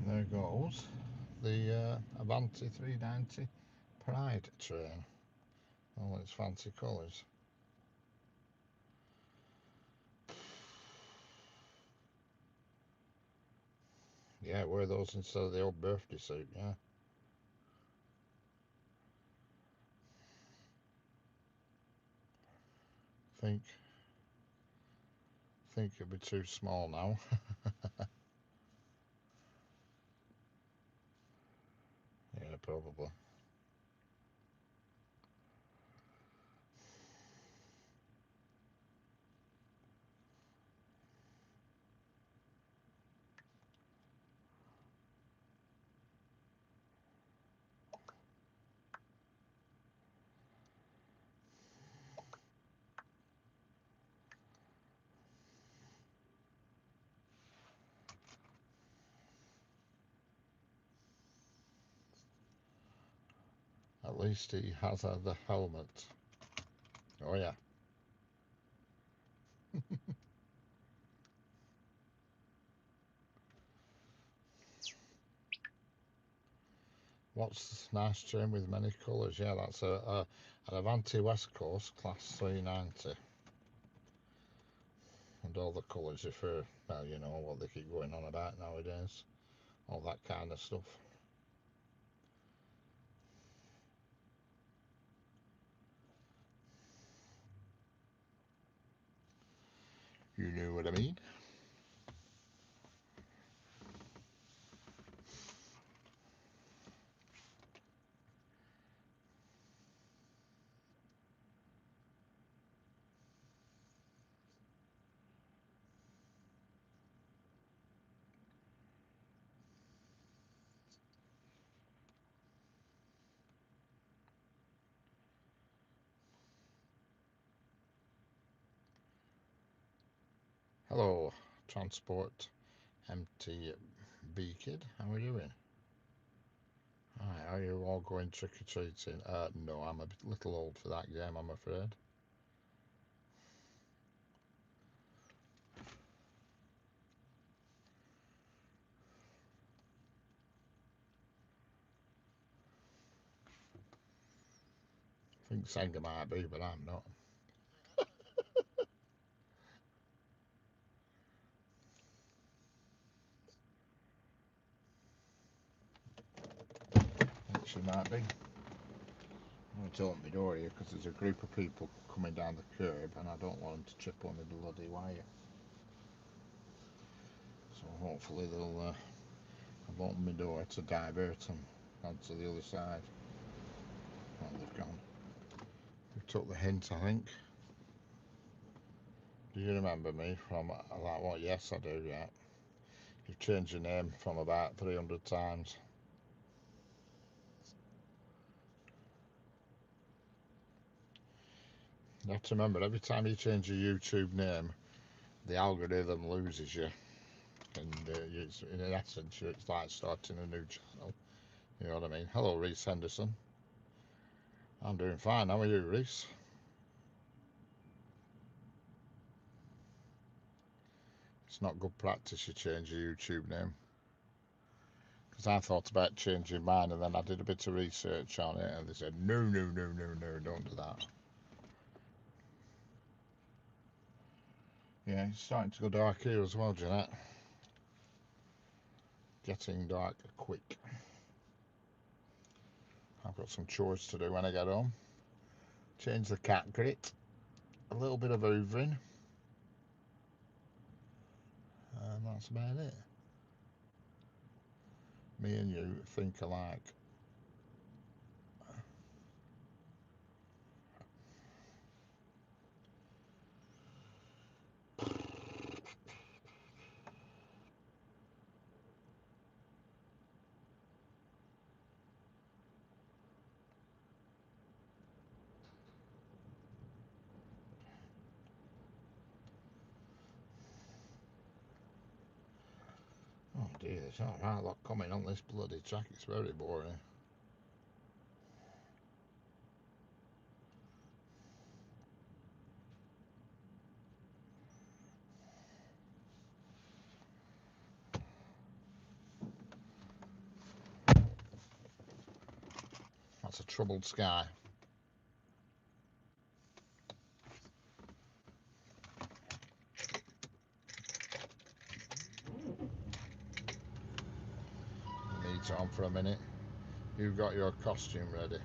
There goes the Avanti 390 Pride train, all its fancy colours. Yeah, wear those instead of the old birthday suit, yeah. Think it'd be too small now. Yeah, probably. At least he has the helmet. Oh yeah. What's this nice train with many colours? Yeah, that's an Avanti West Coast Class 390. And all the colours refer, well, you know what they keep going on about nowadays. All that kind of stuff. You know what I mean? Hello, Transport MTB Kid. How are you doing? Hi, are you all going trick-or-treating? No, I'm a little old for that game, I'm afraid. I think Senga might be, but I'm not. I think she might be. I'm going to open my door here because there's a group of people coming down the curb and I don't want them to trip on the bloody wire. So hopefully they'll I've opened my door to divert them onto the other side. Oh, they've gone. They've took the hint, I think. Do you remember me from that one? Yes, I do, yeah. You've changed your name from about 300 times. You have to remember, every time you change your YouTube name, the algorithm loses you. And in essence, it's like starting a new channel. You know what I mean? Hello, Reese Henderson. I'm doing fine. How are you, Reese? It's not good practice you change your YouTube name. Because I thought about changing mine and then I did a bit of research on it and they said, no, no, no, no, no, don't do that. Yeah, it's starting to go dark here as well, Jeanette. Getting dark quick. I've got some chores to do when I get home. Change the cat grit. A little bit of hoovering. And that's about it. Me and you think alike. dear, there's not a lot coming on this bloody track. It's very boring. That's a troubled sky. Meet on for a minute. You've got your costume ready.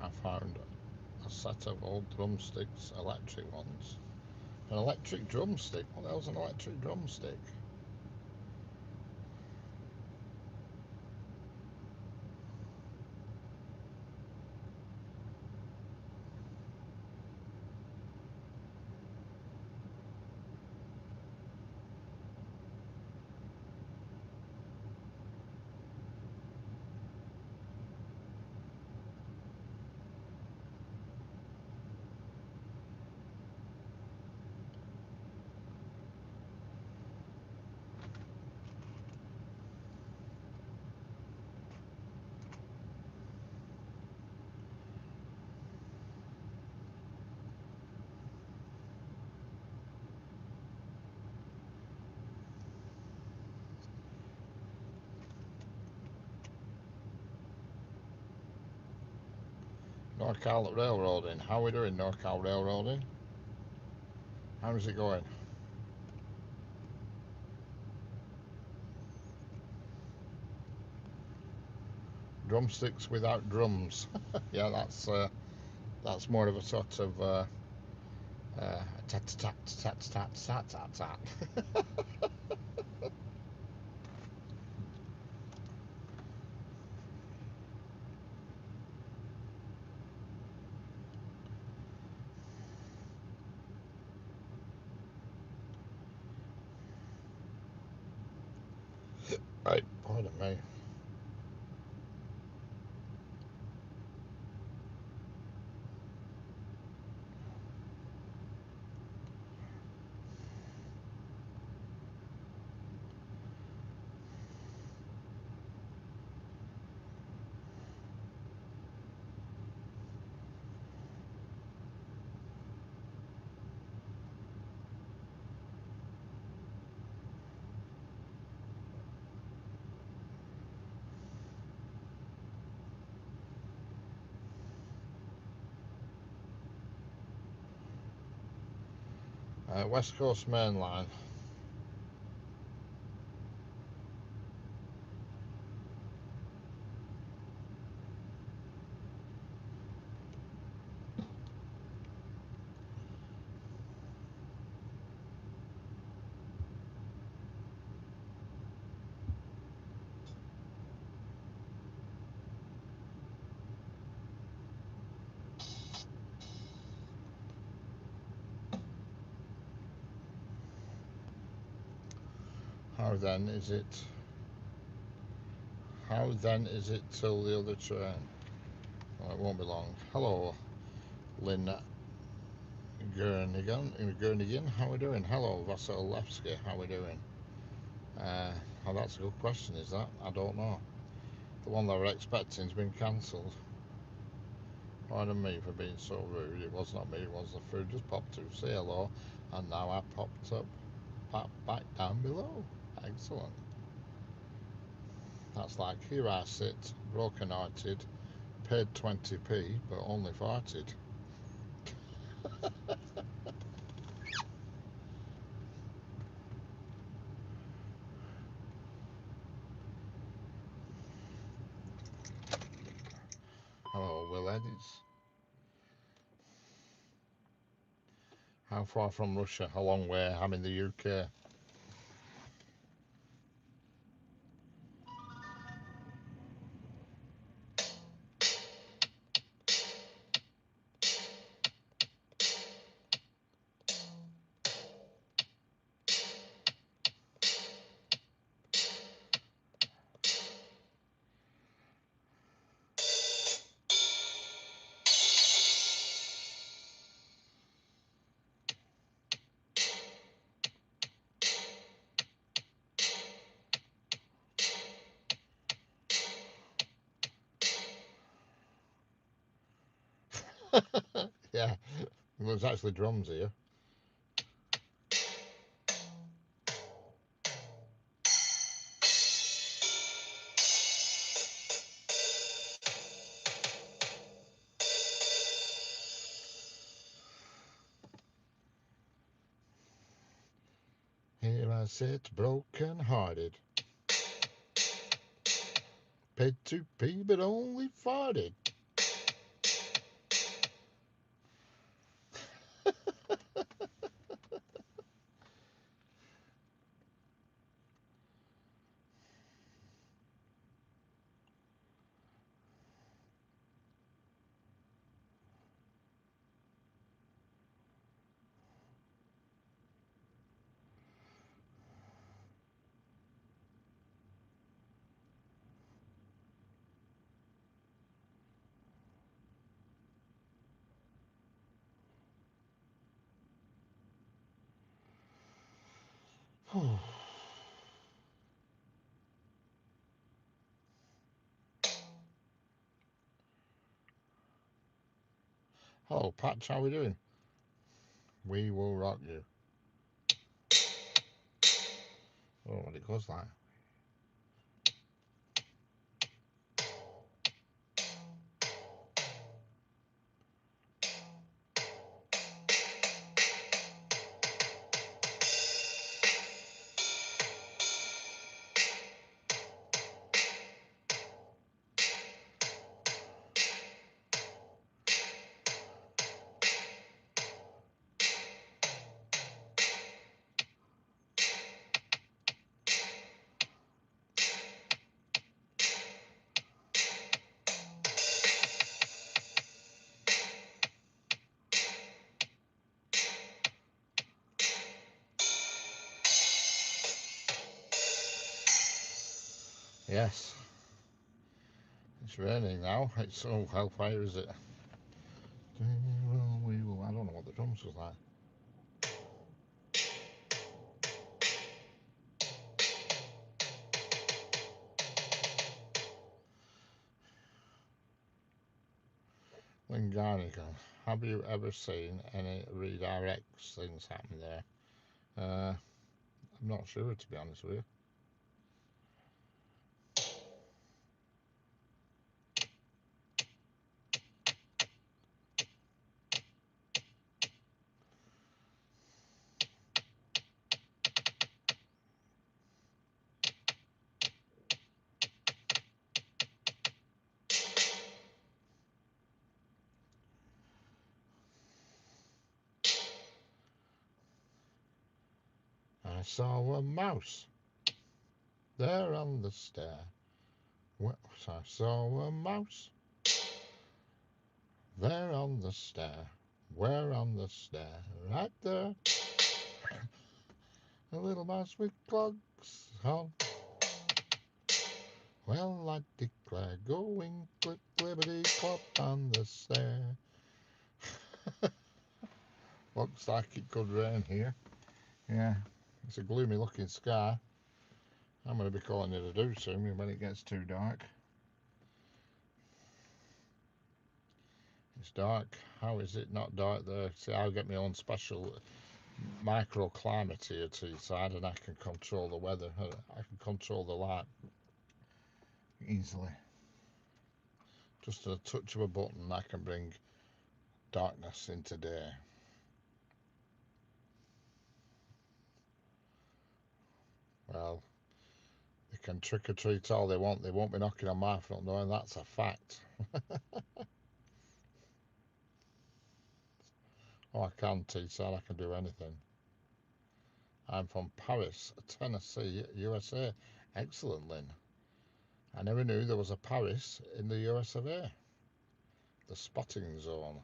I found a set of old drumsticks, electric ones. An electric drumstick? What the hell's an electric drumstick? NorCal Railroading. How are we doing, NorCal Railroading? How is it going? Drumsticks without drums. Yeah, that's more of a sort of tat tat tat tat tat tat tat. Right, pardon me. West Coast Main Line. How then is it till the other train? Oh, it won't be long. Hello, Lynn Gurnigan. How are we doing? Hello, Vasilevsky. How are we doing? Oh, that's a good question, is that? I don't know. The one that we're expecting's been cancelled. Pardon me for being so rude. It was not me, it was the food. Just popped to say hello, and now I popped up back down below. Excellent. That's like, here I sit, broken hearted, paid 20p, but only farted. Hello, Will Edits. How far from Russia? A long way. I'm in the UK. Yeah, there's actually drums here. Here I sit broken hearted, paid to pee but only farted. Hello, Patch, how we doing? We will rock you. Oh, what it goes like. Yes. It's raining now. It's oh hellfire, is it? We will. I don't know what the drums was like. Lingarnica. Have you ever seen any redirects things happen there? I'm not sure, to be honest with you. I saw a mouse there on the stair. I saw a mouse there on the stair. Where on the stair? Right there. A little mouse with clogs on. Well, I declare, going clip clippity clop on the stair. Looks like it could rain here. Yeah, it's a gloomy looking sky. I'm going to be calling it a do soon when it gets too dark. It's dark. How is it not dark there? See, I'll get my own special microclimate here, Teesside, and I can control the weather. I can control the light easily. Just a touch of a button, I can bring darkness into day. Well, they can trick or treat all they want. They won't be knocking on my front door, and that's a fact. Oh, I can, Teesside. I can do anything. I'm from Paris, Tennessee, USA. Excellent, Lynn. I never knew there was a Paris in the US of A. The spotting zone.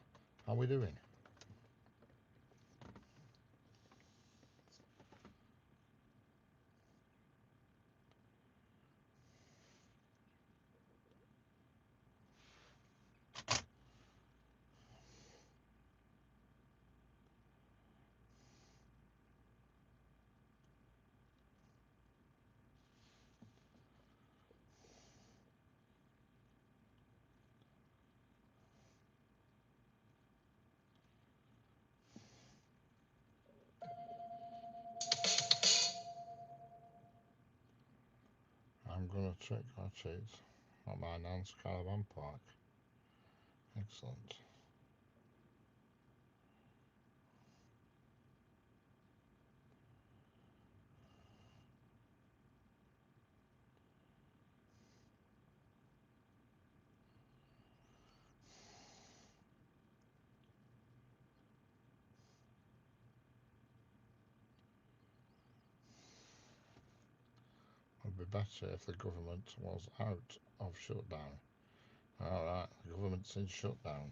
How we doing? gonna trick or treat at my nan's caravan park. Excellent. Would be better if the government was out of shutdown. Alright, the government's in shutdown.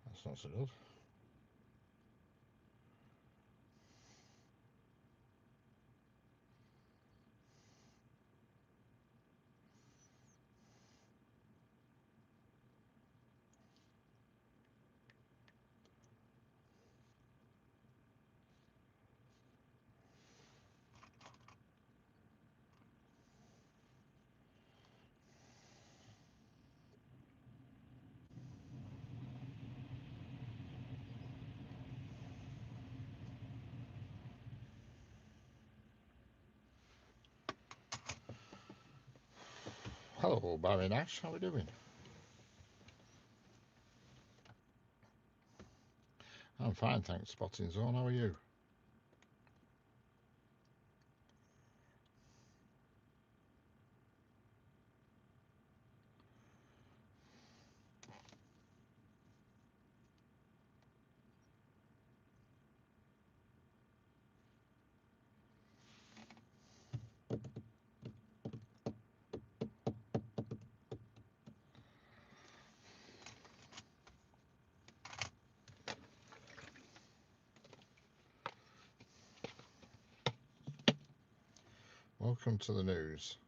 That's not so good. Hello, Barry Nash, how are we doing? I'm fine, thanks, Spotting Zone, how are you? Welcome to the news.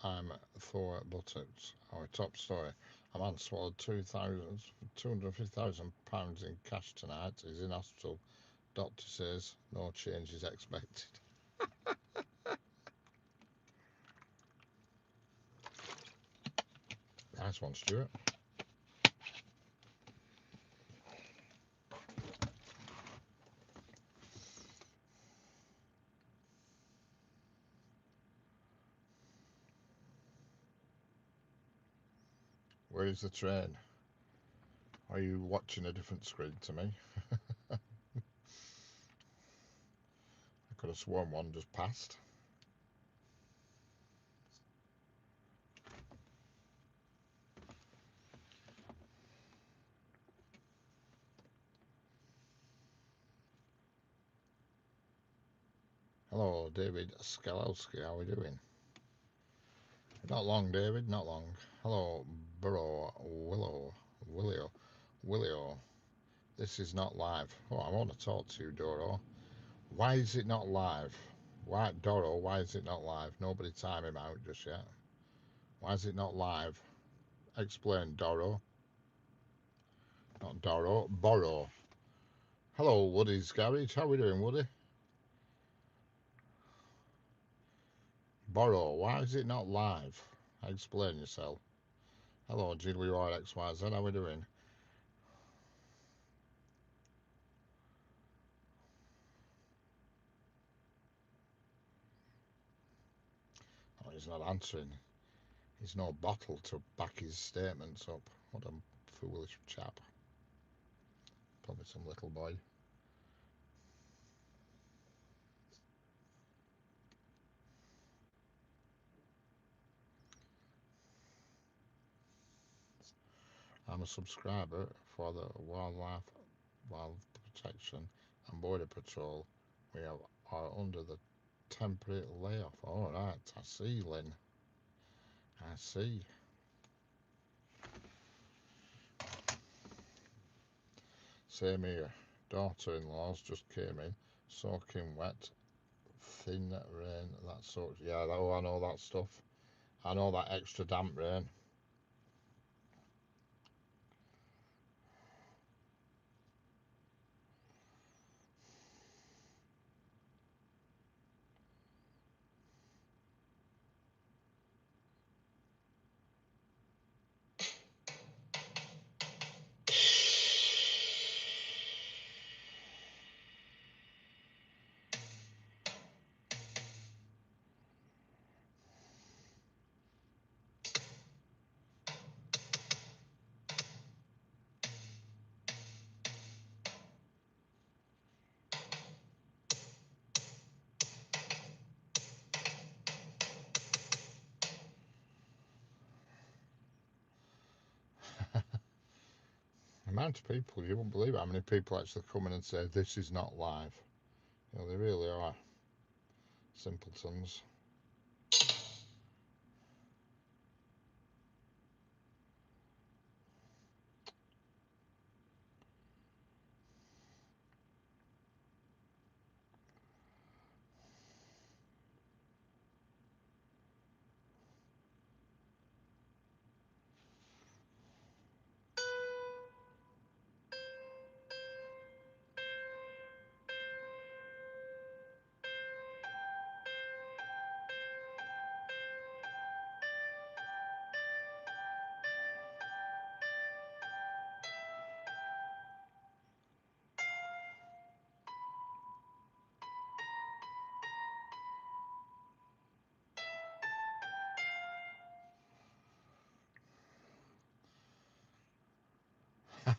I'm Thor Buttocks. Our top story. A man swallowed £250,000 in cash tonight. He's in hospital. Doctor says no change is expected. Nice one, Stuart. Where is the train? Are you watching a different screen to me? I could have sworn one just passed. Hello, David Skalowski. How are we doing? Not long, David. Not long. Hello, Burrow Willio. This is not live. Oh, I want to talk to you, Doro. Why is it not live? Why, Doro? Why is it not live? Nobody time him out just yet. Why is it not live? Explain, Doro. Not Doro. Borrow. Hello, Woody's Garage. How are we doing, Woody? Borrow. Why is it not live? Explain yourself. Hello, GWRXYZ. How are we doing? Oh, he's not answering. He's no bottle to back his statements up. What a foolish chap. Probably some little boy. I'm a subscriber for the Wildlife Protection and Border Patrol. We are under the temporary layoff. All right, I see, Lynn. I see. Same here. Daughter-in-law's just came in, soaking wet, thin rain. That sort. Yeah, oh, I know that stuff. I know that extra damp rain. amount of people, you won't believe how many people actually come in and say this is not live. You know, they really are simpletons.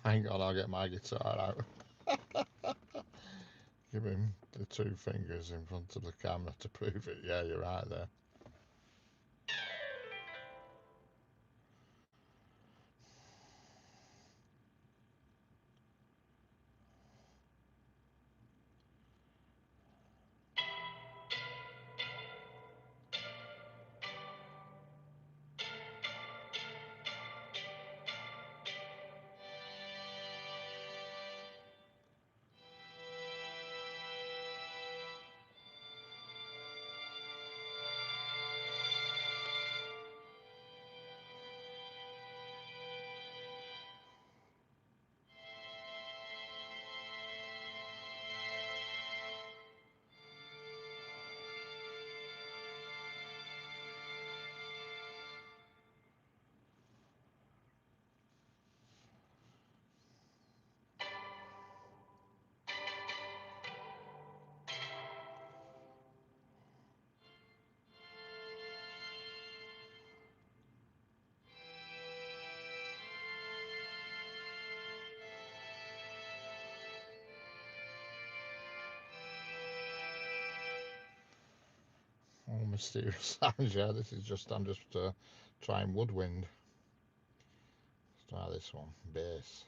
Hang on, I'll get my guitar out. Give him the 2 fingers in front of the camera to prove it. Yeah, you're right there. Oh, mysterious sounds. Yeah, this is just, I'm just trying woodwind. Let's try this one, bass.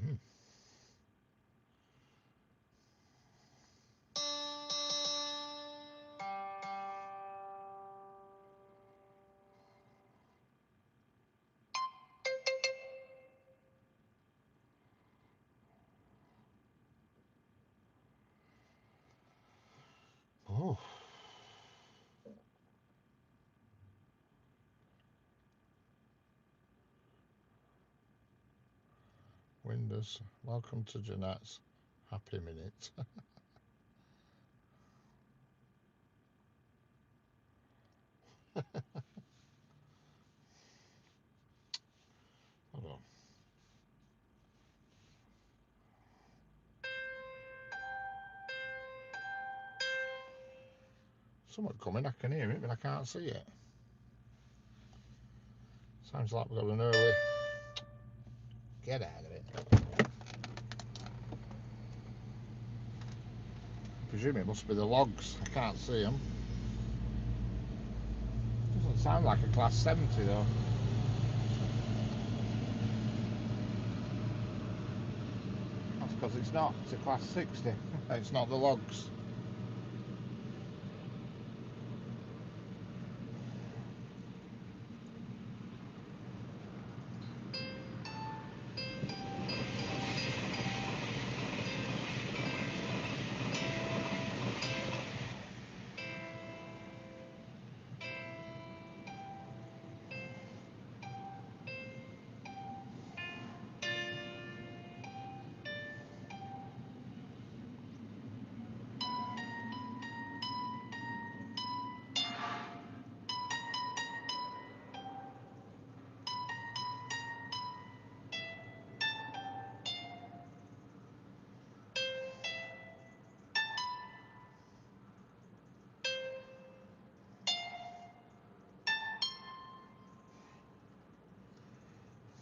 Mm. Oh. Windows, welcome to Jeanette's Happy Minute. Hold on. Someone coming, I can hear it, but I can't see it. Sounds like we've got an early... Get out of it. I presume it must be the logs. I can't see them. Doesn't sound like a class 70 though. That's because it's not. It's a class 60. It's not the logs.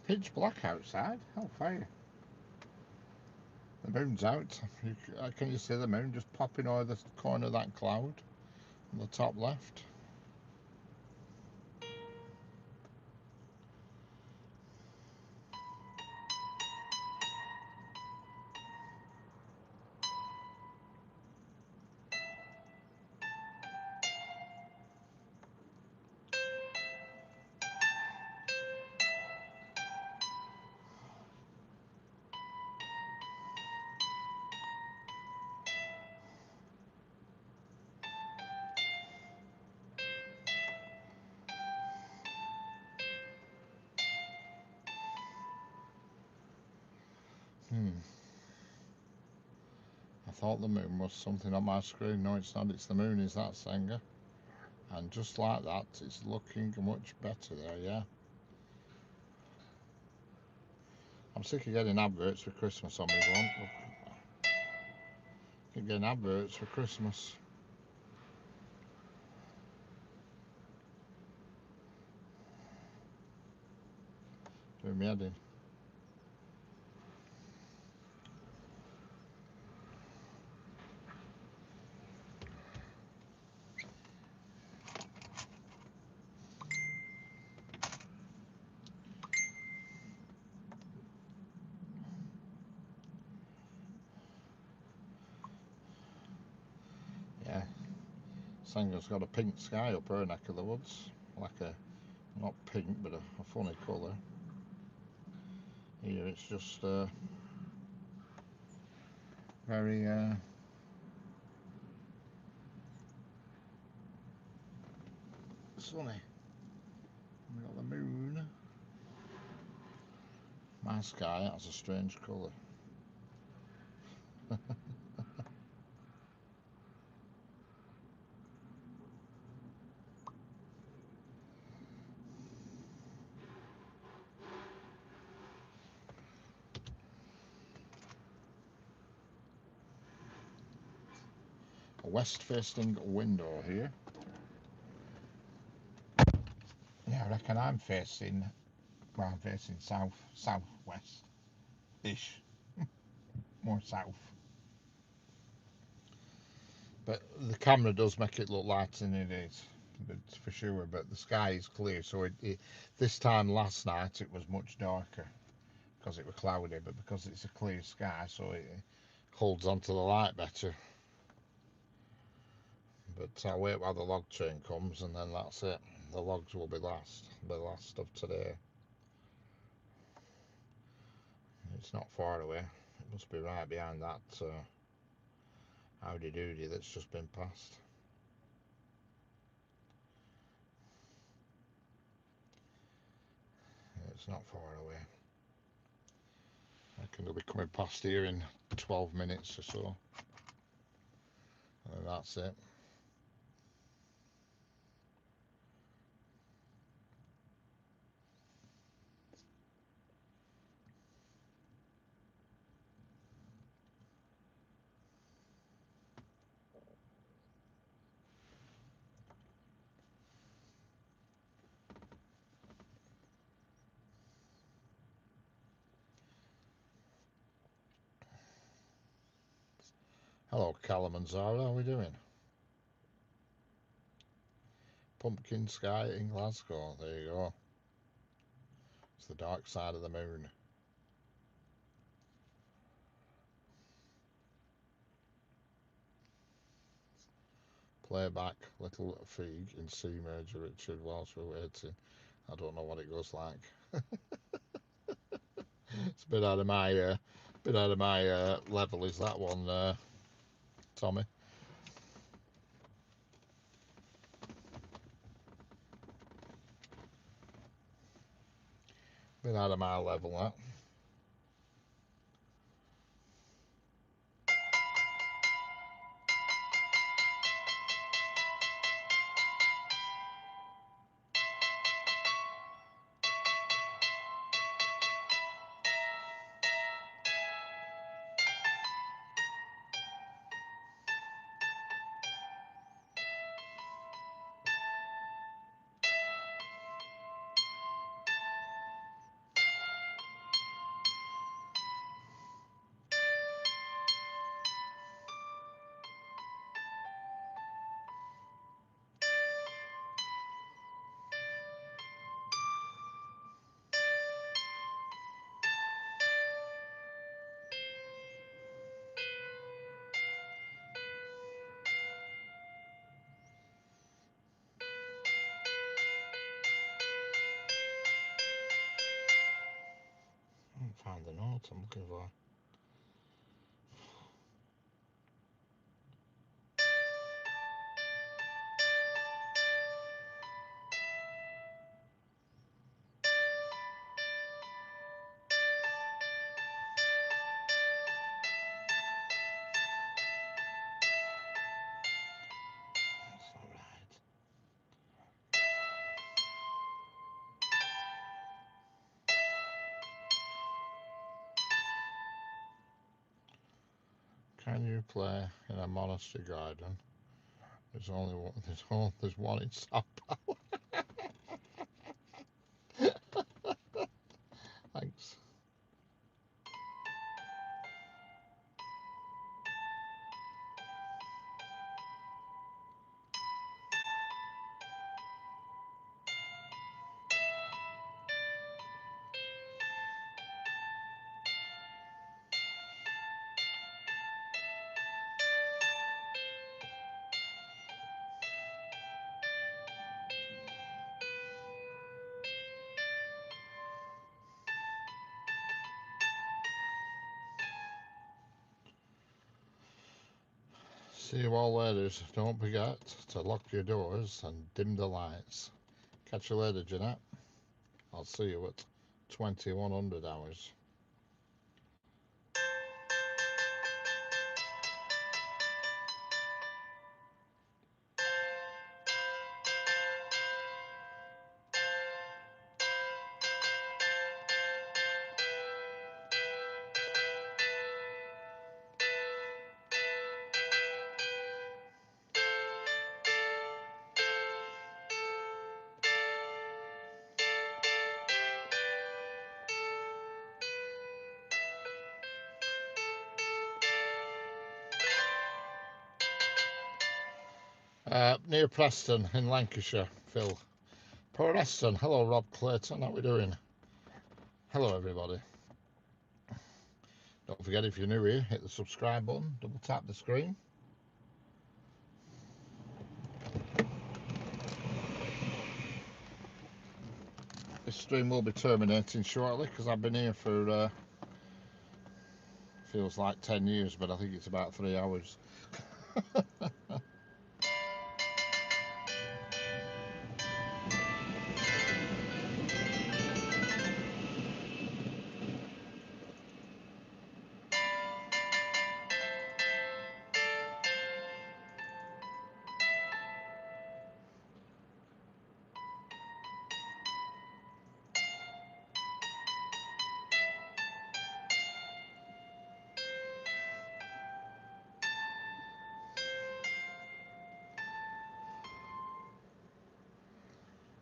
Pitch black outside. Hellfire. I moon's out. Can you see the moon just popping over the corner of that cloud on the top left? I thought the moon was something on my screen. No, it's not. It's the moon, is that, Senga? And just like that, it's looking much better there, yeah. I'm sick of getting adverts for Christmas on my one. Keep getting adverts for Christmas. Doing me head in. Yeah. Sanga's got a pink sky up her neck of the woods. Like a, not pink, but a funny colour. Here it's just very sunny. We've got the moon. My sky has a strange colour. A west-facing window here. Yeah, I reckon I'm facing southwest-ish, more south. But the camera does make it look lighter than it is, but for sure. But the sky is clear, so this time last night it was much darker because it was cloudy, but because it's a clear sky, so it holds onto the light better. But I'll wait while the log train comes, and then that's it. The logs will be the last of today. It's not far away. It must be right behind that Audi Doody that's just been passed. It's not far away. I reckon they'll be coming past here in 12 minutes or so. And that's it. Hello, Callum and Zara, how are we doing? Pumpkin sky in Glasgow, there you go. It's the dark side of the moon. Playback, Little Fig in C major, Richard, whilst we're waiting. I don't know what it goes like. It's a bit out of my level, is that one, Tommy? Bit out of my level, that. Can you play in a monastery garden? There's only one. There's one in Sao Paulo. Thanks. See you all later. Don't forget to lock your doors and dim the lights. Catch you later, Jeanette. I'll see you at 2100 hours. Near Preston in Lancashire, Phil. Preston. Hello, Rob Clayton. How we doing? Hello, everybody. Don't forget, if you're new here, hit the subscribe button, double tap the screen. This stream will be terminating shortly because I've been here for feels like 10 years, but I think it's about 3 hours.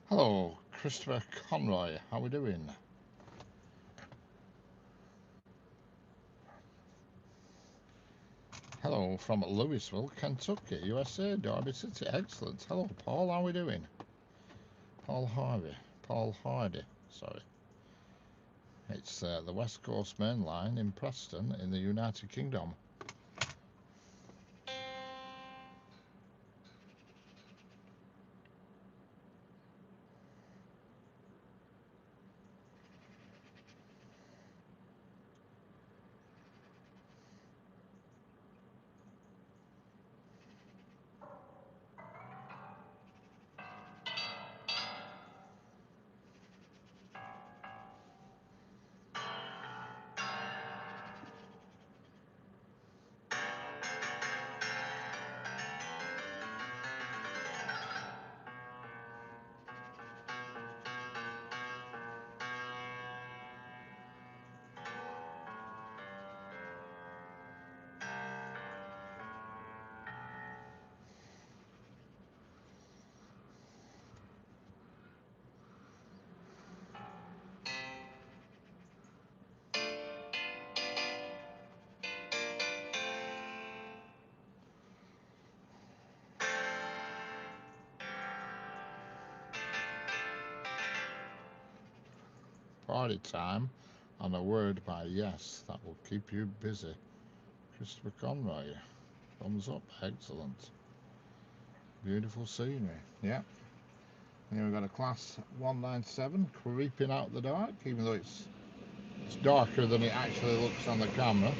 Hello, Christopher Conroy. How we doing? Hello from Louisville, Kentucky, USA, Derby City. Excellent. Hello, Paul. How we doing? Paul Hardy. Sorry. It's the West Coast Main Line in Preston in the United Kingdom. Party time and a word by yes. That will keep you busy. Christopher Conroy. Thumbs up. Excellent. Beautiful scenery. Yeah. And here we've got a class 197 creeping out the dark, even though it's darker than it actually looks on the camera.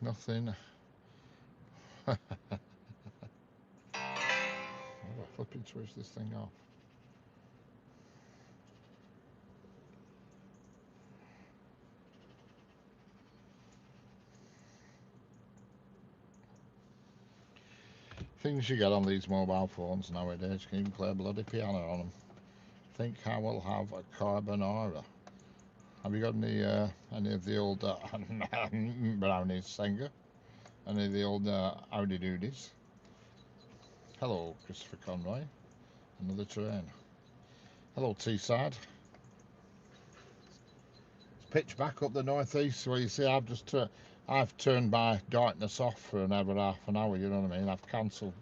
Nothing. How do I flipping switch this thing off? Things you get on these mobile phones nowadays, you can even play a bloody piano on them. Think I will have a carbonara. Have you got any of the old brownies, Senga? Any of the old Audi Doodies? Hello, Christopher Conroy. Another train. Hello, Teesside. It's pitch back up the northeast where you see I've turned my darkness off for another half an hour, you know what I mean? I've cancelled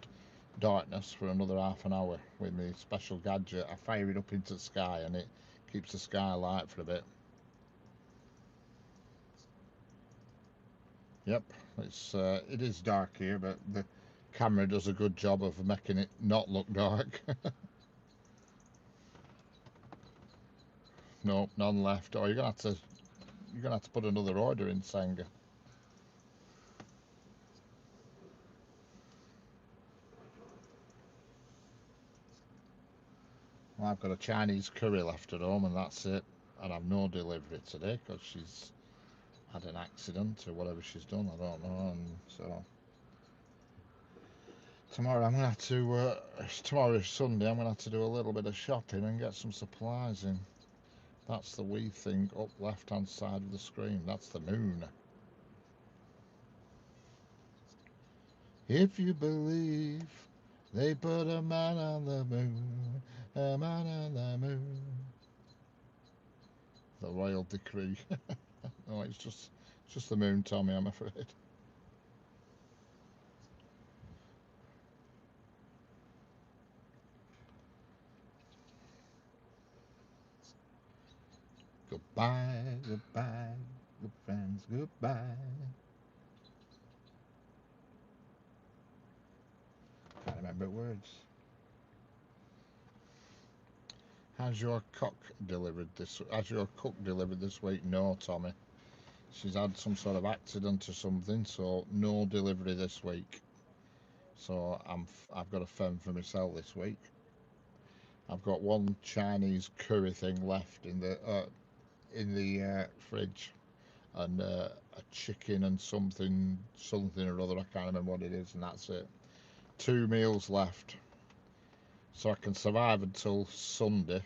darkness for another half an hour with my special gadget. I fire it up into the sky and it keeps the sky light for a bit. Yep, it is dark here, but the camera does a good job of making it not look dark. No, none left. Oh, you're gonna have to put another order in, Senga. Well, I've got a Chinese curry left at home, and that's it. And I've no delivery today because she's had an accident or whatever she's done. I don't know, and so tomorrow I'm gonna have to. Tomorrow is Sunday. I'm gonna have to do a little bit of shopping and get some supplies in. That's the wee thing up left-hand side of the screen. That's the moon. If you believe they put a man on the moon, a man on the moon. The royal decree. No, it's just the moon, Tommy, I'm afraid. Goodbye, goodbye, good friends, goodbye. Can't remember words. Has your cook delivered this week? No, Tommy. She's had some sort of accident or something, so no delivery this week. So I've got to fend for myself this week. I've got one Chinese curry thing left in the fridge, and a chicken and something or other. I can't remember what it is, and that's it. 2 meals left, so I can survive until Sunday,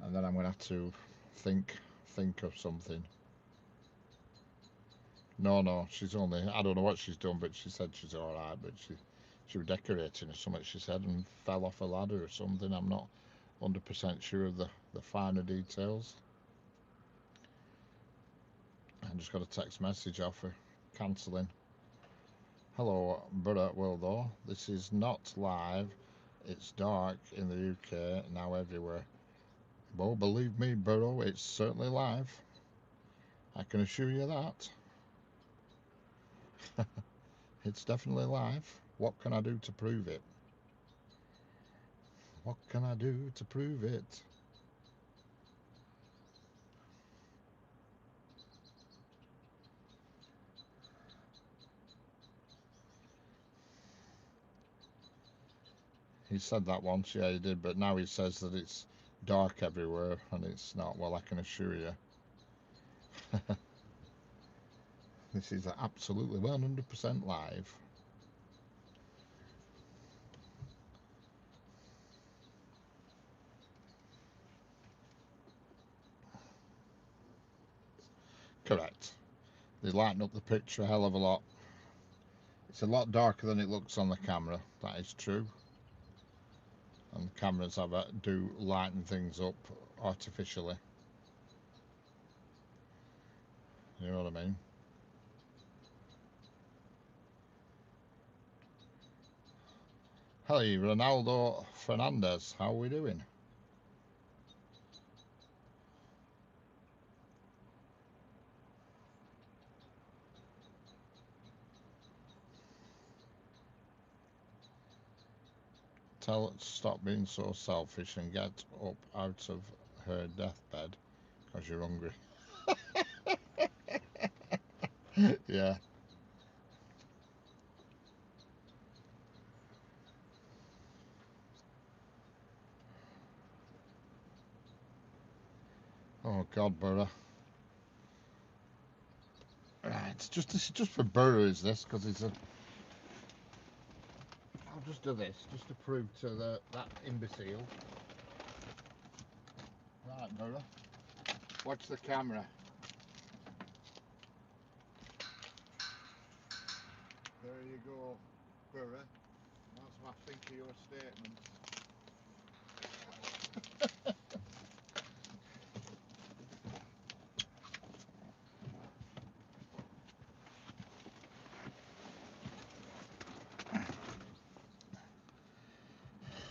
and then I'm gonna have to think of something. No, she's only, I don't know what she's done, but she said she's all right. But she was decorating or something, she said, and fell off a ladder or something. I'm not 100% sure of the finer details. I just got a text message off her cancelling. Hello, Borough Wildo. This is not live. It's dark in the UK now everywhere. Well, believe me, Borough, it's certainly live. I can assure you that. It's definitely live. What can I do to prove it? What can I do to prove it? He said that once, yeah, he did, but now he says that it's dark everywhere and it's not. Well, I can assure you. This is absolutely 100% live. Correct. They lighten up the picture a hell of a lot. It's a lot darker than it looks on the camera, that is true. And the cameras do lighten things up artificially. You know what I mean? Hello, Ronaldo Fernandez. How are we doing? Tell her to stop being so selfish and get up out of her deathbed because you're hungry. Yeah. Oh God, Burra. Right, this is just for Burra, is this? Because I'll just do this, just to prove to that imbecile. Right, Burra. Watch the camera. There you go, Burra. That's what I think of your statement.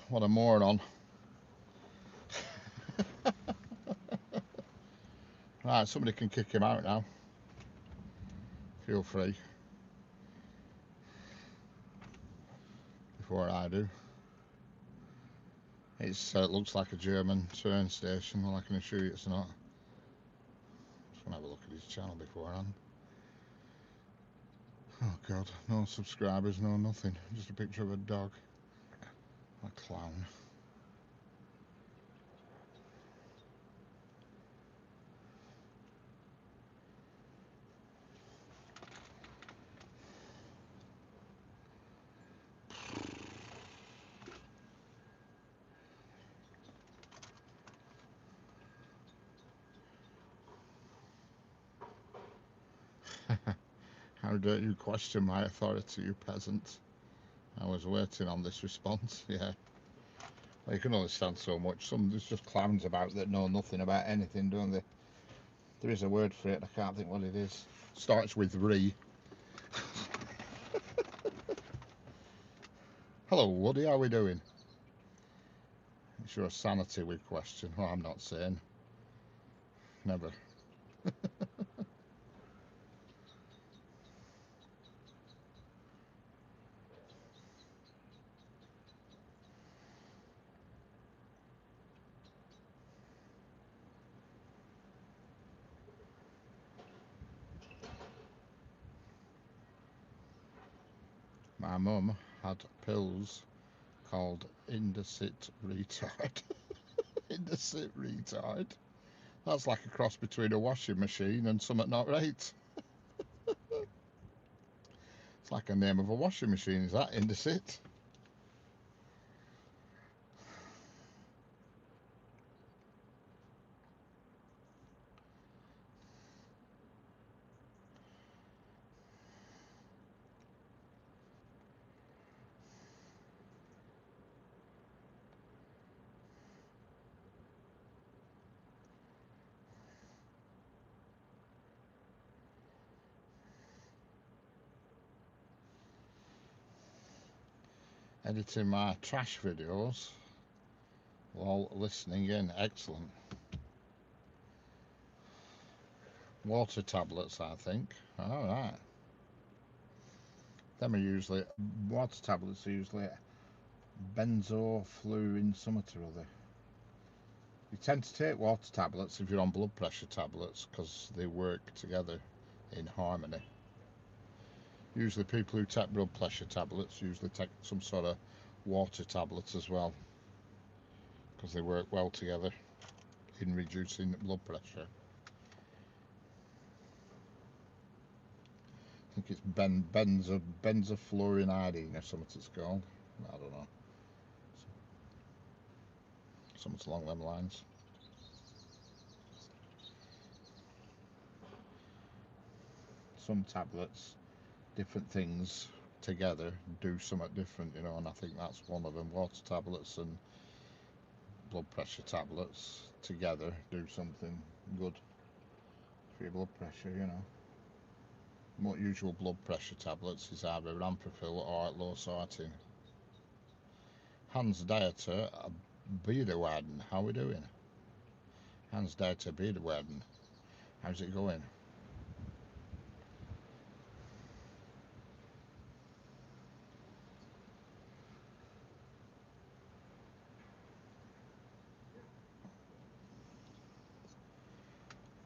What a moron. Right, somebody can kick him out now. Feel free. Before I do. It looks like a German train station. Well, I can assure you it's not. Just want to have a look at his channel beforehand. Oh God, no subscribers, no nothing. Just a picture of a dog. A clown. How dare you question my authority, you peasant? I was waiting on this response, yeah. Well, you can understand so much. There's just clowns about that know nothing about anything, don't they? There is a word for it, I can't think what it is. Starts with re. Hello, Woody, how are we doing? It's your sanity we question. Well, I'm not saying. Never. My mum had pills called Indesit Retard. Indesit Retard. That's like a cross between a washing machine and something not right. It's like a name of a washing machine, is that? Indesit? Editing my trash videos while listening in. Excellent. Water tablets, I think. Alright. Them are usually, water tablets are usually benzofluorine something or other. You tend to take water tablets if you're on blood pressure tablets because they work together in harmony. Usually people who take blood pressure tablets usually take some sort of water tablets as well because they work well together in reducing blood pressure. I think it's benzofluorinidine or something it's called. I don't know. Something along them lines. Some tablets, different things together do something different, you know, and I think that's one of them. Water tablets and blood pressure tablets together do something good for your blood pressure, you know. More usual blood pressure tablets is either Ramprophyl or losartan. Hans Dieter Biederwaden, how are we doing? Hans Dieter Biederwaden, how's it going?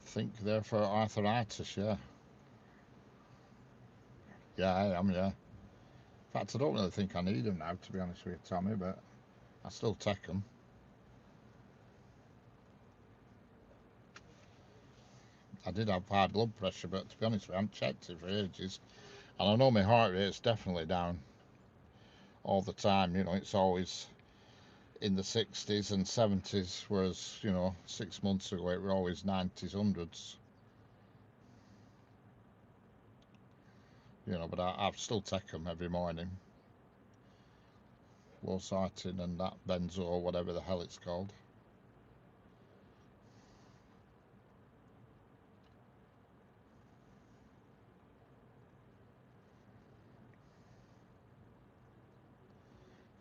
Think they're for arthritis, yeah. Yeah, I am, yeah. In fact, I don't really think I need them now, to be honest with you, Tommy, but I still take them. I did have high blood pressure, but to be honest with you, I haven't checked it for ages. And I know my heart rate's definitely down. all the time. You know, it's always in the 60s and 70s, whereas, you know, 6 months ago it were always 90s, 100s. You know, but I still take them every morning. Low sighting and that benzo or whatever the hell it's called.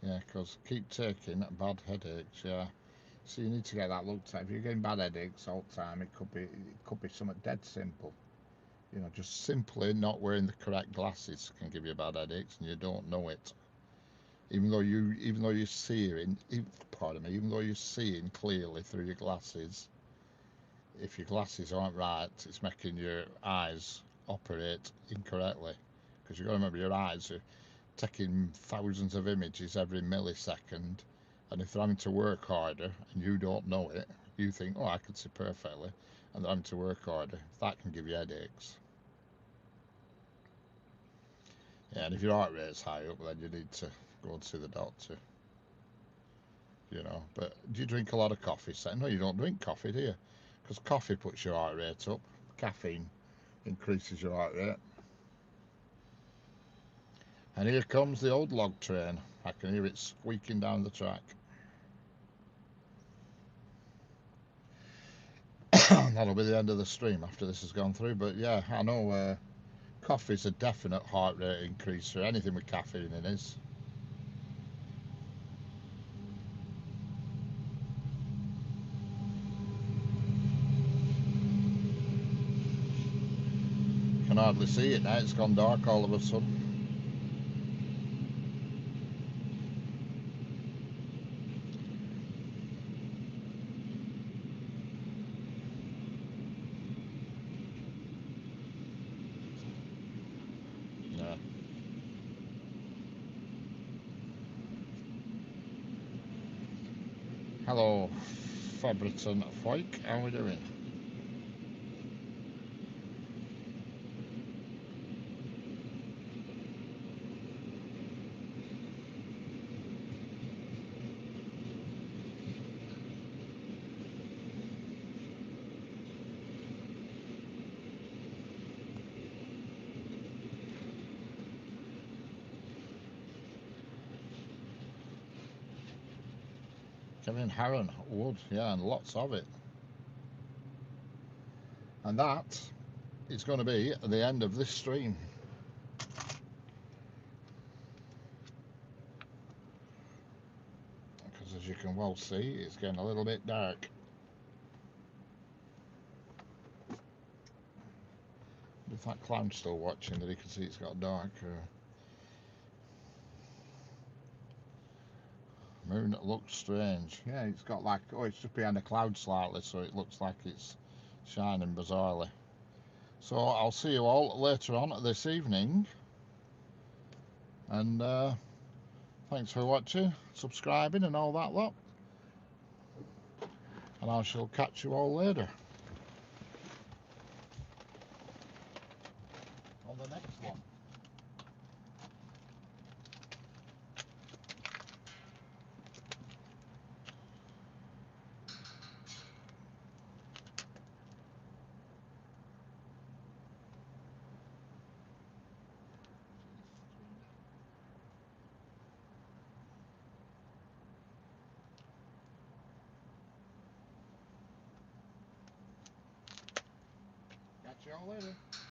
Yeah, because keep taking bad headaches, yeah. So you need to get that looked at. If you're getting bad headaches all the time, it could be something dead simple. You know, just simply not wearing the correct glasses can give you bad headaches, and you don't know it. Even though you're seeing, even though you're seeing clearly through your glasses, if your glasses aren't right, it's making your eyes operate incorrectly. Because you've got to remember, your eyes are taking thousands of images every millisecond, and if they're having to work harder and you don't know it, you think, oh, I can see perfectly, and they're having to work harder. That can give you headaches. Yeah, and if your heart rate's high up, then you need to go and see the doctor. You know, but do you drink a lot of coffee? No, you don't drink coffee, do you? Because coffee puts your heart rate up. Caffeine increases your heart rate. And here comes the old log train. I can hear it squeaking down the track. That'll be the end of the stream after this has gone through. But yeah, I know coffee's a definite heart rate increaser. Anything with caffeine in is. Can hardly see it now. It's gone dark all of a sudden. Yeah. Hello, Fabriton Foik. How are we doing? Kevin Harron, wood, yeah, and lots of it. And that is going to be at the end of this stream. Because as you can well see, it's getting a little bit dark. If that clown's still watching, that he can see it's got dark. Moon looks strange. Yeah, it's got like, oh, it's just behind a cloud slightly, so it looks like it's shining bizarrely. So I'll see you all later on this evening. And thanks for watching, subscribing and all that lot. And I shall catch you all later on the next one. Catch you all later.